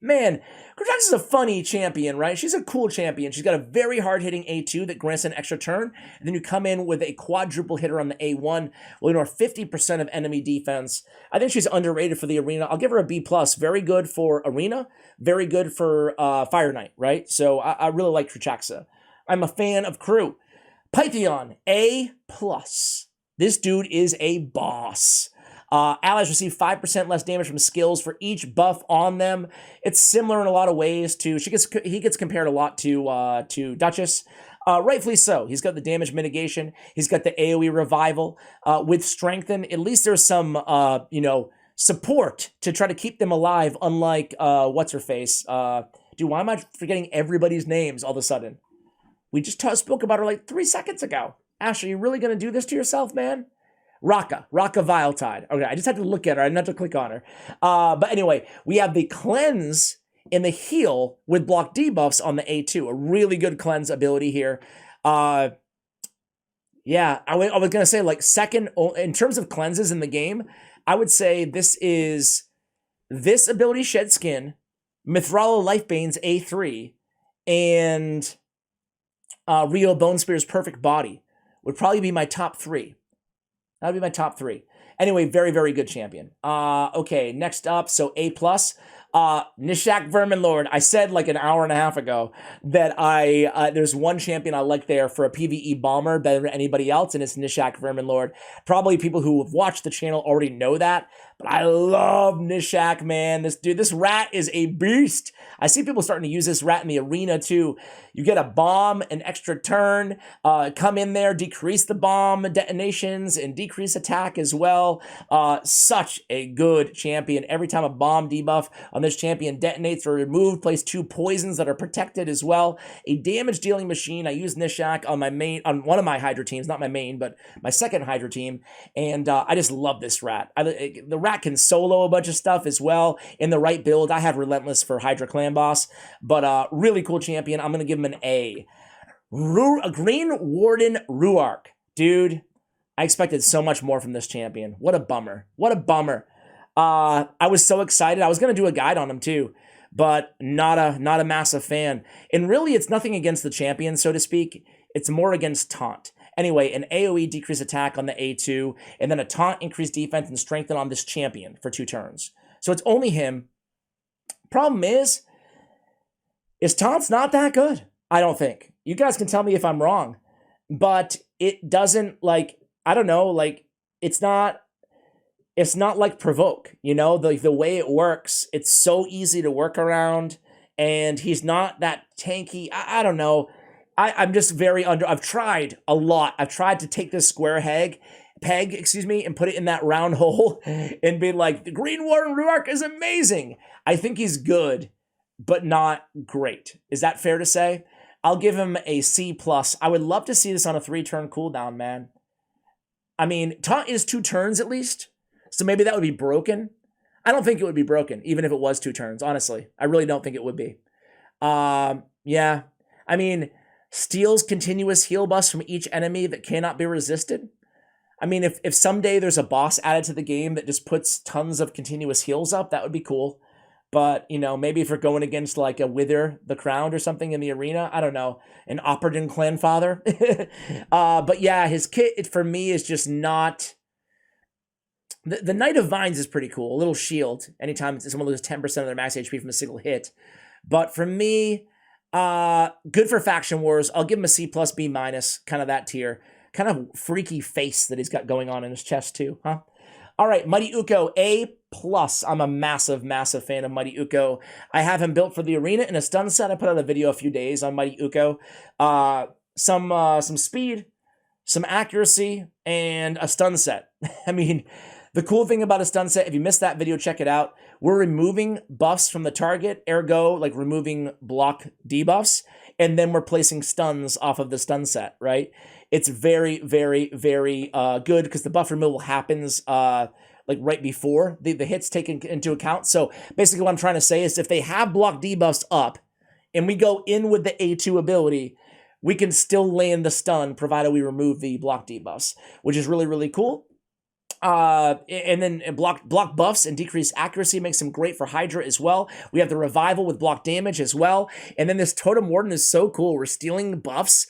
Man, Cortex is a funny champion, right? She's a cool champion. She's got a very hard-hitting A2 that grants an extra turn, and then you come in with a quadruple hitter on the A1, will ignore 50% of enemy defense. I think she's underrated for the arena. I'll give her a B+. Very good for arena, very good for Fire Knight, right? So I really like Trichaxa. I'm a fan of Crew. Pythion, A+. This dude is a boss. Allies receive 5% less damage from skills for each buff on them. It's similar in a lot of ways to, he gets compared a lot to Duchess. Rightfully so. He's got the damage mitigation. He's got the AoE revival. With Strengthen, at least there's some, support to try to keep them alive, unlike, what's-her-face. Dude, why am I forgetting everybody's names all of a sudden? We just spoke about her like 3 seconds ago. Ash, are you really going to do this to yourself, man? Raka Viletide. Okay, I just had to look at her. I didn't have to click on her. But anyway, we have the cleanse and the heal with block debuffs on the A2. A really good cleanse ability here. Yeah, I was going to say, like, second, in terms of cleanses in the game, I would say this ability, Shed Skin, Mithrala Lifebane's A3, and Rio Bone Spear's Perfect Body would probably be my top 3. That would be my top 3. Anyway, very, very good champion. Okay, next up, so A+. Nishak Verminlord. I said like an hour and a half ago that there's one champion I like there for a PvE bomber better than anybody else, and it's Nishak Verminlord. Probably people who have watched the channel already know that, but I love Nishak, man. This rat is a beast. I see people starting to use this rat in the arena too. You get a bomb, an extra turn, come in there, decrease the bomb detonations, and decrease attack as well. Such a good champion. Every time a bomb debuff on this champion detonates or removed, place 2 poisons that are protected as well. A damage dealing machine. I use Nishak on on one of my Hydra teams, not my main, but my second Hydra team, and I just love this rat. The rat can solo a bunch of stuff as well in the right build. I have Relentless for Hydra Clan Boss, but really cool champion. I'm gonna give him an A. Green Warden Ruark. Dude, I expected so much more from this champion. What a bummer. What a bummer. I was so excited. I was going to do a guide on him too, but not a massive fan. And really, it's nothing against the champion, so to speak. It's more against Taunt. Anyway, an AoE decrease attack on the A2, and then a Taunt increase defense and strengthen on this champion for 2 turns. So it's only him. Problem is Taunt's not that good, I don't think. You guys can tell me if I'm wrong, but it doesn't, like, I don't know, like, it's not like Provoke, you know, the way it works. It's so easy to work around, and he's not that tanky. I don't know. I'm just very I've tried a lot. I've tried to take this square peg, and put it in that round hole and be like, the Green Warden Ruark is amazing. I think he's good, but not great. Is that fair to say? I'll give him a C+. I would love to see this on a 3-turn cooldown, man. I mean, Taunt is 2 turns at least, so maybe that would be broken. I don't think it would be broken, even if it was 2 turns, honestly. I really don't think it would be. Yeah. I mean, steals continuous heal buffs from each enemy that cannot be resisted. I mean, if someday there's a boss added to the game that just puts tons of continuous heals up, that would be cool. But, you know, maybe if we're going against like a Wither the Crowned or something in the arena, I don't know, an Opperden clan father. But yeah, his kit for me is just not. The Knight of Vines is pretty cool. A little shield anytime someone loses 10% of their max HP from a single hit. But for me, good for Faction Wars. I'll give him a C+, B-, kind of that tier. Kind of freaky face that he's got going on in his chest too, huh? All right, Mighty Uko, A+. I'm a massive, massive fan of Mighty Uko. I have him built for the arena in a stun set. I put out a video a few days on Mighty Uko. Some speed, some accuracy, and a stun set. I mean, the cool thing about a stun set, if you missed that video, check it out. We're removing buffs from the target, ergo, like removing block debuffs, and then we're placing stuns off of the stun set, right? It's very, very, very good because the buff removal happens like right before the hit's taken into account. So basically what I'm trying to say is if they have block debuffs up and we go in with the A2 ability, we can still land the stun provided we remove the block debuffs, which is really, really cool. And then block buffs and decreased accuracy makes him great for Hydra as well. We have the revival with block damage as well. And then this Totem Warden is so cool. We're stealing buffs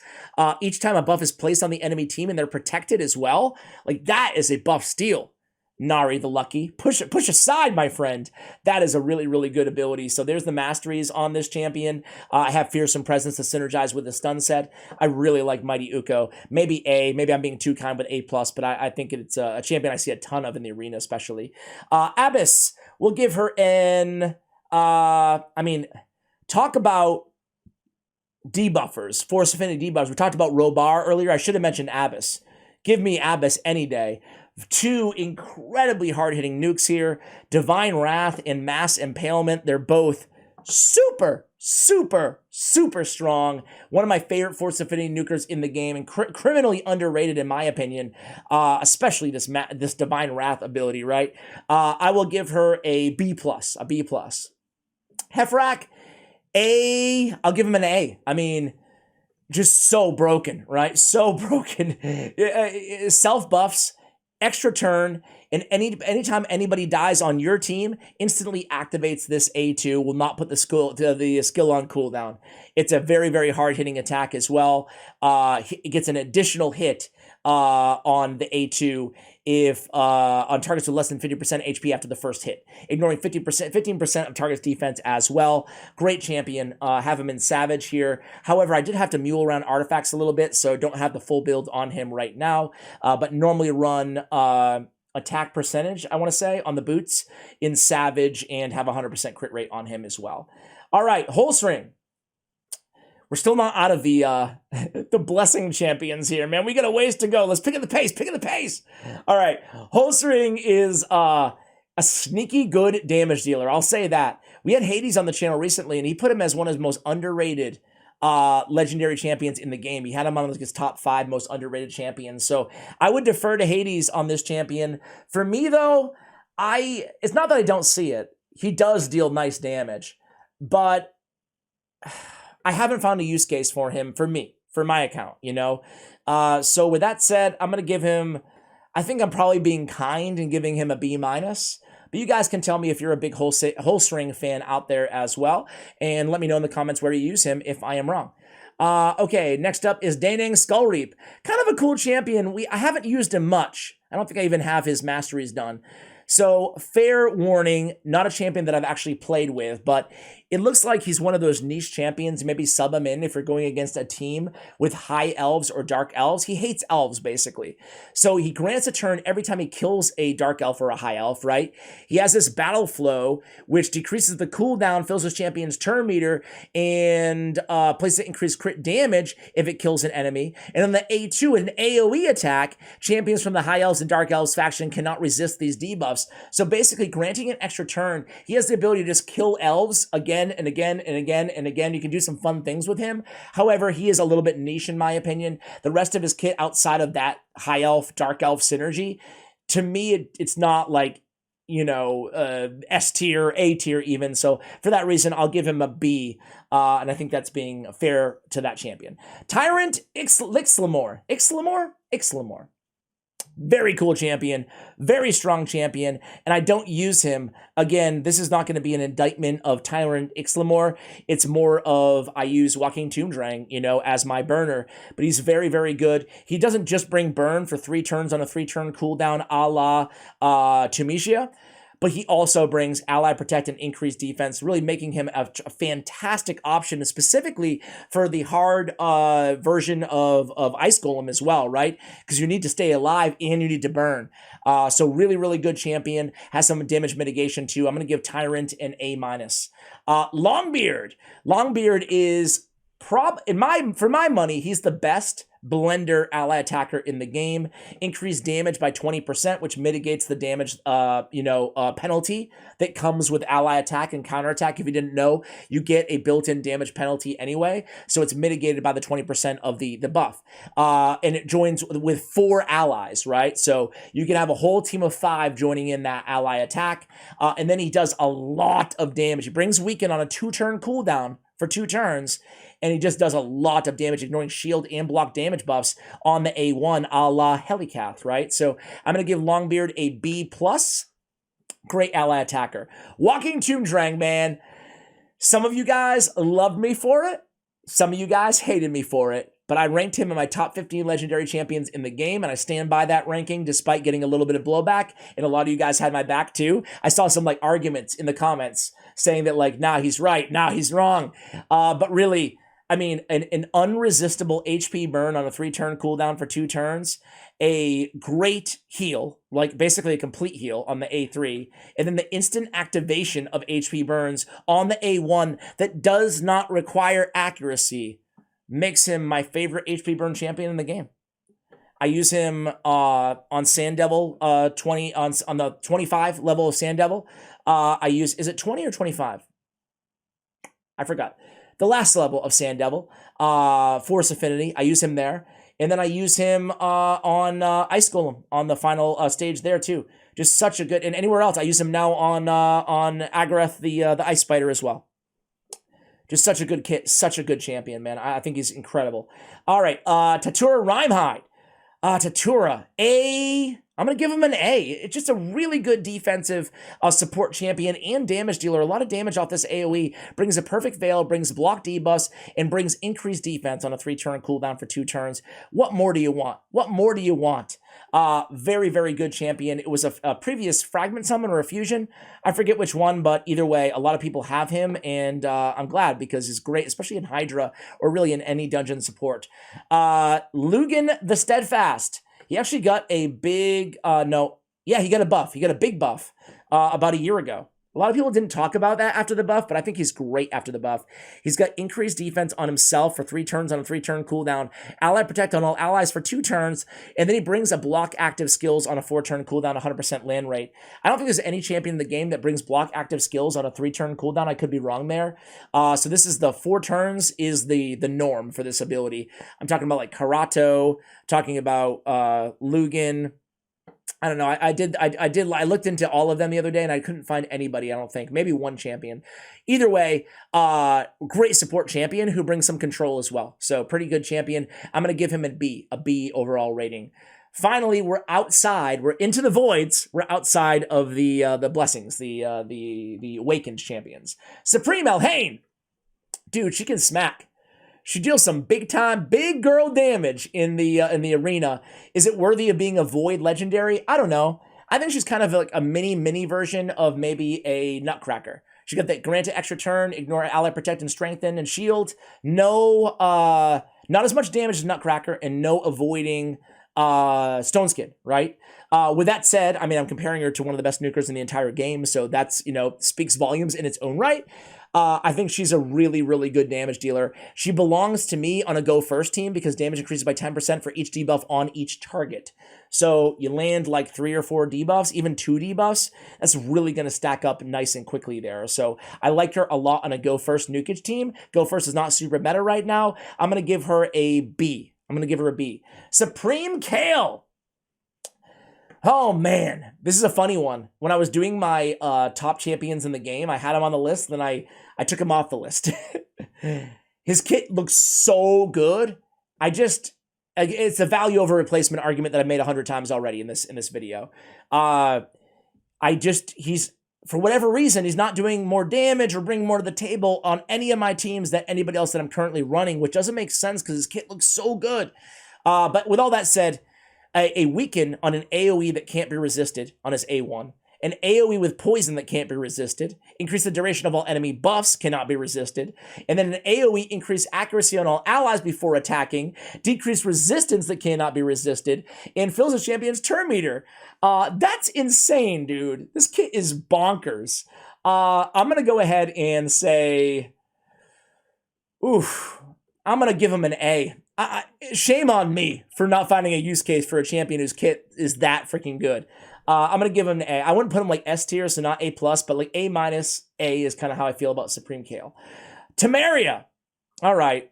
each time a buff is placed on the enemy team, and they're protected as well. Like, that is a buff steal. Nari the Lucky. Push aside, my friend. That is a really, really good ability. So there's the masteries on this champion. I have Fearsome Presence to synergize with the stun set. I really like Mighty Uko. Maybe A. Maybe I'm being too kind with A+, but I think it's a champion I see a ton of in the arena, especially. Abyss, we'll give her an... talk about debuffers, Force Affinity debuffs. We talked about Robar earlier. I should have mentioned Abyss. Give me Abyss any day. 2 incredibly hard-hitting nukes here. Divine Wrath and Mass Impalement. They're both super, super, super strong. One of my favorite Force Affinity nukers in the game, and criminally underrated in my opinion, especially this Divine Wrath ability, right? I will give her a B+, a B+. Heffrack, A. I'll give him an A. I mean, just so broken, right? So broken. Self-buffs, extra turn, and anytime anybody dies on your team, instantly activates this A2, will not put the skill on cooldown. It's a very, very hard-hitting attack as well. It gets an additional hit on the A2 if on targets with less than 50% HP after the first hit, ignoring 15% of target's defense as well. Great champion. Have him in Savage here. However, I did have to mule around artifacts a little bit, so don't have the full build on him right now, but normally run attack percentage, I want to say, on the boots in Savage and have 100% crit rate on him as well. All right, Holstring. We're still not out of the the blessing champions here, man. We got a ways to go. Let's pick up the pace. Pick up the pace. All right. Holstring is a sneaky good damage dealer. I'll say that. We had Hades on the channel recently, and he put him as one of his most underrated legendary champions in the game. He had him on his top 5 most underrated champions. So I would defer to Hades on this champion. For me, though, it's not that I don't see it. He does deal nice damage, but I haven't found a use case for him, for me, for my account, you know? So with that said, I'm going to give him, I think I'm probably being kind and giving him a B-. But you guys can tell me if you're a big Holstring fan out there as well, and let me know in the comments where you use him if I am wrong. Okay, next up is Daenang Skullreap. Kind of a cool champion. I haven't used him much. I don't think I even have his masteries done. So, fair warning, not a champion that I've actually played with, but it looks like he's one of those niche champions. Maybe sub him in if you're going against a team with high elves or dark elves. He hates elves, basically. So he grants a turn every time he kills a dark elf or a high elf, right? He has this battle flow, which decreases the cooldown, fills his champion's turn meter, and places increased crit damage if it kills an enemy. And on the A2, an AoE attack, champions from the high elves and dark elves faction cannot resist these debuffs. So basically, granting an extra turn, he has the ability to just kill elves again and again and again and again. You can do some fun things with him. However, he is a little bit niche in my opinion. The rest of his kit outside of that high elf, dark elf synergy, to me, it's not like, you know, S tier, A tier even. So for that reason, I'll give him a B. And I think that's being fair to that champion. Tyrant Ixlamor. Very cool champion, very strong champion, and I don't use him. Again, this is not going to be an indictment of Tyrant Ixlamor. It's more of I use Walking Tomb Drang, you know, as my burner, but he's very, very good. He doesn't just bring burn for 3 turns on a 3-turn cooldown a la Tunisia, but he also brings ally protect and increased defense, really making him a fantastic option, specifically for the hard version of Ice Golem as well, right? Because you need to stay alive and you need to burn. So really, really good champion. Has some damage mitigation too. I'm going to give Tyrant an A-. Longbeard. Longbeard is for my money, he's the best blender ally attacker in the game. Increased damage by 20%, which mitigates the damage penalty that comes with ally attack and counterattack. If you didn't know, you get a built-in damage penalty anyway, so it's mitigated by the 20% of the buff. And it joins with 4 allies, right? So you can have a whole team of 5 joining in that ally attack, and then he does a lot of damage. He brings weaken on a 2-turn cooldown for 2 turns, and he just does a lot of damage, ignoring shield and block damage buffs on the A1 a la Helicath, right? So I'm going to give Longbeard a B+. Great ally attacker. Walking Tomb Drang, man. Some of you guys loved me for it. Some of you guys hated me for it. But I ranked him in my top 15 legendary champions in the game, and I stand by that ranking despite getting a little bit of blowback, and a lot of you guys had my back too. I saw some like arguments in the comments saying that like, nah, he's right, nah, he's wrong. But really, I mean, an unresistible HP burn on a 3-turn cooldown for 2 turns, a great heal, like basically a complete heal on the A3, and then the instant activation of HP burns on the A1 that does not require accuracy makes him my favorite HP burn champion in the game. I use him on Sand Devil 20 on the 25 level of Sand Devil. I use, is it 20 or 25? I forgot. The last level of Sand Devil, Force Affinity. I use him there. And then I use him on Ice Golem on the final stage there too. Just such a good, and anywhere else. I use him now on Agareth, the Ice Spider as well. Just such a good kit, such a good champion, man. I think he's incredible. All right, Tatura Rhymehide. Tatura, A. I'm going to give him an A. It's just a really good defensive support champion and damage dealer. A lot of damage off this AoE. Brings a perfect veil, brings block debuffs, and brings increased defense on a 3-turn cooldown for 2 turns. What more do you want? What more do you want? Very, very good champion. It was a previous Fragment Summon or a Fusion. I forget which one, but either way, a lot of people have him, and I'm glad because he's great, especially in Hydra or really in any dungeon support. Lugan the Steadfast. He actually got a big, he got a buff. He got a big buff about a year ago. A lot of people didn't talk about that after the buff, but I think he's great after the buff. He's got increased defense on himself for 3 turns on a 3-turn cooldown, ally protect on all allies for 2 turns, and then he brings a block active skills on a 4-turn cooldown, 100% land rate. I don't think there's any champion in the game that brings block active skills on a 3-turn cooldown. I could be wrong there. So this is the 4 turns is the norm for this ability. I'm talking about like Karato, talking about Lugan. I don't know. I looked into all of them the other day and I couldn't find anybody, I don't think. Maybe one champion. Either way, great support champion who brings some control as well. So pretty good champion. I'm going to give him a B overall rating. Finally, we're outside. We're into the voids. We're outside of the blessings, the awakened champions. Supreme Elhain. Dude, she can smack. She deals some big-time, big girl damage in the arena. Is it worthy of being a Void legendary? I don't know. I think she's kind of like a mini version of maybe a Nutcracker. She got that granted extra turn, ignore ally protect and strengthen and shield. No, not as much damage as Nutcracker, and no avoiding Stone Skin, right? With that said, I mean, I'm comparing her to one of the best nukers in the entire game, so that's, speaks volumes in its own right. I think she's a really, really good damage dealer. She belongs to me on a Go First team because damage increases by 10% for each debuff on each target. So you land like 3 or 4 debuffs, even 2 debuffs, that's really going to stack up nice and quickly there. So I like her a lot on a Go First nukage team. Go First is not super meta right now. I'm going to give her a B. I'm going to give her a B. Supreme Kayle. Oh man, this is a funny one. When I was doing my top champions in the game, I had him on the list, then I took him off the list. His kit looks so good. It's a value over replacement argument that I've made 100 times already in this video. He's, for whatever reason, he's not doing more damage or bringing more to the table on any of my teams than anybody else that I'm currently running, which doesn't make sense because his kit looks so good. But with all that said, a weaken on an AoE that can't be resisted on his A1, an AoE with poison that can't be resisted, increase the duration of all enemy buffs, cannot be resisted, and then an AoE increase accuracy on all allies before attacking, decrease resistance that cannot be resisted, and fills a champion's turn meter. That's insane, dude. This kit is bonkers. I'm going to go ahead and say, I'm going to give him an A. Shame on me for not finding a use case for a champion whose kit is that freaking good. I'm going to give him an A. I wouldn't put him like S tier, so not A+, but like A-. A is kind of how I feel about Supreme Kayle. Temeria. All right.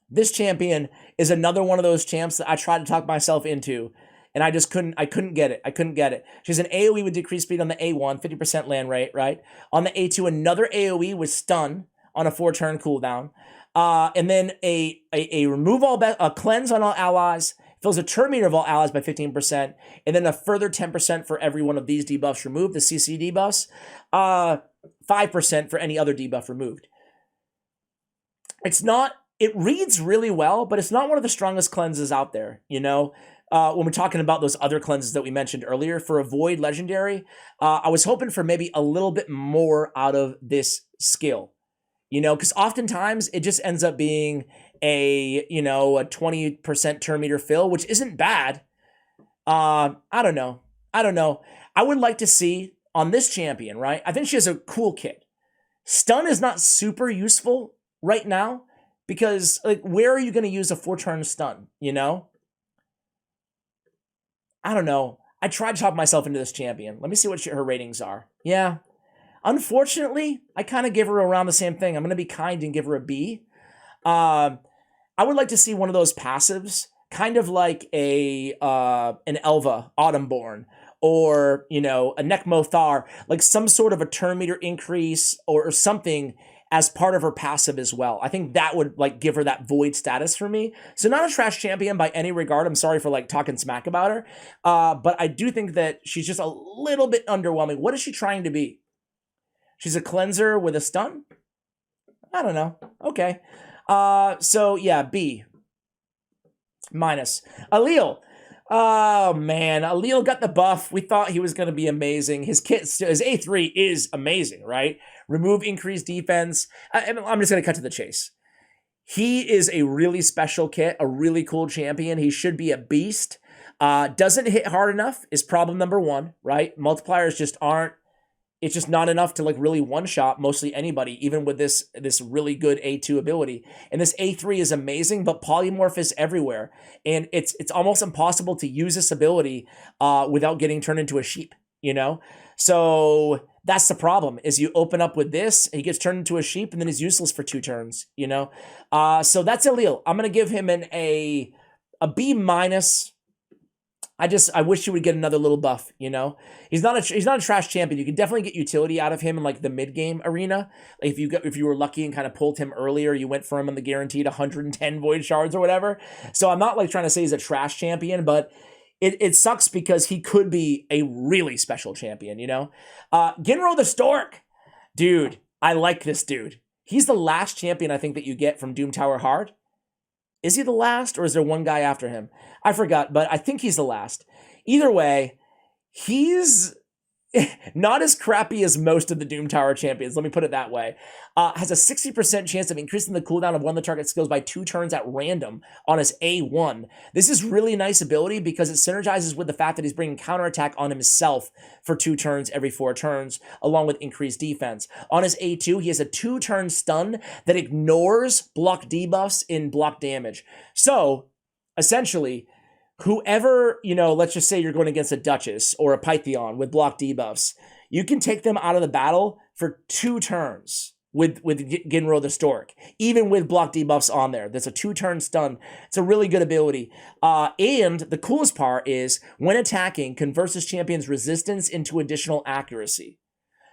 This champion is another one of those champs that I tried to talk myself into, and I couldn't get it. She's an AoE with decreased speed on the A1, 50% land rate, right? On the A2, another AoE with stun on a 4-turn cooldown. And then a remove all a cleanse on all allies, fills a turn meter of all allies by 15%, and then a further 10% for every one of these debuffs removed, the CC debuffs, 5% for any other debuff removed. It reads really well, but it's not one of the strongest cleanses out there, you know? When we're talking about those other cleanses that we mentioned earlier, for a Void Legendary, I was hoping for maybe a little bit more out of this skill, you know, because oftentimes it just ends up being a 20% turn meter fill, which isn't bad. I don't know. I would like to see on this champion, right? I think she has a cool kit. Stun is not super useful right now because, like, where are you going to use a 4-turn stun, you know? I don't know. I tried to talk myself into this champion. Let me see what her ratings are. Yeah. Unfortunately, I kind of give her around the same thing. I'm going to be kind and give her a B. I would like to see one of those passives, kind of like an Elva, Autumnborn, or, you know, a Nekmothar, like some sort of a turn meter increase or something as part of her passive as well. I think that would, like, give her that void status for me. So not a trash champion by any regard. I'm sorry for, like, talking smack about her. But I do think that she's just a little bit underwhelming. What is she trying to be? She's a cleanser with a stun? I don't know. Okay. So yeah, B. Minus. Alil. Oh, man. Alil got the buff. We thought he was going to be amazing. His kit, his A3 is amazing, right? Remove increased defense. I'm just going to cut to the chase. He is a really special kit, a really cool champion. He should be a beast. Doesn't hit hard enough is problem number one, right? Multipliers just aren't. It's just not enough to, like, really one-shot mostly anybody, even with this really good A2 ability. And this A3 is amazing, but polymorph is everywhere. And it's almost impossible to use this ability without getting turned into a sheep, you know? So that's the problem, is you open up with this, he gets turned into a sheep, and then he's useless for 2 turns, you know? So that's Alil. I'm going to give him a B minus. I wish he would get another little buff, you know? He's not a trash champion. You can definitely get utility out of him in, like, the mid-game arena. Like, if you were lucky and kind of pulled him earlier, you went for him on the guaranteed 110 void shards or whatever. So I'm not, like, trying to say he's a trash champion, but it sucks because he could be a really special champion, you know? Ginro the Stork. Dude, I like this dude. He's the last champion I think that you get from Doom Tower Hard. Is he the last, or is there one guy after him? I forgot, but I think he's the last. Either way, he's not as crappy as most of the Doom Tower champions, let me put it that way. Has a 60% chance of increasing the cooldown of one of the target skills by 2 turns at random on his A1. This is really nice ability because it synergizes with the fact that he's bringing counterattack on himself for 2 turns every 4 turns, along with increased defense. On his A2, he has a 2-turn stun that ignores block debuffs in block damage. So, essentially, whoever, you know, let's just say you're going against a Duchess or a Pythion with block debuffs, you can take them out of the battle for 2 turns with Ginro the Stork, even with block debuffs on there. That's a 2-turn stun. It's a really good ability. And the coolest part is, when attacking, converts this champion's resistance into additional accuracy.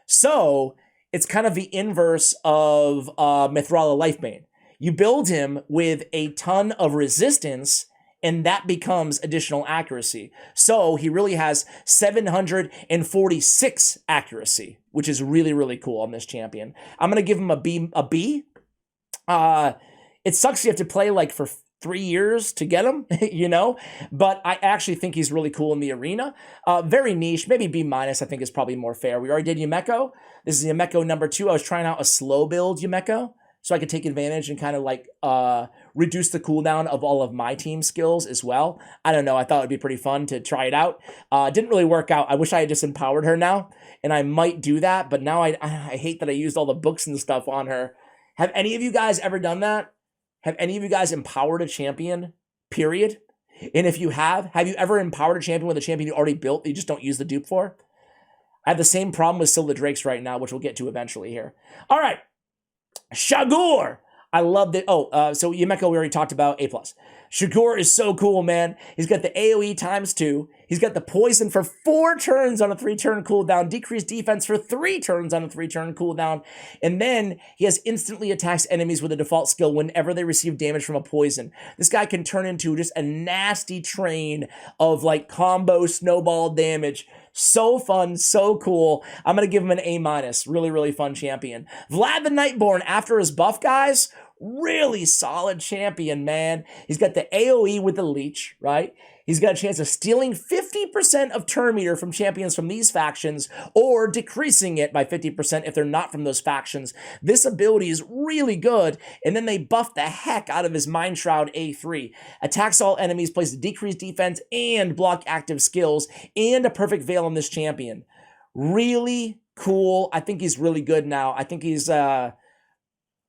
So, it's kind of the inverse of Mithrala Lifebane. You build him with a ton of resistance, and that becomes additional accuracy. So he really has 746 accuracy, which is really, really cool on this champion. I'm going to give him a B. It sucks you have to play, like, for 3 years to get him, you know? But I actually think he's really cool in the arena. Very niche. Maybe B minus, I think, is probably more fair. We already did Yumeko. This is Yumeko number 2. I was trying out a slow build Yumeko, so I could take advantage and kind of, like, reduce the cooldown of all of my team skills as well. I don't know. I thought it'd be pretty fun to try it out. Didn't really work out. I wish I had just empowered her now, and I might do that, but now I hate that I used all the books and stuff on her. Have any of you guys ever done that? Have any of you guys empowered a champion, period? And if you have you ever empowered a champion with a champion you already built that you just don't use the dupe for? I have the same problem with Scylla Drakes right now, which we'll get to eventually here. All right. Shagur. I loved it. So Yumeko we already talked about, A+. Shagur is so cool, man. He's got the AoE ×2. He's got the poison for 4 turns on a 3-turn cooldown, decreased defense for 3 turns on a 3-turn cooldown, and then he has instantly attacks enemies with a default skill whenever they receive damage from a poison. This guy can turn into just a nasty train of like combo snowball damage. So fun, so cool. I'm going to give him an A-. Really, really fun champion. Vlad the Nightborn, after his buff, guys, really solid champion, man. He's got the AoE with the leech, right? He's got a chance of stealing 50% of turn meter from champions from these factions or decreasing it by 50% if they're not from those factions. This ability is really good, and then they buff the heck out of his Mind Shroud A3. Attacks all enemies, places decreased defense and block active skills, and a perfect veil on this champion. Really cool. I think he's really good now. I think he's, heck,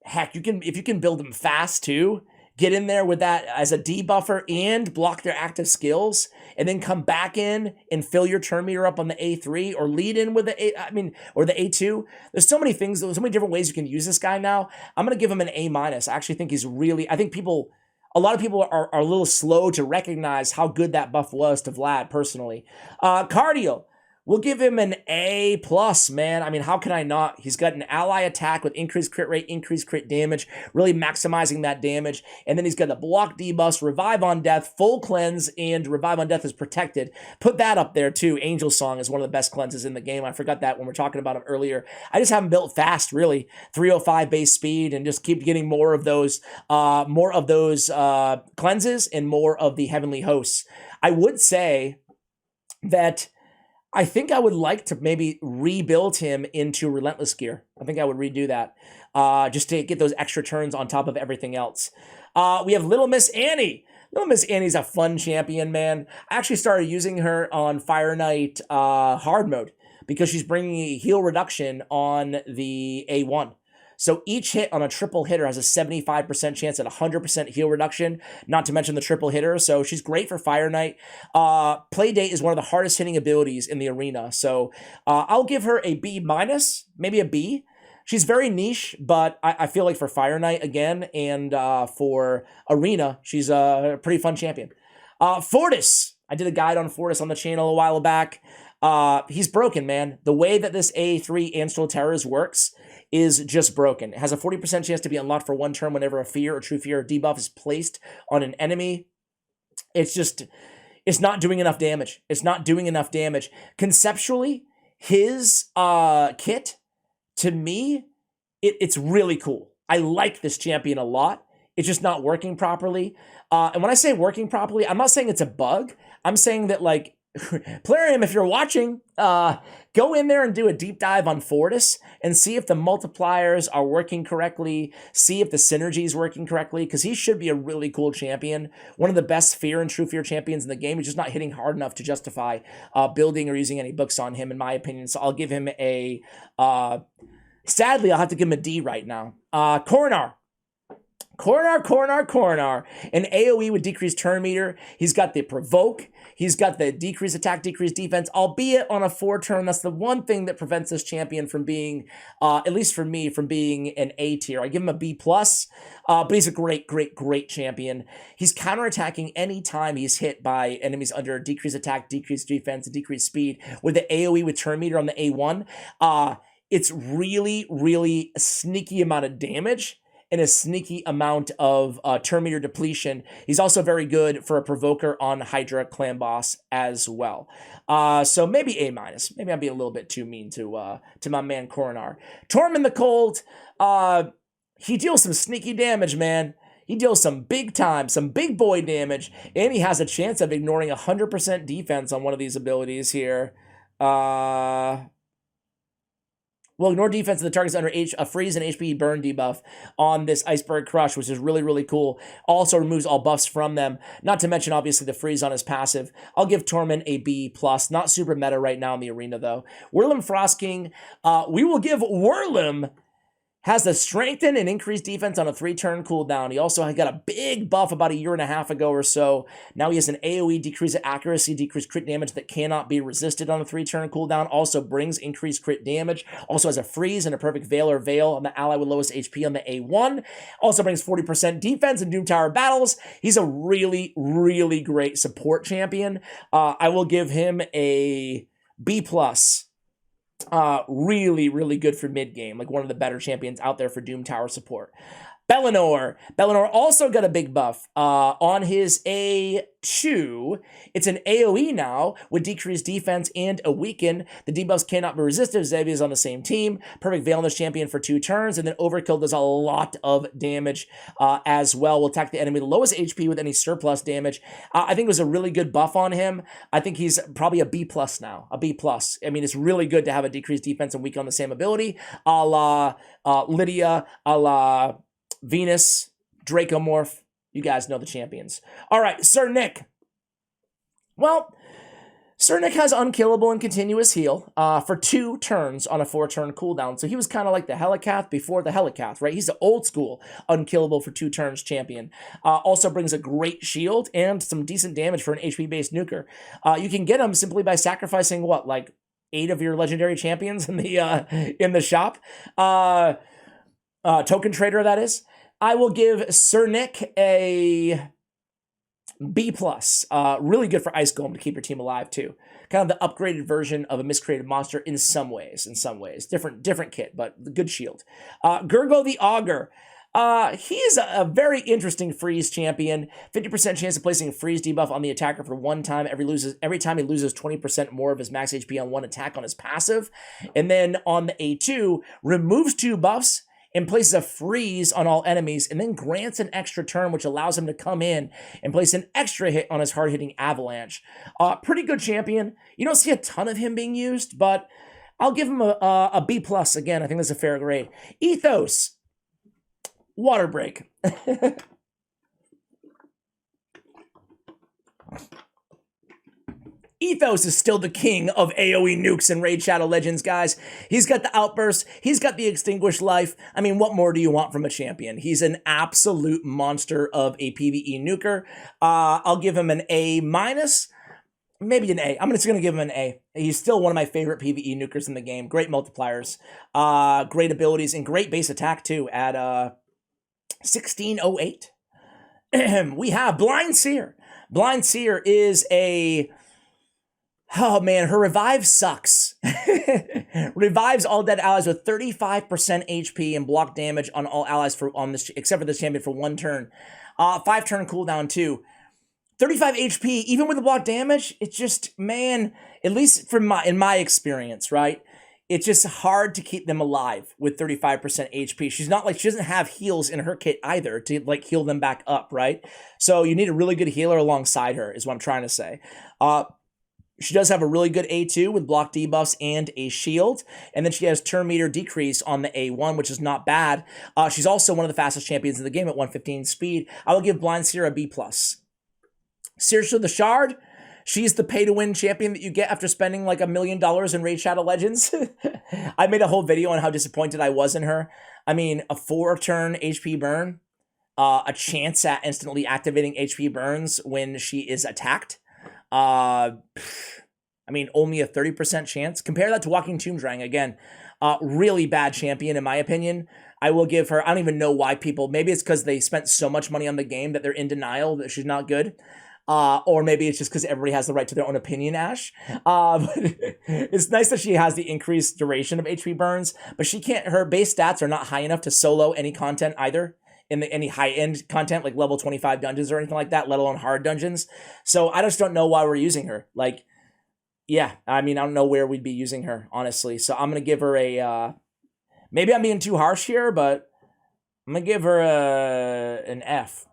if you can build him fast too, get in there with that as a debuffer and block their active skills, and then come back in and fill your turn meter up on the A3 or lead in with the or the A2. There's so many things, there's so many different ways you can use this guy now. I'm going to give him an A-. I actually think he's really, I think a lot of people are a little slow to recognize how good that buff was to Vlad personally. Cardio. We'll give him an A+, man. I mean, how can I not? He's got an ally attack with increased crit rate, increased crit damage, really maximizing that damage. And then he's got the block debuffs, revive on death, full cleanse, and revive on death is protected. Put that up there too. Angel Song is one of the best cleanses in the game. I forgot that when we were talking about him earlier. I just have him built fast, really. 305 base speed, and just keep getting more of those cleanses and more of the heavenly hosts. I would say that I think I would like to maybe rebuild him into Relentless Gear. I think I would redo that just to get those extra turns on top of everything else. We have Little Miss Annie. Little Miss Annie's a fun champion, man. I actually started using her on Fire Knight hard mode because she's bringing a heal reduction on the A1. So each hit on a triple hitter has a 75% chance at 100% heal reduction, not to mention the triple hitter. So she's great for Fire Knight. Playdate is one of the hardest hitting abilities in the arena. So I'll give her a B-, maybe a B. She's very niche, but I feel like for Fire Knight again and for Arena, she's a pretty fun champion. Fortis. I did a guide on Fortis on the channel a while back. He's broken, man. The way that this A3 Ancestral Terrors works is just broken. It has a 40% chance to be unlocked for 1 turn whenever a fear or true fear or debuff is placed on an enemy. It's not doing enough damage. It's not doing enough damage. Conceptually, his kit, to me, it's really cool. I like this champion a lot. It's just not working properly. And when I say working properly, I'm not saying it's a bug. I'm saying that, like, Plarium, if you're watching, go in there and do a deep dive on Fortis and see if the multipliers are working correctly, see if the synergy is working correctly, because he should be a really cool champion. One of the best fear and true fear champions in the game. He's just not hitting hard enough to justify building or using any books on him, in my opinion. So I'll give him a, sadly, I'll have to give him a D right now. Coronar. An AoE with decreased turn meter. He's got the provoke. He's got the decreased attack, decreased defense, albeit on a 4-turn. That's the one thing that prevents this champion from being, at least for me, from being an A tier. I give him a B+, but he's a great champion. He's counterattacking anytime he's hit by enemies under decreased attack, decreased defense, and decreased speed. With the AoE with turn meter on the A1, it's really a sneaky amount of damage and a sneaky amount of turn meter depletion. He's also very good for a provoker on Hydra clan boss as well. So maybe A-. Maybe I'm being a little bit too mean to my man Coronar. Tormund the Cold, he deals some sneaky damage, man. He deals some big time, some big boy damage, and he has a chance of ignoring 100% defense on one of these abilities here. Will ignore defense of the targets under a freeze and HP burn debuff on this Iceberg Crush, which is really cool. Also removes all buffs from them. Not to mention, obviously, the freeze on his passive. I'll give Tormund a B+. Not super meta right now in the arena, though. Whirlim Frostking. We will give Whirlim has the strengthen and increased defense on a 3-turn cooldown. He also got a big buff about a year and a half ago or so. Now he has an AoE decrease of accuracy, decreased crit damage that cannot be resisted on a 3-turn cooldown. Also brings increased crit damage. Also has a freeze and a perfect veil or veil on the ally with lowest HP on the A1. Also brings 40% defense in Doom Tower battles. He's a really, really great support champion. I will give him a B+. Really, really good for mid-game. Like one of the better champions out there for Doom Tower support. Bellinor. Bellinor also got a big buff on his A2. It's an AoE now with decreased defense and a weaken. The debuffs cannot be resisted. Xavier is on the same team. Perfect Veil on this champion for 2 turns. And then Overkill does a lot of damage as well. Will attack the enemy the lowest HP with any surplus damage. I think it was a really good buff on him. I think he's probably a B+ now. A B+. I mean, it's really good to have a decreased defense and weaken on the same ability. A la Lydia, a la Venus, Dracomorph. You guys know the champions. All right, Sir Nick. Well, Sir Nick has unkillable and continuous heal for 2 turns on a 4-turn cooldown. So he was kind of like the Helicath before the Helicath, right? He's the old school unkillable for 2 turns champion. Also brings a great shield and some decent damage for an HP-based nuker. You can get him simply by sacrificing, what, like 8 of your legendary champions in the shop? Token trader, that is. I will give Sir Nick a B+. Really good for Ice Golem to keep your team alive too. Kind of the upgraded version of a miscreated monster in some ways. Different kit, but good shield. Gurgo the Augur. He's a very interesting freeze champion. 50% chance of placing a freeze debuff on the attacker for 1 time. Every time he loses 20% more of his max HP on 1 attack on his passive. And then on the A2, removes 2 buffs and places a freeze on all enemies, and then grants an extra turn, which allows him to come in and place an extra hit on his hard-hitting Avalanche. Pretty good champion. You don't see a ton of him being used, but I'll give him a B+. Again, I think that's a fair grade. Ethos. Water break. Ethos is still the king of AoE nukes and Raid Shadow Legends, guys. He's got the outburst. He's got the extinguished life. I mean, what more do you want from a champion? He's an absolute monster of a PvE nuker. I'll give him an A-, maybe an A. I'm just going to give him an A. He's still one of my favorite PvE nukers in the game. Great multipliers, great abilities, and great base attack, too, at 1608. We have Blind Seer. Blind Seer is a... Oh man, her revive sucks. Revives all dead allies with 35% HP and block damage on all allies except for this champion for 1 turn. 5-turn cooldown too. 35 HP, even with the block damage, it's just, man, at least in my experience, right? It's just hard to keep them alive with 35% HP. She doesn't have heals in her kit either to like heal them back up, right? So you need a really good healer alongside her is what I'm trying to say. She does have a really good A2 with block debuffs and a shield. And then she has turn meter decrease on the A1, which is not bad. She's also one of the fastest champions in the game at 115 speed. I will give Blind Seer a B+. Saoirse the Shard. She's the pay-to-win champion that you get after spending like $1 million in Raid Shadow Legends. I made a whole video on how disappointed I was in her. I mean, a 4-turn HP burn. A chance at instantly activating HP burns when she is attacked. I mean, only a 30% chance. Compare that to Walking Tombdrang. Again, really bad champion, in my opinion. I will give her, I don't even know why people, maybe it's because they spent so much money on the game that they're in denial that she's not good. Or maybe it's just because everybody has the right to their own opinion, Ash. But it's nice that she has the increased duration of HP burns, but her base stats are not high enough to solo any content either. Any high-end content, like level 25 dungeons or anything like that, let alone hard dungeons. So I just don't know why we're using her. Like, yeah, I mean, I don't know where we'd be using her, honestly. So I'm going to give her a, maybe I'm being too harsh here, but I'm going to give her an F.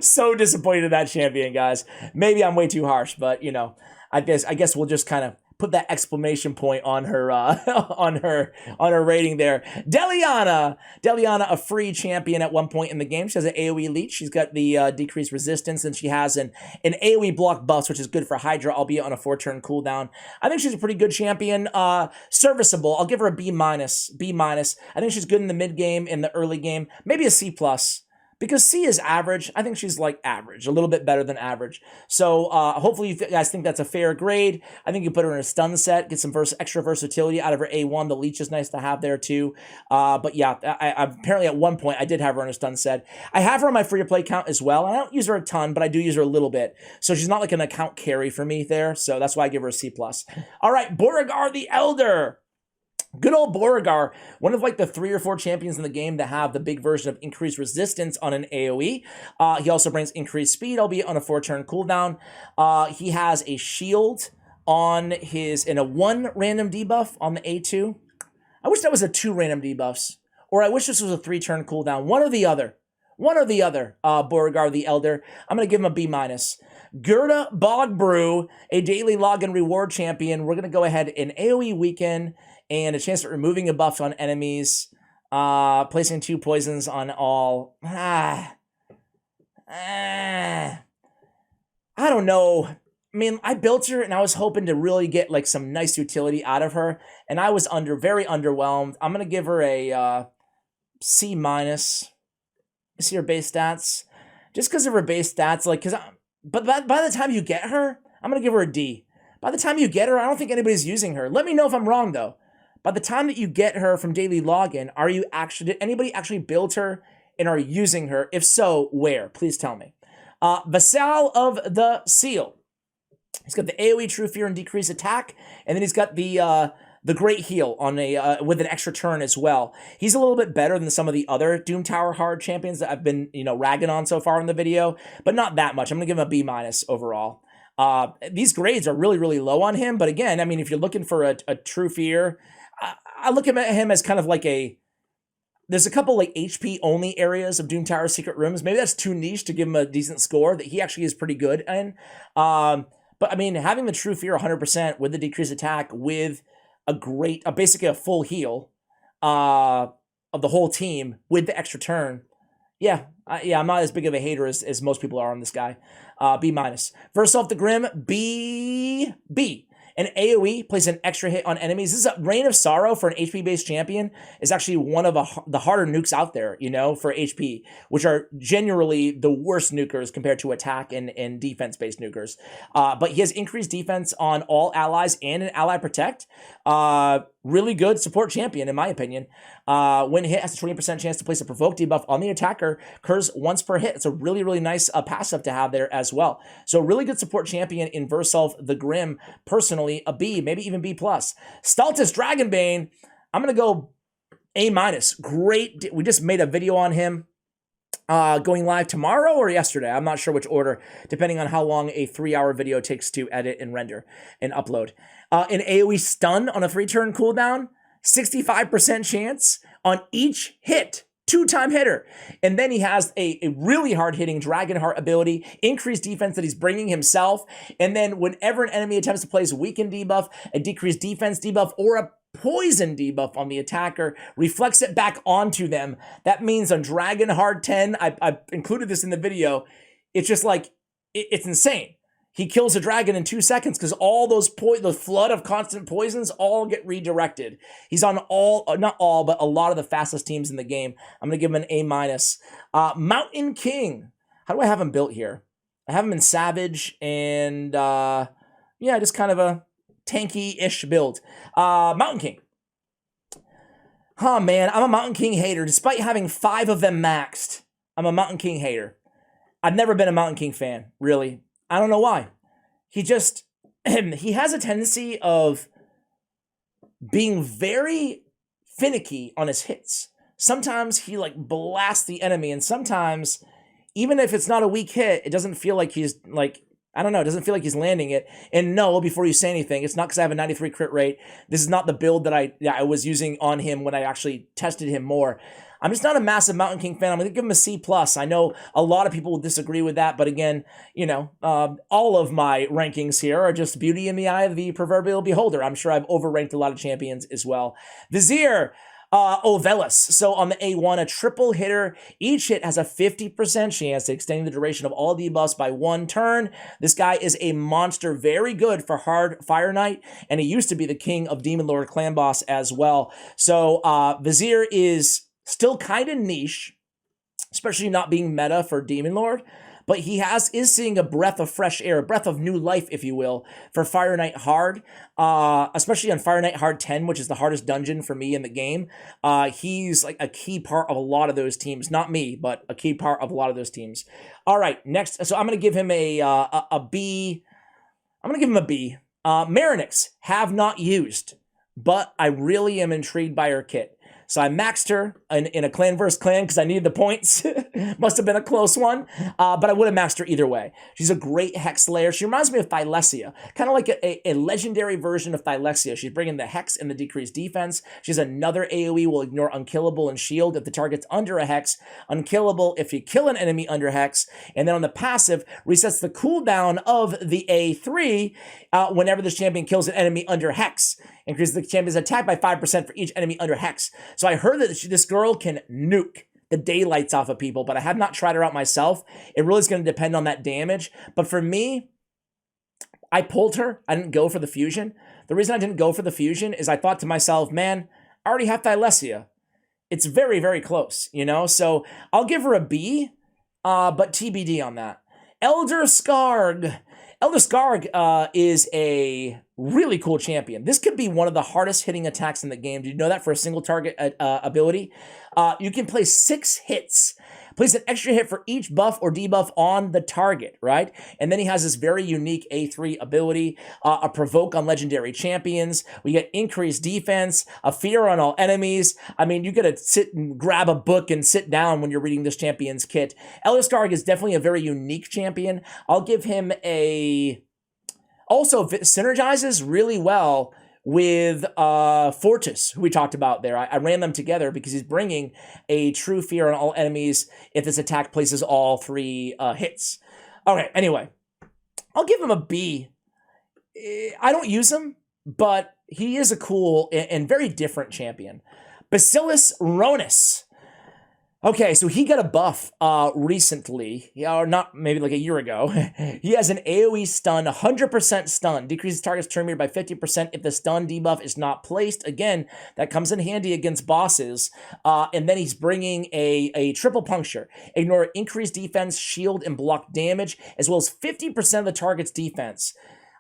So disappointed in that champion, guys. Maybe I'm way too harsh, but, you know, I guess we'll just kind of put that exclamation point on her on her rating there. Deliana, a free champion at one point in the game. She has an AoE leech. She's got the decreased resistance, and she has an AoE block buffs, which is good for Hydra, albeit on a 4-turn cooldown. I think she's a pretty good champion. Serviceable. I'll give her a B minus. I think she's good in the mid game, in the early game, maybe a C plus. Because C is average. I think she's like average, a little bit better than average. So hopefully you guys think that's a fair grade. I think you put her in a stun set, get some extra versatility out of her A1. The leech is nice to have there too. But yeah, I apparently at one point I did have her in a stun set. I have her on my free-to-play account as well. And I don't use her a ton, but I do use her a little bit. So she's not like an account carry for me there. So that's why I give her a C+. All right, Beauregard the Elder. Good old Beauregard, one of like the 3 or 4 champions in the game that have the big version of increased resistance on an AoE. He also brings increased speed, albeit on a 4-turn cooldown. He has a shield on in a 1 random debuff on the A2. I wish that was a 2 random debuffs, or I wish this was a 3-turn cooldown. One or the other. Beauregard the Elder. I'm going to give him a B minus. Gerda Bogbrew, a daily login reward champion. We're going to go ahead and AoE weaken and a chance at removing a buff on enemies, placing 2 poisons on all. I don't know. I mean, I built her and I was hoping to really get like some nice utility out of her, and I was very underwhelmed. I'm gonna give her a C minus. See her base stats, just because of her base stats. Like, but by the time you get her, I'm gonna give her a D. By the time you get her, I don't think anybody's using her. Let me know if I'm wrong though. By the time that you get her from daily login, did anybody actually build her and are using her? If so, where? Please tell me. Vassal of the Seal. He's got the AoE True Fear and decreased attack, and then he's got the Great Heal on with an extra turn as well. He's a little bit better than some of the other Doom Tower hard champions that I've been ragging on so far in the video, but not that much. I'm gonna give him a B minus overall. These grades are really, really low on him, but again, I mean, if you're looking for a True Fear, I look at him as kind of like there's a couple like HP only areas of Doom Tower secret rooms. Maybe that's too niche to give him a decent score that he actually is pretty good in. But I mean, having the True Fear 100% with the decreased attack, with basically a full heal of the whole team with the extra turn. Yeah, I'm not as big of a hater as most people are on this guy. B minus. Verself the Grim, B. An AoE plays an extra hit on enemies. This is a Reign of Sorrow for an HP-based champion is actually one of the harder nukes out there, for HP, which are generally the worst nukers compared to attack and defense-based nukers. But he has increased defense on all allies and an ally protect. Really good support champion, in my opinion. When hit, has a 20% chance to place a provoke debuff on the attacker, occurs once per hit. It's a really, really nice passive to have there as well. So really good support champion in Verself the Grim. Personally, a B, maybe even B+. Stultus Dragonbane, I'm going to go A-. Great. We just made a video on him going live tomorrow or yesterday. I'm not sure which order, depending on how long a 3-hour video takes to edit and render and upload. An AoE stun on a 3-turn cooldown, 65% chance on each hit. 2-time hitter. And then he has a really hard-hitting Dragonheart ability, increased defense that he's bringing himself, and then whenever an enemy attempts to place a weaken debuff, a decreased defense debuff, or a poison debuff on the attacker, reflects it back onto them. That means on Dragonheart 10, I've included this in the video, it's just like, it's insane. He kills a dragon in 2 seconds because all the flood of constant poisons all get redirected. He's on not all, but a lot of the fastest teams in the game. I'm going to give him an A-. Mountain King. How do I have him built here? I have him in Savage and, just kind of a tanky-ish build. Mountain King. Oh, man, I'm a Mountain King hater. Despite having 5 of them maxed, I'm a Mountain King hater. I've never been a Mountain King fan, really. I don't know why. He has a tendency of being very finicky on his hits. Sometimes he like blasts the enemy, and sometimes, even if it's not a weak hit, it doesn't feel like he's like, I don't know, it doesn't feel like he's landing it. And no, before you say anything, it's not because I have a 93 crit rate. This is not the build that I was using on him when I actually tested him more. I'm just not a massive Mountain King fan. I'm going to give him a C+. I know a lot of people will disagree with that, but again, you know, all of my rankings here are just beauty in the eye of the proverbial beholder. I'm sure I've overranked a lot of champions as well. Vizier Ovelis. So on the A1, a triple hitter. Each hit has a 50% chance to extend the duration of all debuffs by 1 turn. This guy is a monster, very good for hard Fire Knight, and he used to be the king of Demon Lord Clan Boss as well. So Vizier is still kind of niche, especially not being meta for Demon Lord, but he is seeing a breath of fresh air, a breath of new life, if you will, for Fire Knight Hard, especially on Fire Knight Hard 10, which is the hardest dungeon for me in the game. He's like a key part of a lot of those teams. Not me, but a key part of a lot of those teams. All right, next. So I'm going to give him a B. I'm going to give him a B. Marinix, have not used, but I really am intrigued by her kit. So I maxed her in a clan versus clan because I needed the points. Must have been a close one, but I would have maxed her either way. She's a great Hex Slayer. She reminds me of Thylesia, kind of like a legendary version of Thylesia. She's bringing the Hex and the decreased defense. She has another AoE will ignore Unkillable and Shield if the target's under a Hex, Unkillable if you kill an enemy under Hex, and then on the passive, resets the cooldown of the A3 whenever this champion kills an enemy under Hex. Increases the champion's attack by 5% for each enemy under Hex. So I heard that this girl can nuke the daylights off of people, but I have not tried her out myself. It really is going to depend on that damage. But for me, I pulled her. I didn't go for the fusion. The reason I didn't go for the fusion is I thought to myself, man, I already have Thylesia. It's very, very close, you know? So I'll give her a B, but TBD on that. Elder Skarg. Elder Skarg is a really cool champion. This could be one of the hardest hitting attacks in the game. Did you know that for a single target ability? You can place 6 hits. Place an extra hit for each buff or debuff on the target, right? And then he has this very unique A3 ability, a provoke on legendary champions. We get increased defense, a fear on all enemies. I mean, you gotta sit and grab a book and sit down when you're reading this champion's kit. Elder Skarg is definitely a very unique champion. I'll give him a... Also, synergizes really well with Fortis, who we talked about there. I ran them together because he's bringing a true fear on all enemies if this attack places all 3 hits. Okay, anyway, I'll give him a B. I don't use him, but he is a cool and very different champion. Basilis Ronus. Okay, so he got a buff recently, or not, maybe like a year ago. He has an AoE stun, 100% stun, decreases target's turn meter by 50% if the stun debuff is not placed. Again, that comes in handy against bosses. And then he's bringing a triple puncture. Ignore increased defense, shield, and block damage, as well as 50% of the target's defense.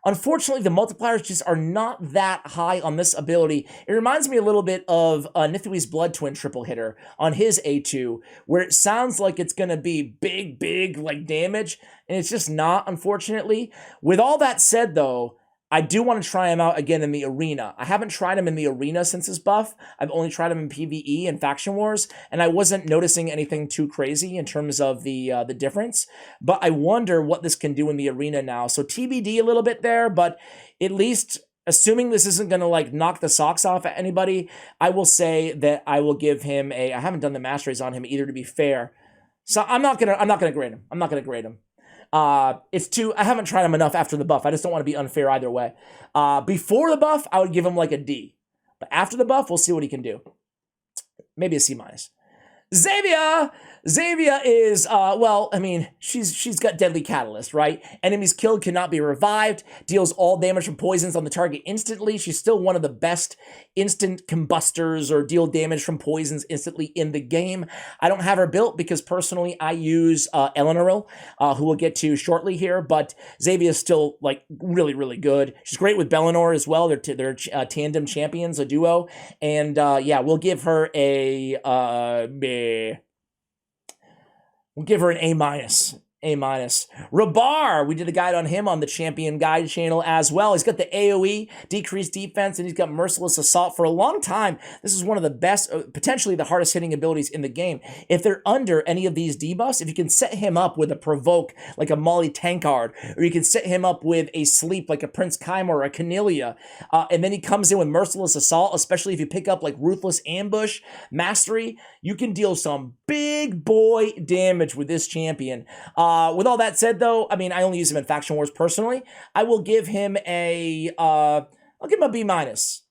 Unfortunately, the multipliers just are not that high on this ability. It reminds me a little bit of Nithui's Blood Twin triple hitter on his A2, where it sounds like it's going to be big, like damage, and it's just not, unfortunately. With all that said, though, I do want to try him out again in the arena. I haven't tried him in the arena since his buff. I've only tried him in PvE and Faction Wars, and I wasn't noticing anything too crazy in terms of the difference. But I wonder what this can do in the arena now. So TBD a little bit there, but at least assuming this isn't going to like knock the socks off at anybody, I will say that I will give him a... I haven't done the masteries on him either, to be fair. So I'm not gonna grade him. I'm not gonna grade him. It's too... I haven't tried him enough after the buff. I just don't want to be unfair either way. Before the buff, I would give him like a D. But after the buff, we'll see what he can do. Maybe a C-. Xayvia! Xayvia is, well, I mean, she's got Deadly Catalyst, right? Enemies killed cannot be revived, deals all damage from poisons on the target instantly. She's still one of the best instant combustors or deal damage from poisons instantly in the game. I don't have her built because personally I use Eleanoril, who we'll get to shortly here, but Xayvia is still like really good. She's great with Bellinor as well. They're tandem champions, a duo, and yeah, we'll give her a... We'll give her an A-. A minus. Rabar, we did a guide on him on the Champion Guide channel as well. He's got the AoE, decreased defense, and he's got Merciless Assault. For a long time, this is one of the best, potentially the hardest hitting abilities in the game. If they're under any of these debuffs, if you can set him up with a Provoke, like a Molly Tankard, or you can set him up with a Sleep, like a Prince Kymar or a Cornelia, and then he comes in with Merciless Assault, especially if you pick up like Ruthless Ambush, Mastery, you can deal some big boy damage with this champion. With all that said, though, I mean, I only use him in Faction Wars personally. I will give him I'll give him a B minus.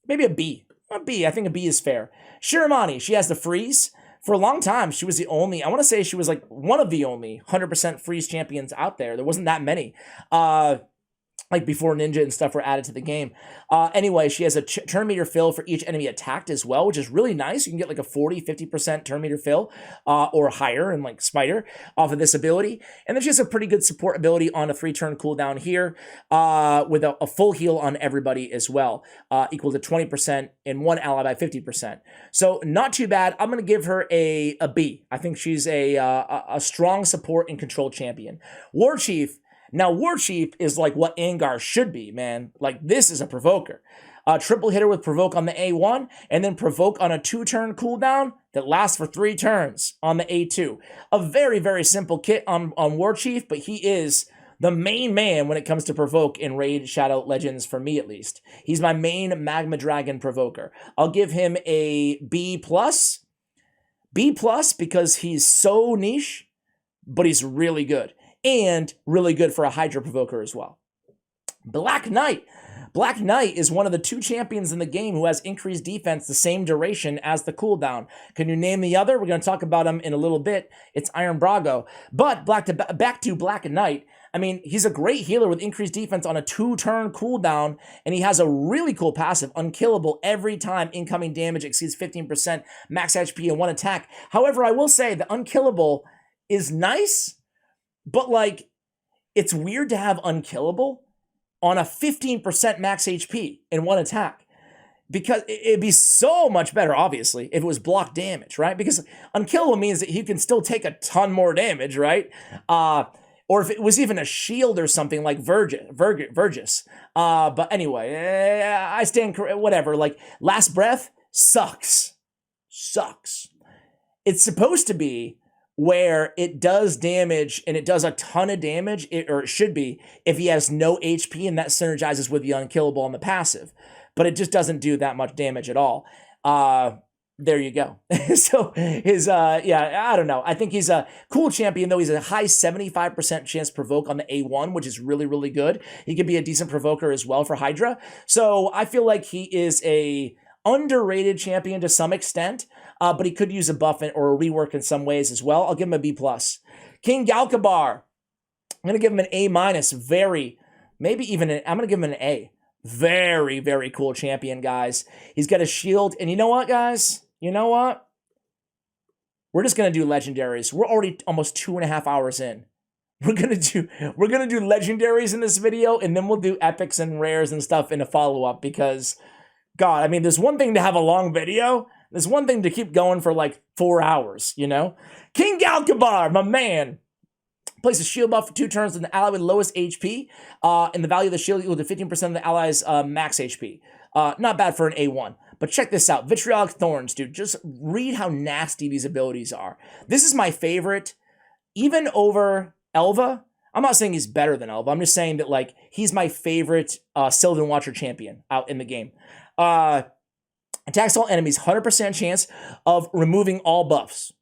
Maybe a B. A B. I think a B is fair. Shiramani, she has the freeze. For a long time, she was the only, I want to say she was like one of the only 100% freeze champions out there. There wasn't that many. Like before Ninja and stuff were added to the game. Anyway, she has a turn meter fill for each enemy attacked as well, which is really nice. You can get like a 40-50% turn meter fill or higher in like Spider off of this ability. And then she has a pretty good support ability on a 3-turn cooldown here with a full heal on everybody as well, equal to 20% and one ally by 50%. So not too bad. I'm going to give her a B. I think she's a strong support and control champion. War Chief. Now, War Chief is like what Angar should be, man. Like, this is a provoker. Triple hitter with Provoke on the A1, and then Provoke on a 2-turn cooldown that lasts for 3 turns on the A2. A very, very simple kit on War Chief, but he is the main man when it comes to Provoke in Raid Shadow Legends, for me at least. He's my main Magma Dragon Provoker. I'll give him a B+. B+ because he's so niche, but he's really good. And really good for a Hydra Provoker as well. Black Knight. Black Knight is one of the 2 champions in the game who has increased defense the same duration as the cooldown. Can you name the other? We're going to talk about him in a little bit. It's Iron Brago. But back to Black Knight. I mean, he's a great healer with increased defense on a 2-turn cooldown, and he has a really cool passive, Unkillable, every time incoming damage exceeds 15% max HP in one attack. However, I will say the Unkillable is nice, but, like, it's weird to have Unkillable on a 15% max HP in one attack. Because it'd be so much better, obviously, if it was block damage, right? Because Unkillable means that he can still take a ton more damage, right? Or if it was even a shield or something like Vergis. But anyway, I stand, whatever. Like, Last Breath sucks. Sucks. It's supposed to be where it does damage, and it does a ton of damage, or it should be, if he has no HP, and that synergizes with the Unkillable on the passive. But it just doesn't do that much damage at all. There you go. So his, yeah, I don't know. I think he's a cool champion, though. He's a high 75% chance to provoke on the A1, which is really, really good. He could be a decent provoker as well for Hydra. So I feel like he is a underrated champion to some extent, but he could use a buff or a rework in some ways as well. I'll give him a B+. King Galkabar, I'm going to give him an A-, very, maybe even I'm going to give him an A. Very, very cool champion, guys. He's got a shield, and you know what, guys? You know what? We're just going to do legendaries. We're already almost 2.5 hours in. We're gonna do legendaries in this video, and then we'll do epics and rares and stuff in a follow-up, because God, I mean, there's one thing to have a long video. There's one thing to keep going for like 4 hours, you know? King Galkabar, my man. Places shield buff for 2 turns on the ally with lowest HP. And the value of the shield equal to 15% of the ally's max HP. Not bad for an A1. But check this out. Vitriolic Thorns, dude. Just read how nasty these abilities are. This is my favorite. Even over Elva. I'm not saying he's better than Elva. I'm just saying that, like, he's my favorite Sylvan Watcher champion out in the game. Attacks all enemies, 100% chance of removing all buffs.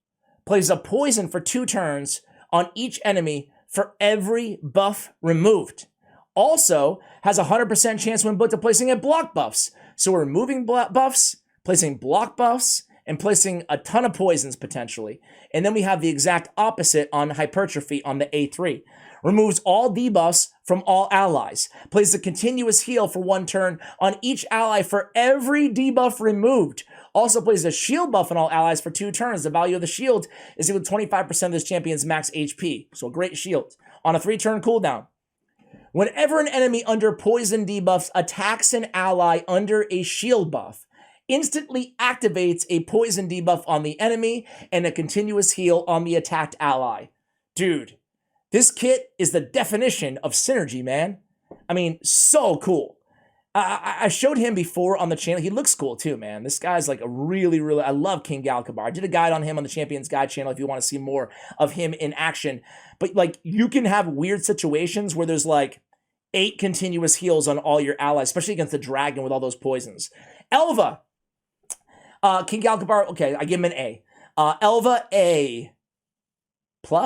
Plays a poison for 2 turns on each enemy for every buff removed. Also has a 100% chance when booked of placing at block buffs. So we're removing buffs, placing block buffs, and placing a ton of poisons potentially. And then we have the exact opposite on Hypertrophy on the A3. Removes all debuffs from all allies. Plays a continuous heal for 1 turn on each ally for every debuff removed. Also plays a shield buff on all allies for 2 turns. The value of the shield is equal to 25% of this champion's max HP. So a great shield. On a 3-turn cooldown. Whenever an enemy under poison debuffs attacks an ally under a shield buff, instantly activates a poison debuff on the enemy and a continuous heal on the attacked ally. Dude. This kit is the definition of synergy, man. I mean, so cool. I showed him before on the channel. He looks cool too, man. This guy's like a really, really, I love King Galkabar. I did a guide on him on the Champions Guide channel if you want to see more of him in action. But like, you can have weird situations where there's like 8 continuous heals on all your allies, especially against the dragon with all those poisons. Elva. King Galkabar, okay, I give him an A. Elva, A+. A+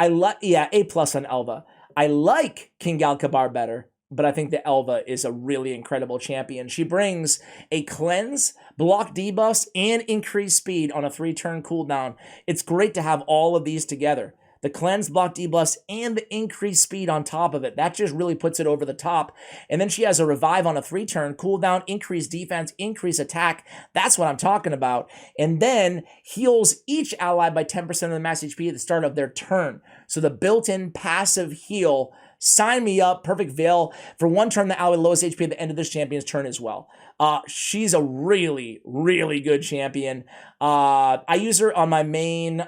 on Elva. I like King Galkabar better, but I think that Elva is a really incredible champion. She brings a cleanse, block debuffs, and increased speed on a 3-turn cooldown. It's great to have all of these together. The cleanse, block debuffs, and the increased speed on top of it. That just really puts it over the top. And then she has a revive on a 3-turn cooldown, increased defense, increased attack. That's what I'm talking about. And then heals each ally by 10% of the max HP at the start of their turn. So the built-in passive heal, sign me up, perfect veil. For 1 turn, the ally lowest HP at the end of this champion's turn as well. She's a really, really good champion. I use her on my main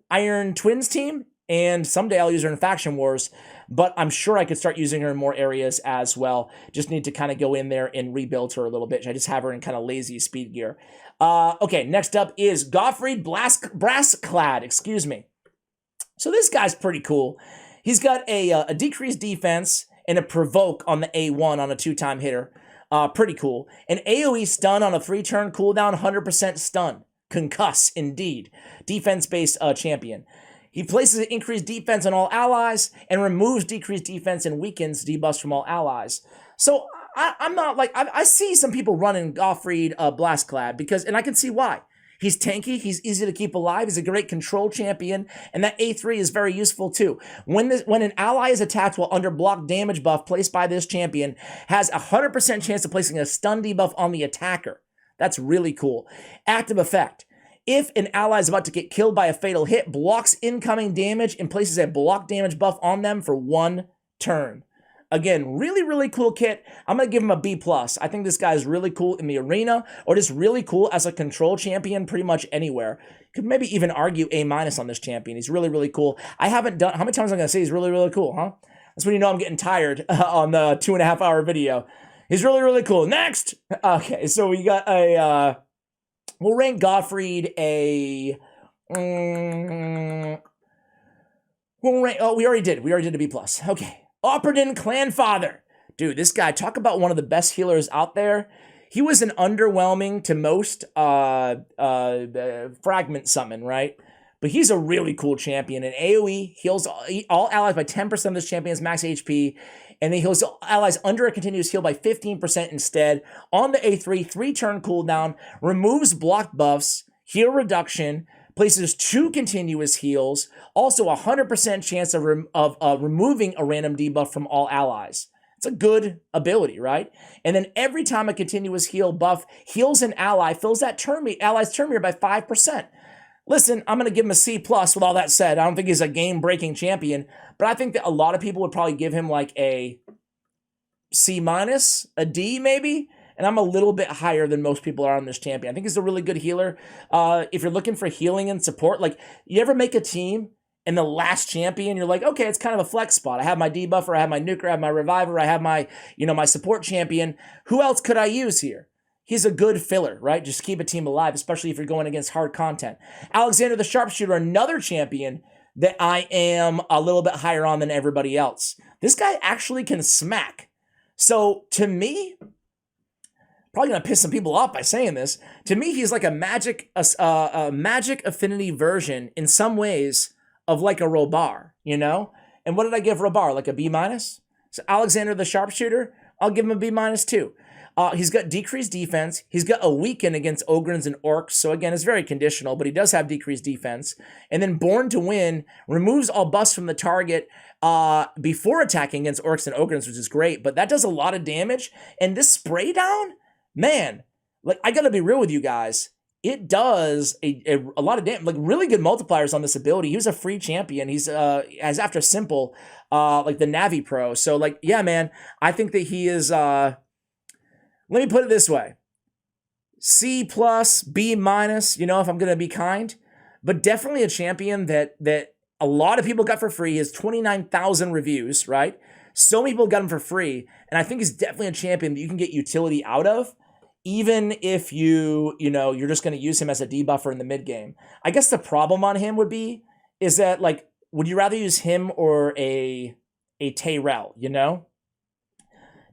Iron Twins team, and someday I'll use her in Faction Wars, but I'm sure I could start using her in more areas as well. Just need to kind of go in there and rebuild her a little bit. I just have her in kind of lazy speed gear. Okay, next up is Gottfried Brassclad, excuse me. So this guy's pretty cool. He's got a decreased defense and a provoke on the A1 on a 2-time hitter. Pretty cool. An AoE stun on a 3-turn cooldown, 100% stun. Concuss, indeed. Defense-based champion. He places increased defense on all allies and removes decreased defense and weakens debuffs from all allies. So I'm not like, I see some people running Gottfried Brassclad because, and I can see why. He's tanky, he's easy to keep alive, he's a great control champion, and that A3 is very useful too. When an ally is attacked while under block damage buff placed by this champion, has a 100% chance of placing a stun debuff on the attacker. That's really cool. Active effect. If an ally is about to get killed by a fatal hit, blocks incoming damage and places a block damage buff on them for 1 turn. Again, really, really cool kit. I'm going to give him a B+. I think this guy is really cool in the arena, or just really cool as a control champion pretty much anywhere. Could maybe even argue A- on this champion. He's really, really cool. I haven't done, how many times am I going to say he's really, really cool, huh? That's when you know I'm getting tired on the 2.5-hour video. He's really, really cool. Next! Okay, so we got a, we'll rank Gottfried a, we'll rank, oh, we already did a B+. Okay. Operdin Clanfather. Dude, this guy, talk about one of the best healers out there. He was an underwhelming to most fragment summon, right? But he's a really cool champion. And AoE heals all allies by 10% of this champion's max HP. And then heals allies under a continuous heal by 15% instead. On the A3, 3-turn cooldown, removes block buffs, heal reduction, places 2 continuous heals, also a 100% chance of removing a random debuff from all allies. It's a good ability, right? And then every time a continuous heal buff heals an ally, fills that ally's turn meter by 5%. Listen, I'm going to give him a C+ with all that said. I don't think he's a game-breaking champion, but I think that a lot of people would probably give him like a C-, a D maybe, and I'm a little bit higher than most people are on this champion. I think he's a really good healer. If you're looking for healing and support, like, you ever make a team and the last champion, you're like, okay, it's kind of a flex spot. I have my debuffer, I have my nuker, I have my reviver, I have my, my support champion. Who else could I use here? He's a good filler, right? Just keep a team alive, especially if you're going against hard content. Alexander the Sharpshooter, another champion that I am a little bit higher on than everybody else. This guy actually can smack. So to me, probably gonna piss some people off by saying this. To me, he's like a magic affinity version in some ways of like a Robar, And what did I give Robar? Like a B-? So Alexander the Sharpshooter, I'll give him a B- too. He's got decreased defense. He's got a weaken against Ogrins and Orcs. So again, it's very conditional, but he does have decreased defense. And then Born to Win removes all buffs from the target before attacking against Orcs and Ogrins, which is great. But that does a lot of damage. And this spray down, man, like, I gotta be real with you guys. It does a lot of damage, like really good multipliers on this ability. He was a free champion. He's as after Simple, like the Navi Pro. So like, yeah, man, I think that he is. Let me put it this way. C+, B-, if I'm going to be kind, but definitely a champion that a lot of people got for free. He has 29,000 reviews, right? So many people got him for free. And I think he's definitely a champion that you can get utility out of, even if you're just going to use him as a debuffer in the mid game. I guess the problem on him is that, like, would you rather use him or a Tayrel,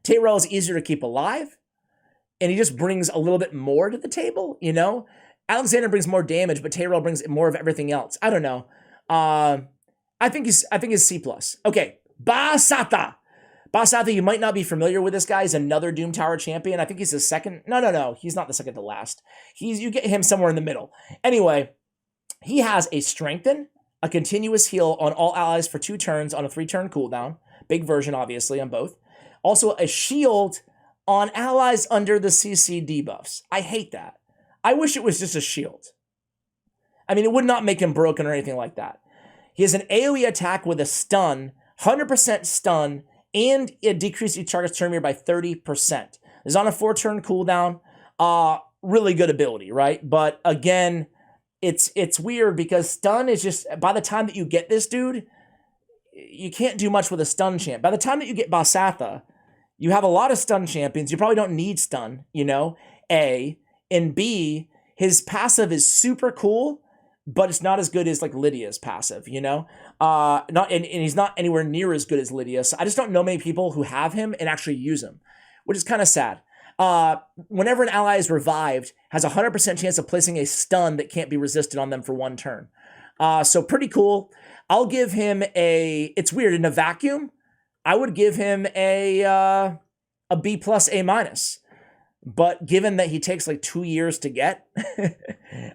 Tayrel is easier to keep alive, and he just brings a little bit more to the table, Alexander brings more damage, but Tayrel brings more of everything else. I don't know. I think he's C+. Okay, Basata. Basata, you might not be familiar with this guy. He's another Doom Tower champion. I think he's the second. No. He's not the second to last. You get him somewhere in the middle. Anyway, he has a strengthen, a continuous heal on all allies for 2 turns on a 3-turn cooldown. Big version, obviously, on both. Also, a shield on allies under the CC debuffs. I hate that. I wish it was just a shield. I mean, it would not make him broken or anything like that. He has an AoE attack with a stun, 100% stun, and it decreases each target's turn meter by 30%. It's on a 4-turn cooldown. Really good ability, right? But again, it's weird because stun is just, by the time that you get this dude, you can't do much with a stun champ. By the time that you get Basatha, you have a lot of stun champions. You probably don't need stun, A. And B, his passive is super cool, but it's not as good as, like, Lydia's passive, and he's not anywhere near as good as Lydia. So I just don't know many people who have him and actually use him, which is kind of sad. Whenever an ally is revived, has a 100% chance of placing a stun that can't be resisted on them for 1 turn. So pretty cool. I'll give him it's weird, in a vacuum, I would give him a B+, A-. But given that he takes like 2 years to get,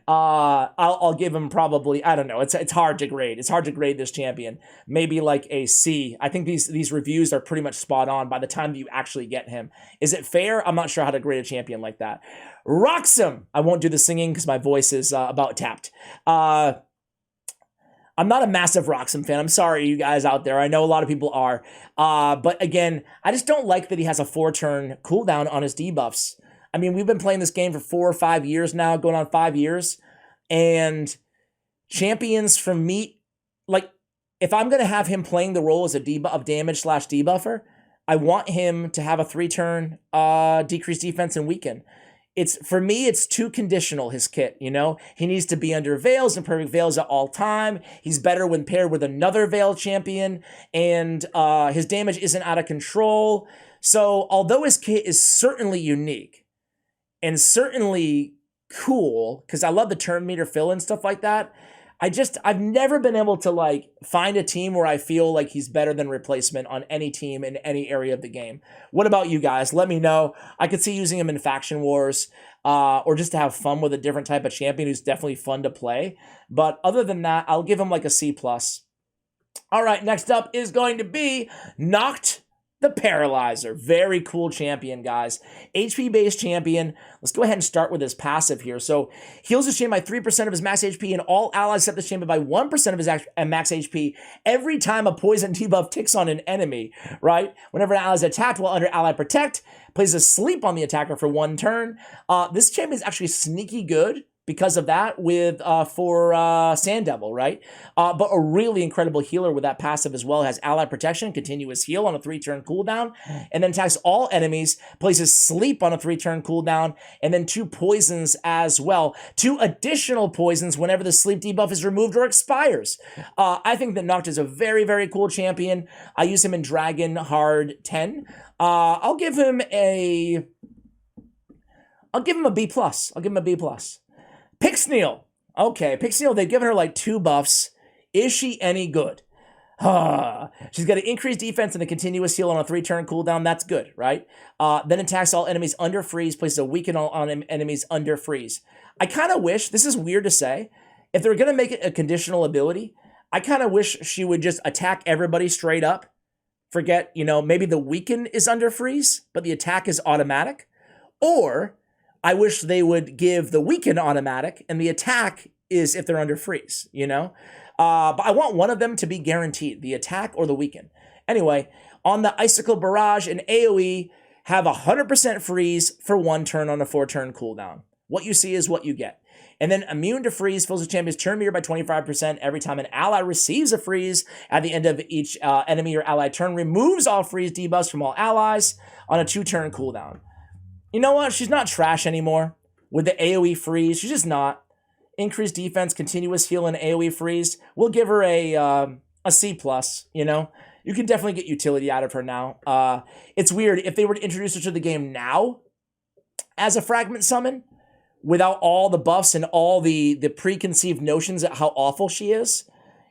I'll give him probably, I don't know. It's hard to grade. It's hard to grade this champion. Maybe like a C. I think these reviews are pretty much spot on by the time that you actually get him. Is it fair? I'm not sure how to grade a champion like that. Roxem. I won't do the singing because my voice is about tapped. I'm not a massive Roxem fan. I'm sorry, you guys out there. I know a lot of people are. But again, I just don't like that he has a 4-turn cooldown on his debuffs. I mean, we've been playing this game for 4 or 5 years now, going on 5 years. And champions from me, like, if I'm going to have him playing the role as a damage/debuffer, I want him to have a 3-turn decreased defense and weaken. For me, it's too conditional, his kit, He needs to be under Veils and perfect Veils at all time. He's better when paired with another Veil champion, and his damage isn't out of control. So, although his kit is certainly unique and certainly cool, because I love the turn meter fill and stuff like that, I've never been able to, like, find a team where I feel like he's better than replacement on any team in any area of the game. What about you guys? Let me know. I could see using him in Faction Wars, or just to have fun with a different type of champion who's definitely fun to play. But other than that, I'll give him like a C+. All right, next up is going to be Noct the Paralyzer. Very cool champion, guys. HP-based champion. Let's go ahead and start with his passive here. So, heals his champion by 3% of his max HP, and all allies set the champion by 1% of his max HP every time a poison debuff ticks on an enemy, right? Whenever an ally is attacked while under ally protect, places sleep on the attacker for 1 turn. This champion is actually sneaky good because of that for Sand Devil, right? But a really incredible healer with that passive as well. It has ally protection, continuous heal on a 3-turn cooldown, and then attacks all enemies, places sleep on a 3-turn cooldown, and then 2 poisons as well. 2 additional poisons whenever the sleep debuff is removed or expires. I think that Noct is a very, very cool champion. I use him in Dragon Hard 10. I'll give him a B+. I'll give him a B+. Pixneal. Okay, Pixneal, they've given her like 2 buffs. Is she any good? She's got an increased defense and a continuous heal on a 3-turn cooldown. That's good, right? Then attacks all enemies under freeze, places a weaken on enemies under freeze. I kind of wish, this is weird to say, if they're going to make it a conditional ability, I kind of wish she would just attack everybody straight up. Forget, maybe the weaken is under freeze, but the attack is automatic. Or I wish they would give the weaken automatic and the attack is if they're under freeze, But I want one of them to be guaranteed, the attack or the weaken. Anyway, on the Icicle Barrage and AoE, have 100% freeze for 1 turn on a 4-turn cooldown. What you see is what you get. And then immune to freeze, fills the champion's turn meter by 25% every time an ally receives a freeze at the end of each enemy or ally turn. Removes all freeze debuffs from all allies on a 2-turn cooldown. You know what? She's not trash anymore with the AoE freeze. She's just not. Increased defense, continuous heal, and AoE freeze. We'll give her a C+, you know? You can definitely get utility out of her now. It's weird. If they were to introduce her to the game now as a fragment summon, without all the buffs and all the preconceived notions of how awful she is,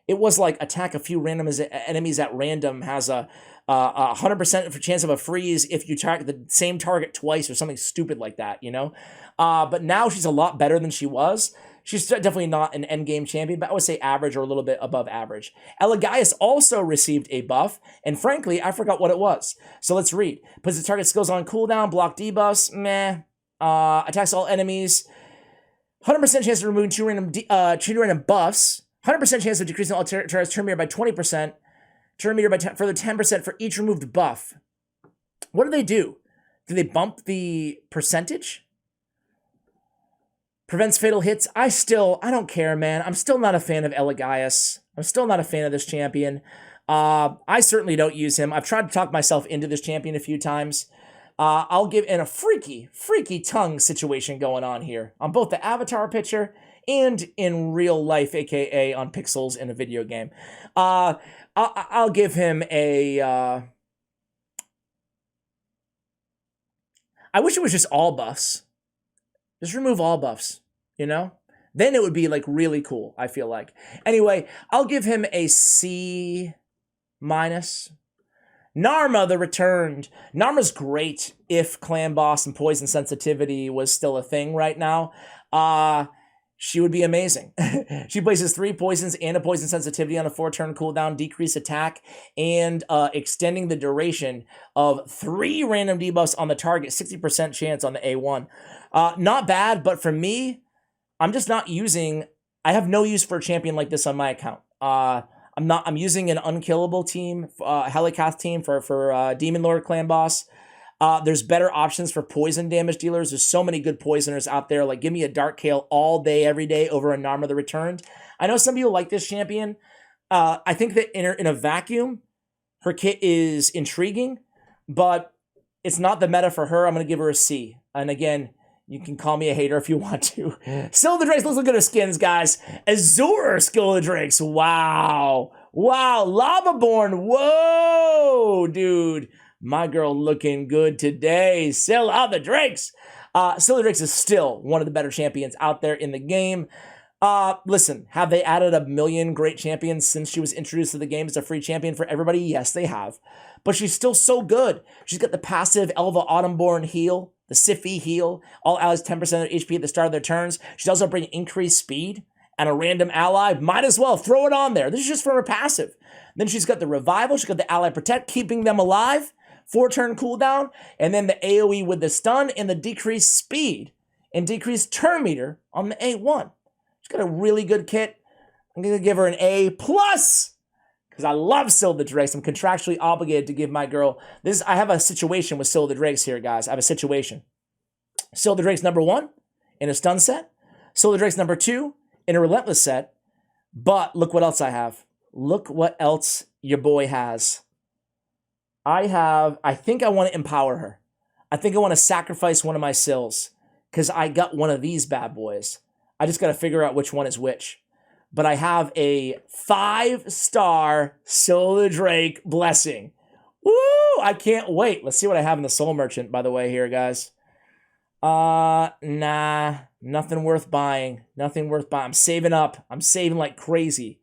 it was like attack a few random enemies at random, has a 100% chance of a freeze if you target the same target twice or something stupid like that, you know? But now she's a lot better than she was. She's definitely not an endgame champion, but I would say average or a little bit above average. Elagaeus also received a buff, and frankly, I forgot what it was. So let's read. Puts the target skills on cooldown, block debuffs, meh. Attacks all enemies. 100% chance of removing two random buffs. 100% chance of decreasing all target's turn meter by 20%. Turn meter by further 10% for each removed buff. What do? Do they bump the percentage? Prevents fatal hits. I don't care, man. I'm still not a fan of Elagaeus. I'm still not a fan of this champion. I certainly don't use him. I've tried to talk myself into this champion a few times. I'll give in a freaky tongue situation going on here on both the avatar picture and in real life, aka on pixels in a video game. I'll give him a. I wish it was just all buffs. Just remove all buffs, you know? Then it would be like really cool, I feel like. Anyway, I'll give him a C-. Narma the Returned. Narma's great if Clan Boss and Poison Sensitivity was still a thing right now. She would be amazing. She places 3 poisons and a poison sensitivity on a 4-turn cooldown, decrease attack, and extending the duration of 3 random debuffs on the target, 60% chance on the A1. Not bad, but for me, I'm just not using. I have no use for a champion like this on my account. I'm using an unkillable team, Helicath team for Demon Lord Clan Boss. There's better options for poison damage dealers. There's so many good poisoners out there. Like, give me a Dark Kael all day, every day over a Narma the Returned. I know some people like this champion. I think that in a vacuum, her kit is intriguing, but it's not the meta for her. I'm going to give her a C. And again, you can call me a hater if you want to. Skill of the Drakes. Let's look at her skins, guys. Azure Skill of the Drakes. Wow. Lavaborn. Whoa, dude. My girl looking good today. Skill of the Drakes. Skill of the Drakes is still one of the better champions out there in the game. Listen, have they added a million great champions since she was introduced to the game as a free champion for everybody? Yes, they have. But she's still so good. She's got the passive Elva Autumnborn heal, the Siphi heal, all allies 10% of HP at the start of their turns. She's also bringing increased speed and a random ally. Might as well throw it on there. This is just from her passive. Then she's got the revival. She's got the ally protect, keeping them alive. 4-turn cooldown. And then the AoE with the stun and the decreased speed and decreased turn meter on the A1. She's got a really good kit. I'm going to give her an A+. Because I love Skill of the Drakes. I'm contractually obligated to give my girl this. I have a situation with Skill of the Drakes here, guys. I have a situation. Skill of the Drakes number 1 in a stun set. Skill of the Drakes number 2 in a relentless set. But look what else I have. Look what else your boy has. I think I want to empower her. I think I want to sacrifice one of my Sills. Because I got one of these bad boys. I just got to figure out which one is which. But I have a 5-star Skill of the Drake blessing. Woo! I can't wait. Let's see what I have in the Soul Merchant, by the way, here, guys. Nah. Nothing worth buying. Nothing worth buying. I'm saving up. I'm saving like crazy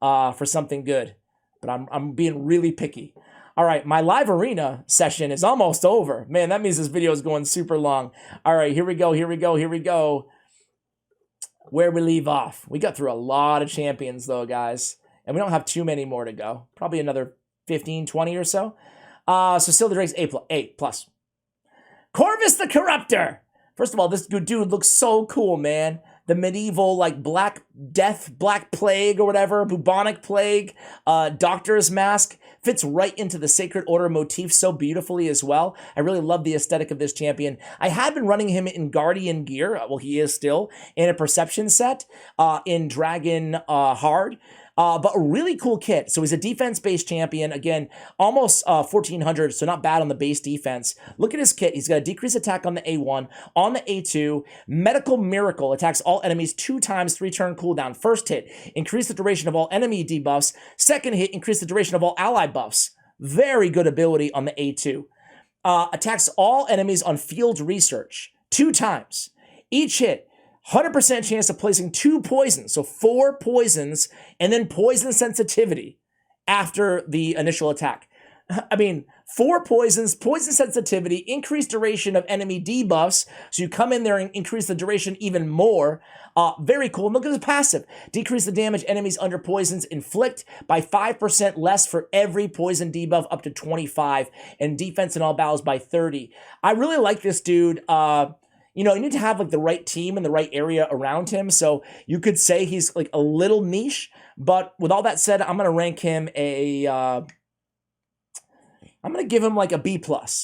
for something good. But I'm being really picky. All right, my live arena session is almost over. Man, that means this video is going super long. All right, here we go. Where we leave off. We got through a lot of champions, though, guys. And we don't have too many more to go. Probably another 15, 20 or so. So Skill of the Drakes, A+. Corvus the Corruptor. First of all, this good dude looks so cool, man. the medieval like Black Death, Black Plague or whatever, bubonic plague, doctor's mask. Fits right into the Sacred Order motif so beautifully as well. I really love the aesthetic of this champion. I had been running him in Guardian gear, well, he is still, in a Perception set, in Dragon Hard. But a really cool kit. So he's a defense-based champion. Again, almost 1400, so not bad on the base defense. Look at his kit. He's got a decreased attack on the A1, on the A2. Medical Miracle attacks all enemies 2 times, 3-turn cooldown. First hit, increase the duration of all enemy debuffs. Second hit, increase the duration of all ally buffs. Very good ability on the A2. Attacks all enemies on field research 2 times. Each hit, 100% chance of placing 2 poisons, so 4 poisons, and then poison sensitivity after the initial attack. I mean, 4 poisons, poison sensitivity, increased duration of enemy debuffs, so you come in there and increase the duration even more. Very cool. And look at the passive. Decrease the damage enemies under poisons inflict by 5% less for every poison debuff up to 25, and defense in all battles by 30. I really like this dude. You know, you need to have like the right team and the right area around him. So you could say he's like a little niche, but with all that said, I'm going to rank him I'm going to give him like a B+. Tila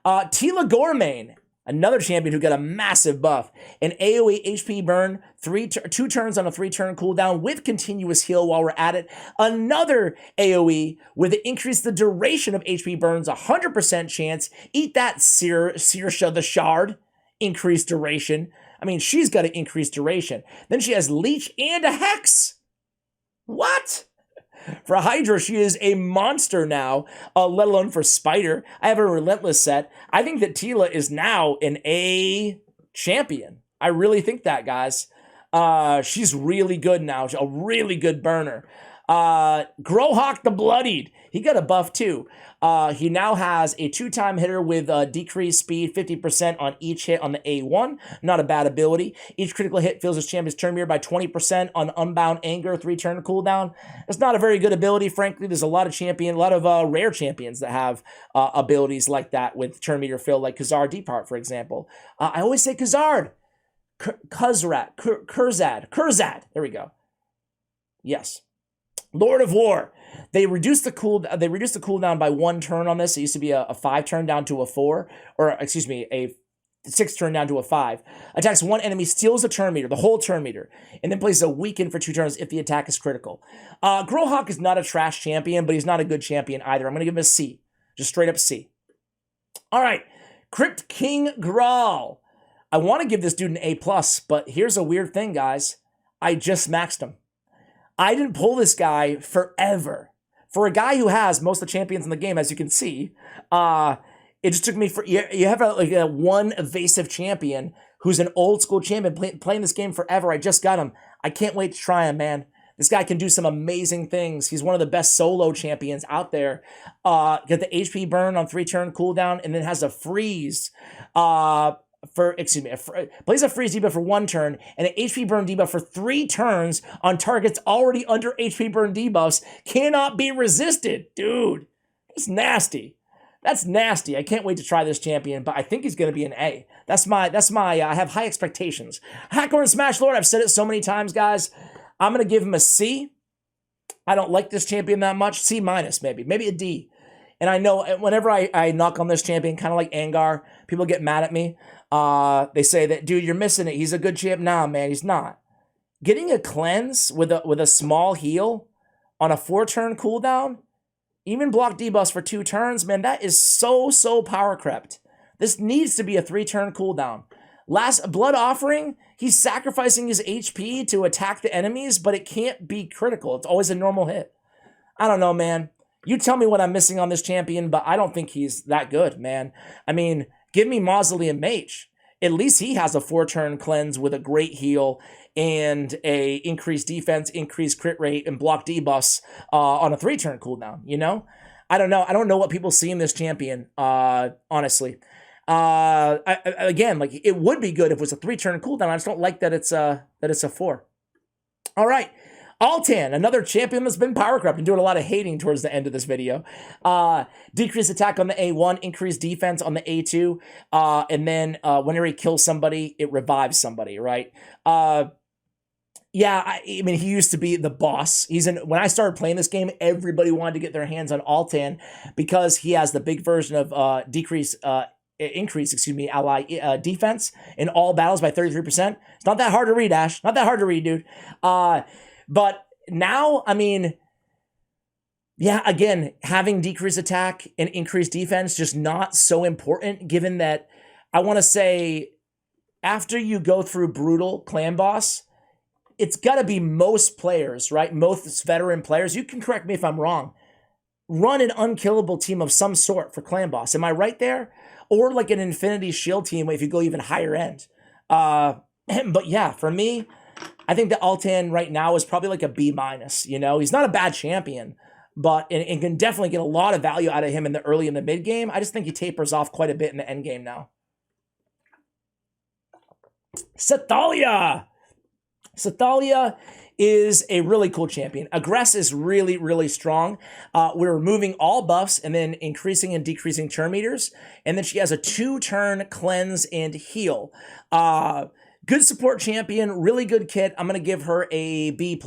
Gormain, another champion who got a massive buff. An AoE HP burn, 2 turns on a 3-turn cooldown with continuous heal while we're at it. Another AoE with it increase the duration of HP burns, 100% chance. Eat that, Saoirse the Shard. Increased duration. I mean, she's got an increased duration. Then she has Leech and a Hex. What? For Hydra, she is a monster now, let alone for Spider. I have a Relentless set. I think that Tila is now an A champion. I really think that, guys. She's really good now. She's a really good burner. Grohawk the Bloodied. He got a buff too. He now has a 2-time hitter with decreased speed, 50% on each hit on the A1. Not a bad ability. Each critical hit fills his champion's turn meter by 20% on Unbound Anger, 3-turn cooldown. It's not a very good ability, frankly. There's a lot of rare champions that have abilities like that with turn meter fill, like Khazard Deepheart, for example. I always say Khazard. Kurzad. There we go. Yes. Lord of War. They reduced the cooldown by 1 turn on this. It used to be a 5-turn down to a 4, or excuse me, a 6-turn down to a 5. Attacks 1 enemy, steals the turn meter, the whole turn meter, and then places a weaken for 2 turns if the attack is critical. Grohawk is not a trash champion, but he's not a good champion either. I'm going to give him a C. Just straight up C. All right. Crypt King Grawl. I want to give this dude an A+, but here's a weird thing, guys. I just maxed him. I didn't pull this guy forever. For a guy who has most of the champions in the game, as you can see, it just took me for... You have a one evasive champion who's an old school champion playing this game forever. I just got him. I can't wait to try him, man. This guy can do some amazing things. He's one of the best solo champions out there. Got the HP burn on 3-turn cooldown, and then has a freeze. Plays a freeze debuff for 1 turn and an HP burn debuff for 3 turns on targets already under HP burn debuffs. Cannot be resisted. Dude, that's nasty. That's nasty. I can't wait to try this champion, but I think he's going to be an A. That's my, I have high expectations. Hacker and Smash Lord, I've said it so many times, guys. I'm going to give him a C. I don't like this champion that much. C- maybe a D. And I know whenever I knock on this champion, kind of like Angar, people get mad at me. They say that, dude, you're missing it. He's a good champ. Nah, man, he's not. Getting a cleanse with a small heal on a 4-turn cooldown, even block debuffs for 2 turns, man, that is so power crept. This needs to be a 3-turn cooldown. Last Blood Offering, he's sacrificing his HP to attack the enemies, but it can't be critical. It's always a normal hit. I don't know, man. You tell me what I'm missing on this champion, but I don't think he's that good, man. I mean, give me Mausoleum Mage. At least he has a 4-turn cleanse with a great heal and a increased defense, increased crit rate, and block debuffs on a 3-turn cooldown, you know? I don't know. I don't know what people see in this champion, honestly. Again, like, it would be good if it was a 3-turn cooldown. I just don't like that it's a 4. All right. Altan, another champion that's been power crept and doing a lot of hating towards the end of this video. Decreased attack on the A1, increased defense on the A2, and then whenever he kills somebody, it revives somebody, right? Yeah, I mean, he used to be the boss. When I started playing this game, everybody wanted to get their hands on Altan because he has the big version of increase, excuse me, ally defense in all battles by 33%. It's not that hard to read, Ash. Not that hard to read, dude. But now, I mean, yeah, again, having decreased attack and increased defense just not so important, given that I want to say after you go through Brutal Clan Boss, it's got to be most players, right? Most veteran players. You can correct me if I'm wrong. Run an unkillable team of some sort for Clan Boss. Am I right there? Or like an Infinity Shield team if you go even higher end. But yeah, for me, I think that Altan right now is probably like a B-. You know, he's not a bad champion, but and can definitely get a lot of value out of him in the early and the mid game. I just think he tapers off quite a bit in the end game now. Sathalia. Sathalia is a really cool champion. Aggress is really, really strong. We're removing all buffs and then increasing and decreasing turn meters. And then she has a 2-turn cleanse and heal. Good support champion, really good kit. I'm going to give her a B+.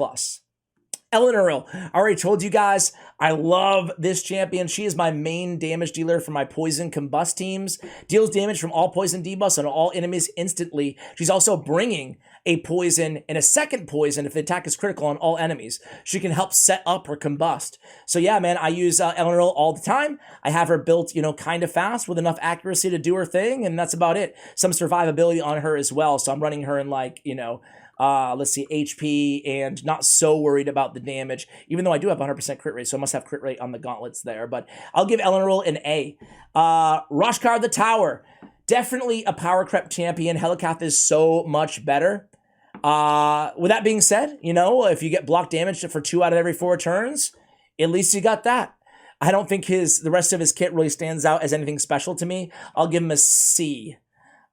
Ellen Earl. I already told you guys, I love this champion. She is my main damage dealer for my poison combust teams. Deals damage from all poison debuffs on all enemies instantly. She's also bringing a poison and a second poison if the attack is critical on all enemies. She can help set up her combust. So yeah, man, I use Ellen Earl all the time. I have her built, you know, kind of fast with enough accuracy to do her thing, and that's about it. Some survivability on her as well. So I'm running her in like, you know, let's see, HP, and not so worried about the damage, even though I do have 100% crit rate, so I must have crit rate on the gauntlets there. But I'll give Ellen Earl an A. Roshkar the Tower. Definitely a power creep champion. Helicath is so much better. With that being said, you know, if you get block damage for 2 out of every 4 turns, at least you got that. I don't think the rest of his kit really stands out as anything special to me. I'll give him a C.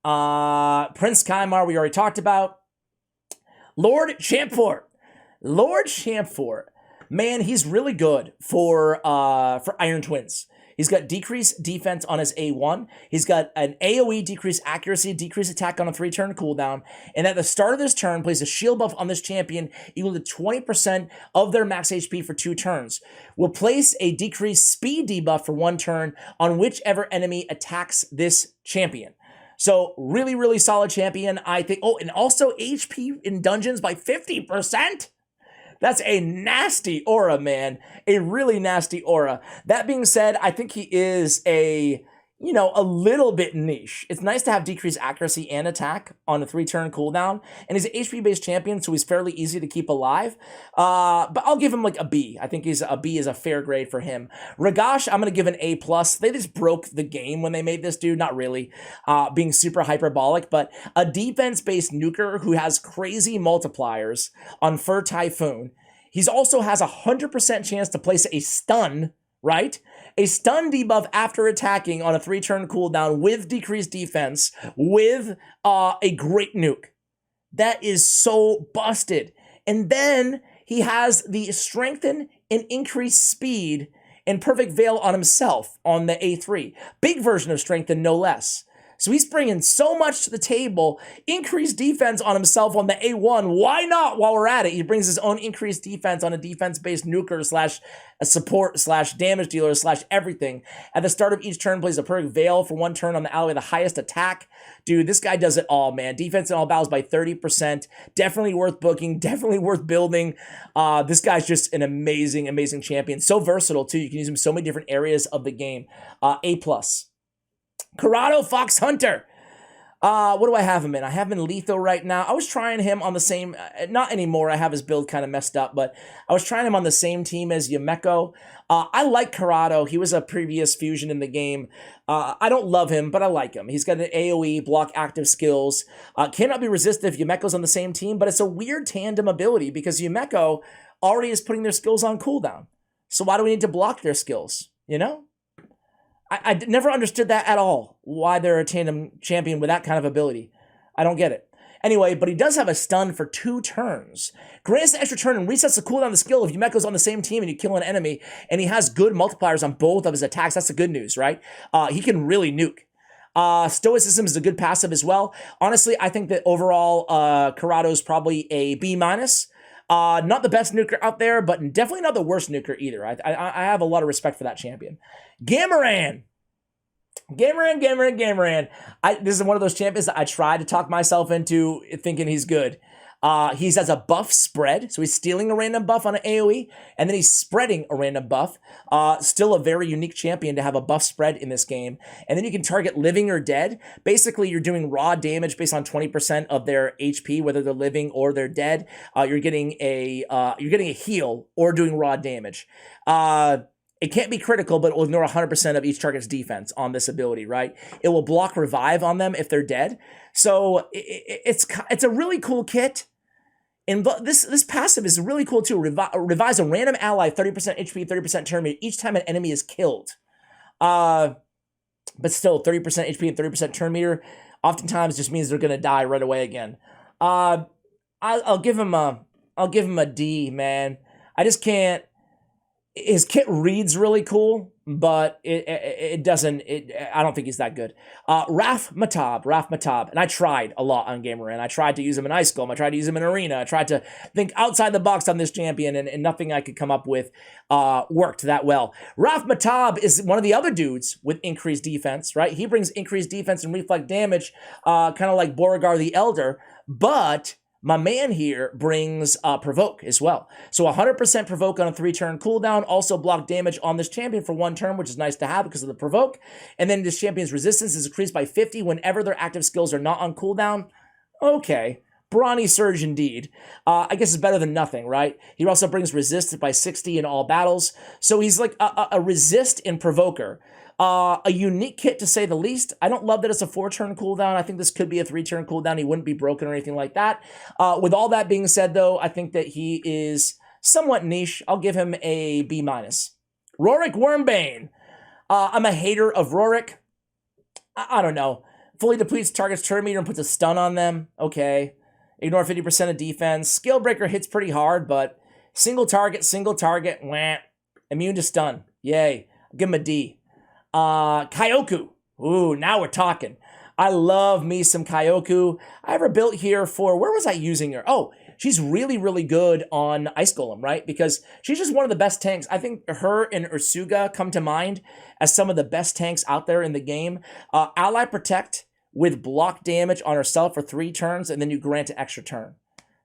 Prince Kymar, we already talked about. Lord Champfort. Lord Champfort. Man, he's really good for Iron Twins. He's got decreased defense on his A1. He's got an AoE decreased accuracy, decreased attack on a 3-turn cooldown. And at the start of this turn, plays a shield buff on this champion equal to 20% of their max HP for 2 turns. Will place a decreased speed debuff for 1 turn on whichever enemy attacks this champion. So really, really solid champion, I think. Oh, and also HP in dungeons by 50%. That's a nasty aura, man. A really nasty aura. That being said, I think he is a little bit niche. It's nice to have decreased accuracy and attack on a 3-turn cooldown. And he's an HP-based champion, so he's fairly easy to keep alive. But I'll give him like a B. I think a B is a fair grade for him. Ragash, I'm going to give an A+. They just broke the game when they made this dude. Not really, being super hyperbolic, but a defense-based nuker who has crazy multipliers on Fur Typhoon. He also has a 100% chance to place a stun, right? A stun debuff after attacking on a 3-turn cooldown with decreased defense with a great nuke. That is so busted. And then he has the strengthen and increased speed and perfect veil on himself on the A3. Big version of strengthen, no less. So he's bringing so much to the table, increased defense on himself on the A1. Why not while we're at it? He brings his own increased defense on a defense-based nuker slash a support slash damage dealer slash everything. At the start of each turn, plays a perfect veil for 1 turn on the ally with the highest attack. Dude, this guy does it all, man. Defense in all battles by 30%. Definitely worth booking. Definitely worth building. This guy's just an amazing, amazing champion. So versatile, too. You can use him in so many different areas of the game. A+. Corrado Fox Hunter. What do I have him in? I have him in Letho right now. I was trying him on the same, not anymore. I have his build kind of messed up, but I was trying him on the same team as Yumeko. I like Corrado. He was a previous fusion in the game. I don't love him, but I like him. He's got an AoE, block active skills. Cannot be resisted if Yumeko's on the same team, but it's a weird tandem ability because Yumeko already is putting their skills on cooldown. So why do we need to block their skills? You know? I never understood that at all, why they're a tandem champion with that kind of ability. I don't get it. Anyway, but he does have a stun for 2 turns. Grants an extra turn and resets the cooldown of the skill if Yumeko's on the same team and you kill an enemy, and he has good multipliers on both of his attacks. That's the good news, right? He can really nuke. Stoicism is a good passive as well. Honestly, I think that overall, Corrado's probably a B minus. Not the best nuker out there, but definitely not the worst nuker either. I have a lot of respect for that champion. Gamoran. Gamoran. This is one of those champions that I tried to talk myself into thinking he's good. He has a buff spread, so he's stealing a random buff on an AoE, and then he's spreading a random buff. Still a very unique champion to have a buff spread in this game. And then you can target living or dead. Basically, you're doing raw damage based on 20% of their HP, whether they're living or they're dead. You're getting a heal or doing raw damage. It can't be critical, but it will ignore 100% of each target's defense on this ability, right? It will block revive on them if they're dead. So it's a really cool kit. And this passive is really cool too. Revives a random ally 30% HP, 30% turn meter each time an enemy is killed. But still, 30% HP and 30% turn meter oftentimes just means they're gonna die right away again. I'll give him a D, man. I just can't. His kit reads really cool, but it doesn't. I don't think he's that good. Raf Matab, and I tried a lot on Gamoran. I tried to use him in Ice Golem. I tried to use him in Arena. I tried to think outside the box on this champion, and nothing I could come up with worked that well. Raf Matab is one of the other dudes with increased defense, right? He brings increased defense and reflect damage, kind of like Beauregard the Elder, but my man here brings Provoke as well. So 100% Provoke on a 3-turn cooldown. Also block damage on this champion for 1 turn, which is nice to have because of the Provoke. And then this champion's resistance is increased by 50 whenever their active skills are not on cooldown. Okay. Brawny Surge indeed. I guess it's better than nothing, right? He also brings resist by 60 in all battles. So he's like a resist and provoker. A unique kit to say the least. I don't love that it's a 4-turn cooldown. I think this could be a 3-turn cooldown. He wouldn't be broken or anything like that. With all that being said, though, I think that he is somewhat niche. I'll give him a B-. Rorik Wormbane. I'm a hater of Rorik. I don't know. Fully depletes target's turn meter and puts a stun on them. Okay. Ignore 50% of defense. Skill Breaker hits pretty hard, but single target, wah. Immune to stun. Yay. I'll give him a D. Kyoku. Ooh, now we're talking. I love me some Kyoku. I have her built here for, where was I using her? Oh, she's really, really good on Ice Golem, right? Because she's just one of the best tanks. I think her and Ursuga come to mind as some of the best tanks out there in the game. Ally Protect with block damage on herself for 3 turns, and then you grant an extra turn.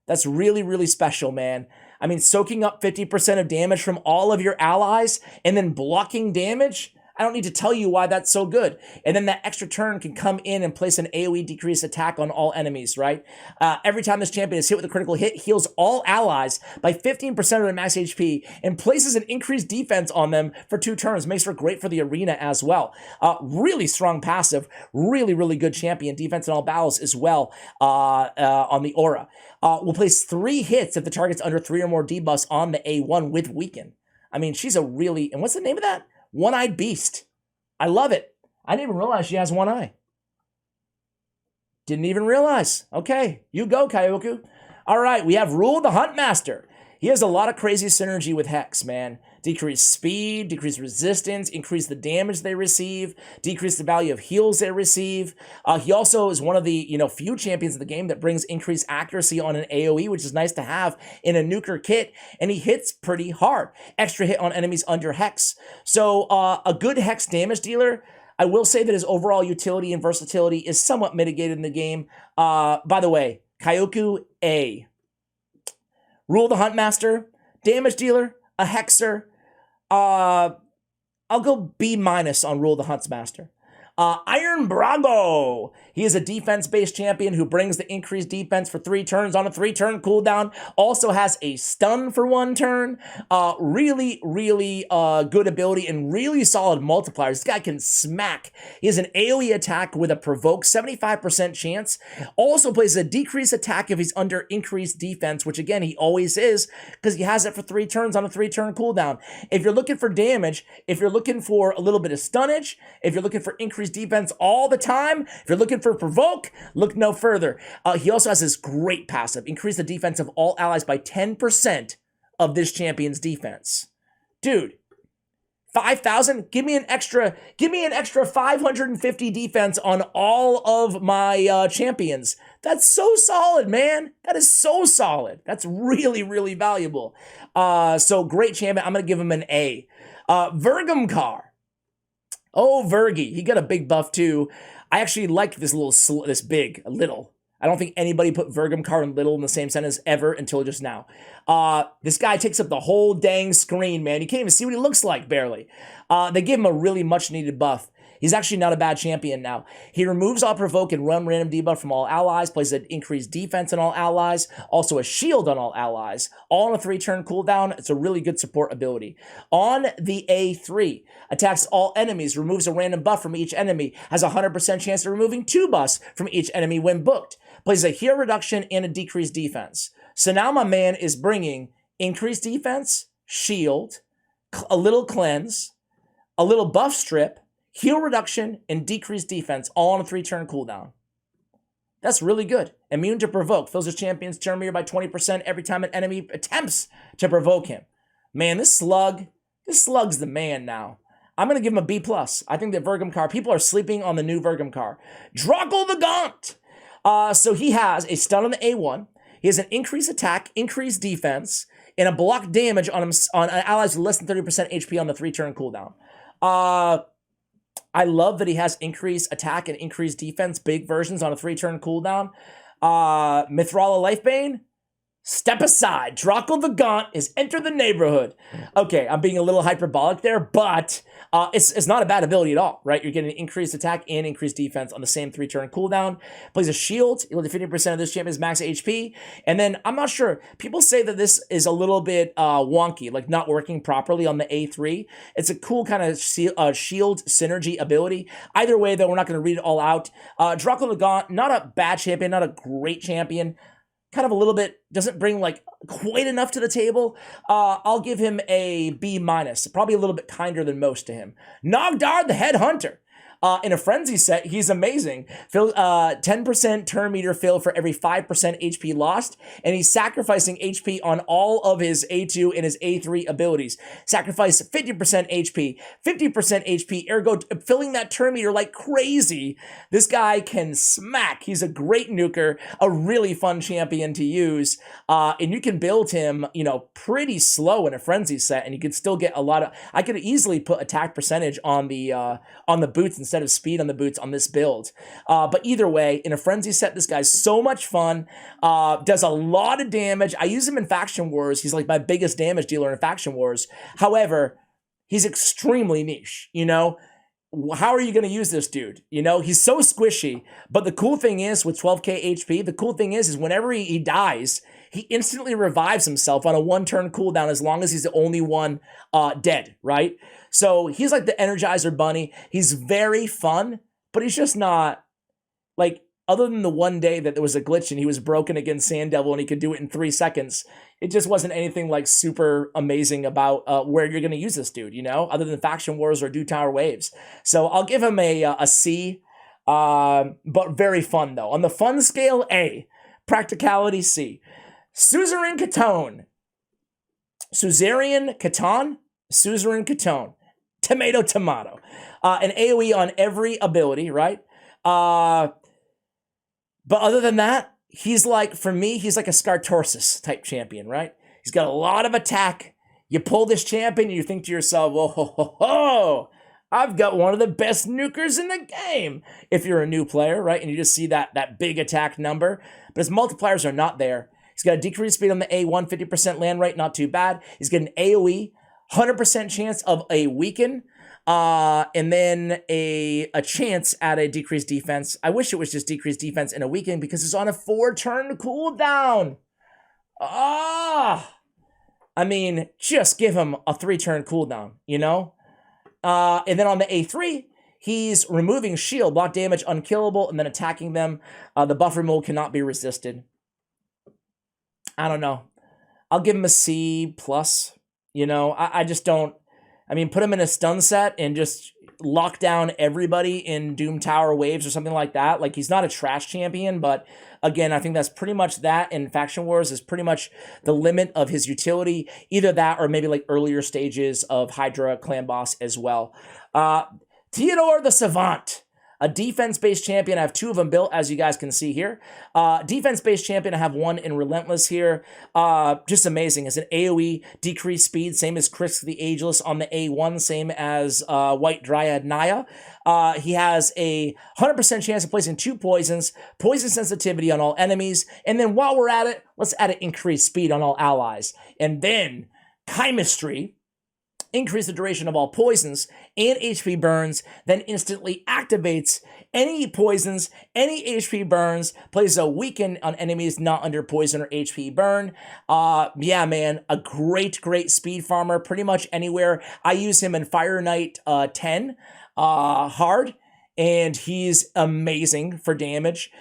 That's really, really special, man. I mean, soaking up 50% of damage from all of your allies and then blocking damage, I don't need to tell you why that's so good. And then that extra turn can come in and place an AoE decrease attack on all enemies, right? Every time this champion is hit with a critical hit, heals all allies by 15% of their max HP and places an increased defense on them for 2 turns. Makes her great for the arena as well. Really strong passive, really, really good champion. Defense in all battles as well on the aura. Will place 3 hits if the target's under 3 or more debuffs on the A1 with Weaken. I mean, she's a really, and what's the name of that? One-eyed beast. I love it. I didn't even realize she has 1 eye. Didn't even realize. Okay, you go, Kyoku. All right, we have Rule the Huntmaster. He has a lot of crazy synergy with Hex, man. Decrease speed, decrease resistance, increase the damage they receive, decrease the value of heals they receive. He also is one of the few champions of the game that brings increased accuracy on an AoE, which is nice to have in a nuker kit, and he hits pretty hard. Extra hit on enemies under Hex. So a good Hex damage dealer. I will say that his overall utility and versatility is somewhat mitigated in the game. By the way, Kyoku A. Rule the Huntmaster, damage dealer, a hexer. I'll go B- on Rule the Huntmaster. Iron Brago. He is a defense-based champion who brings the increased defense for 3 turns on a 3-turn cooldown. Also has a stun for 1 turn. Really, really good ability and really solid multipliers. This guy can smack. He has an AoE attack with a provoke, 75% chance. Also plays a decreased attack if he's under increased defense, which again, he always is because he has it for 3 turns on a 3-turn cooldown. If you're looking for damage, if you're looking for a little bit of stunnage, if you're looking for increased defense all the time, if you're looking for provoke, look no further. He also has this great passive, increase the defense of all allies by 10% of this champion's defense. Dude, 5,000. Give me an extra 550 defense on all of my champions. That's so solid, man. That is so solid. That's really, really valuable. So great champion. I'm gonna give him an A. Vergamcar. Oh, Vergi. He got a big buff too. I actually like this little. I don't think anybody put Vergamcar and little in the same sentence ever until just now. This guy takes up the whole dang screen, man. You can't even see what he looks like, barely. They gave him a really much-needed buff. He's actually not a bad champion now. He removes all provoke and run random debuff from all allies, plays an increased defense on all allies, also a shield on all allies, all on a 3-turn cooldown. It's a really good support ability. On the A3, attacks all enemies, removes a random buff from each enemy, has a 100% chance of removing 2 buffs from each enemy when booked, plays a hero reduction and a decreased defense. So now my man is bringing increased defense, shield, a little cleanse, a little buff strip, heal reduction, and decreased defense, all on a 3-turn cooldown. That's really good. Immune to provoke. Fills his champion's turn meter by 20% every time an enemy attempts to provoke him. Man, this slug's the man now. I'm going to give him a B+. I think that Vergamcar, people are sleeping on the new Vergamcar. Drockle the Gaunt. So he has a stun on the A1. He has an increased attack, increased defense, and a block damage on allies with less than 30% HP on the 3-turn cooldown. I love that he has increased attack and increased defense, big versions on a 3-turn cooldown. Mithrala Lifebane, step aside. Drockle the Gaunt is enter the neighborhood. Okay, I'm being a little hyperbolic there, but it's not a bad ability at all, right? You're getting increased attack and increased defense on the same 3-turn cooldown. Plays a shield, equal to 50% of this champion's max HP. And then, I'm not sure, people say that this is a little bit wonky, like not working properly on the A3. It's a cool kind of shield synergy ability. Either way, though, we're not going to read it all out. Drockle the Gaunt, not a bad champion, not a great champion. Kind of a little bit, doesn't bring like quite enough to the table. I'll give him a B-, probably a little bit kinder than most to him. Nogdar the Headhunter. In a Frenzy set, he's amazing. 10% turn meter fill for every 5% HP lost, and he's sacrificing HP on all of his A2 and his A3 abilities. Sacrifice 50% HP, 50% HP, ergo filling that turn meter like crazy. This guy can smack. He's a great nuker, a really fun champion to use, and you can build him, pretty slow in a Frenzy set, and you could still get a lot of. I could easily put attack percentage on the boots instead of speed on the boots on this build. But either way, in a Frenzy set, this guy's so much fun, does a lot of damage. I use him in Faction Wars. He's like my biggest damage dealer in Faction Wars. However, he's extremely niche, How are you going to use this dude? He's so squishy, but the cool thing is with 12k HP, the cool thing is whenever he dies, he instantly revives himself on a 1-turn cooldown as long as he's the only one dead, right? So he's like the Energizer Bunny. He's very fun, but he's just not, like, other than the one day that there was a glitch and he was broken against Sand Devil and he could do it in 3 seconds, it just wasn't anything like super amazing about where you're going to use this dude, other than Faction Wars or Do Tower Waves. So I'll give him a C, but very fun though. On the fun scale, A. Practicality, C. Suzerain Catone. Suzerain Catone. Tomato. An AoE on every ability, right? But other than that, he's like, for me, he's like a Scartorsus type champion, right? He's got a lot of attack. You pull this champion and you think to yourself, oh, I've got one of the best nukers in the game. If you're a new player, right? And you just see that big attack number. But his multipliers are not there. He's got a decreased speed on the A1, 50% land rate, not too bad. He's got an AoE, 100% chance of a weaken, and then a chance at a decreased defense. I wish it was just decreased defense and a weaken because it's on a 4-turn cooldown. Just give him a 3-turn cooldown, And then on the A3, he's removing shield, block damage, unkillable, and then attacking them. The buff removal cannot be resisted. I don't know. I'll give him a C+. I just don't. Put him in a stun set and just lock down everybody in Doom Tower waves or something like that. Like, he's not a trash champion, but again, I think that's pretty much that, and Faction Wars is pretty much the limit of his utility. Either that or maybe like earlier stages of Hydra Clan Boss as well. Theodore the Savant. A defense-based champion. I have 2 of them built, as you guys can see here. Defense-based champion, I have 1 in Relentless here. Just amazing. It's an AoE, decreased speed, same as Chris the Ageless on the A1, same as White Dryad Naya. He has a 100% chance of placing 2 poisons, poison sensitivity on all enemies, and then while we're at it, let's add an increased speed on all allies. And then chemistry. Increase the duration of all poisons and HP burns, then instantly activates any poisons, any HP burns, places a weaken on enemies not under poison or HP burn. Yeah, man, a great speed farmer pretty much anywhere. I use him in Fire Knight 10 hard, and he's amazing for damage.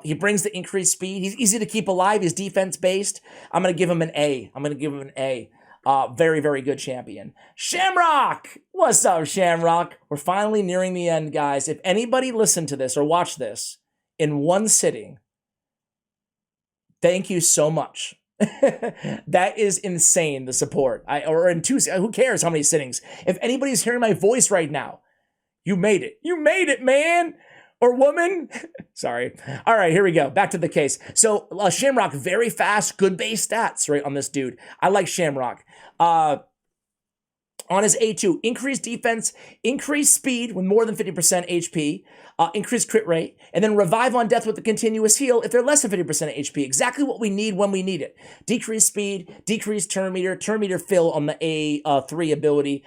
He brings the increased speed. He's easy to keep alive. He's defense-based. I'm going to give him an A. Very, very good champion. Shamrock! What's up, Shamrock? We're finally nearing the end, guys. If anybody listened to this or watched this in one sitting, thank you so much. That is insane, the support. Or in 2, who cares how many sittings? If anybody's hearing my voice right now, you made it. You made it, man! Or woman. Sorry. All right, here we go. Back to the case. So Shamrock, very fast, good base stats, right, on this dude. I like Shamrock. On his A2, increased defense, increased speed with more than 50% HP, increased crit rate, and then revive on death with a continuous heal if they're less than 50% HP. Exactly what we need when we need it. Decreased speed, decreased turn meter fill on the A3 ability.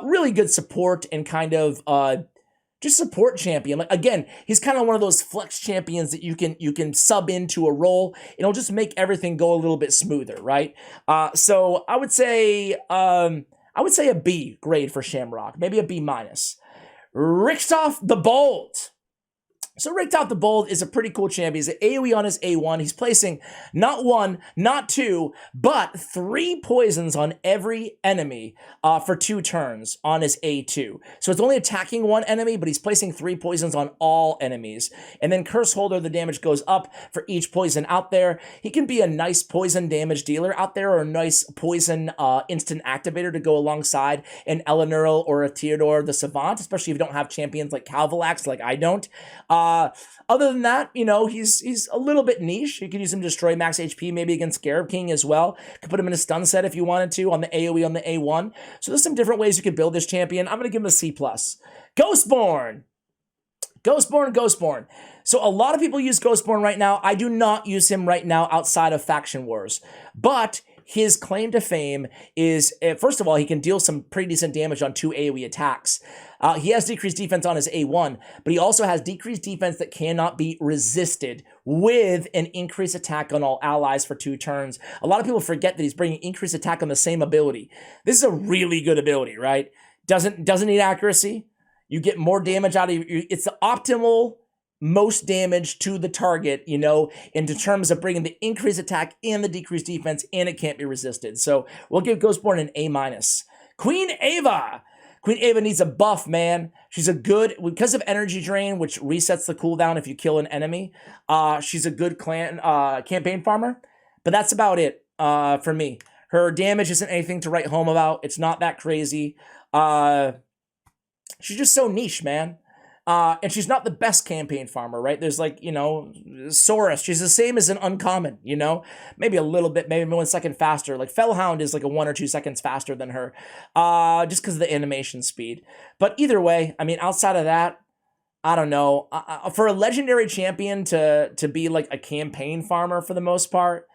Really good support and kind of just support champion. Like, again, he's kind of one of those flex champions that you can sub into a role. It'll just make everything go a little bit smoother, right? So I would say a B grade for Shamrock, maybe a B minus. Richtof the Bold. So Richtof the Bold is a pretty cool champion. He's an AoE on his A1. He's placing not 1, not 2, but 3 poisons on every enemy for 2 turns on his A2. So it's only attacking 1 enemy, but he's placing 3 poisons on all enemies. And then Curse Holder, the damage goes up for each poison out there. He can be a nice poison damage dealer out there, or a nice poison instant activator to go alongside an Eleanor or a Theodore the Savant, especially if you don't have champions like Calvalax, like I don't. Other than that, you know, he's a little bit niche. You could use him to destroy max HP, maybe against Scarab King as well. Could put him in a stun set if you wanted to on the AoE on the A1. So there's some different ways you could build this champion. I'm going to give him a C+. Ghostborn. So a lot of people use Ghostborn right now. I do not use him right now outside of Faction Wars. But his claim to fame is, first of all, he can deal some pretty decent damage on 2 AoE attacks. He has decreased defense on his A1, but he also has decreased defense that cannot be resisted with an increased attack on all allies for 2 turns. A lot of people forget that he's bringing increased attack on the same ability. This is a really good ability, right? Doesn't need accuracy. You get more damage out of it. It's the optimal most damage to the target, you know, in terms of bringing the increased attack and the decreased defense, and it can't be resisted. So we'll give Ghostborn an A-. Queen Ava. Queen Ava needs a buff, man. She's a good, because of energy drain, which resets the cooldown if you kill an enemy. She's a good campaign farmer, but that's about it for me. Her damage isn't anything to write home about. It's not that crazy. She's just so niche, man. And she's not the best campaign farmer, right? There's like, you know, Saurus. She's the same as an uncommon, you know? Maybe a little bit, maybe 1 second faster. Like Fellhound is like a 1 or 2 seconds faster than her, just because of the animation speed. But either way, I mean, outside of that, I don't know. For a legendary champion to be like a campaign farmer for the most part,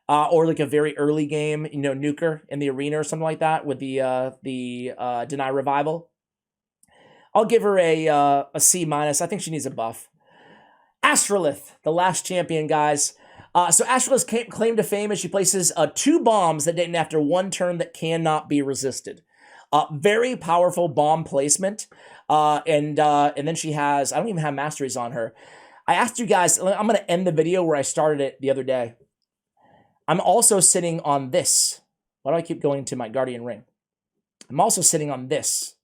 or like a very early game, you know, nuker in the arena or something like that with the Deny Revival, I'll give her a C-. I think she needs a buff. Astrolith, the last champion, guys. So Astrolith's claim to fame is she places 2 bombs that detonate after 1 turn that cannot be resisted. Very powerful bomb placement. And then she has, I don't even have masteries on her. I asked you guys, I'm going to end the video where I started it the other day. I'm also sitting on this. Why do I keep going to my Guardian Ring? I'm also sitting on this.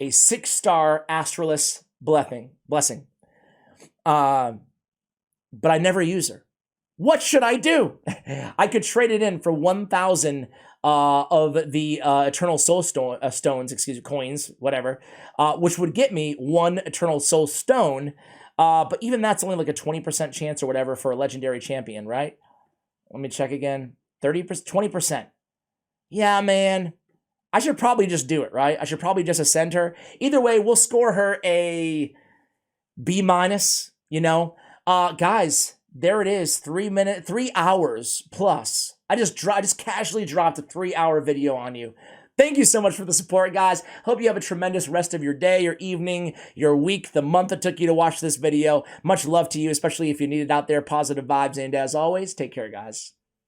a 6-star Astralis blessing. But I never use her. What should I do? I could trade it in for 1,000 of the Eternal Soul stones, coins, whatever, which would get me 1 Eternal Soul Stone. But even that's only like a 20% chance or whatever for a legendary champion, right? Let me check again. 30%, 20%. Yeah, man. I should probably just do it, right? I should probably just ascend her. Either way, we'll score her a B-, you know? Guys, there it is. 3 hours plus. I just casually dropped a 3-hour video on you. Thank you so much for the support, guys. Hope you have a tremendous rest of your day, your evening, your week, the month it took you to watch this video. Much love to you, especially if you need it out there. Positive vibes. And as always, take care, guys.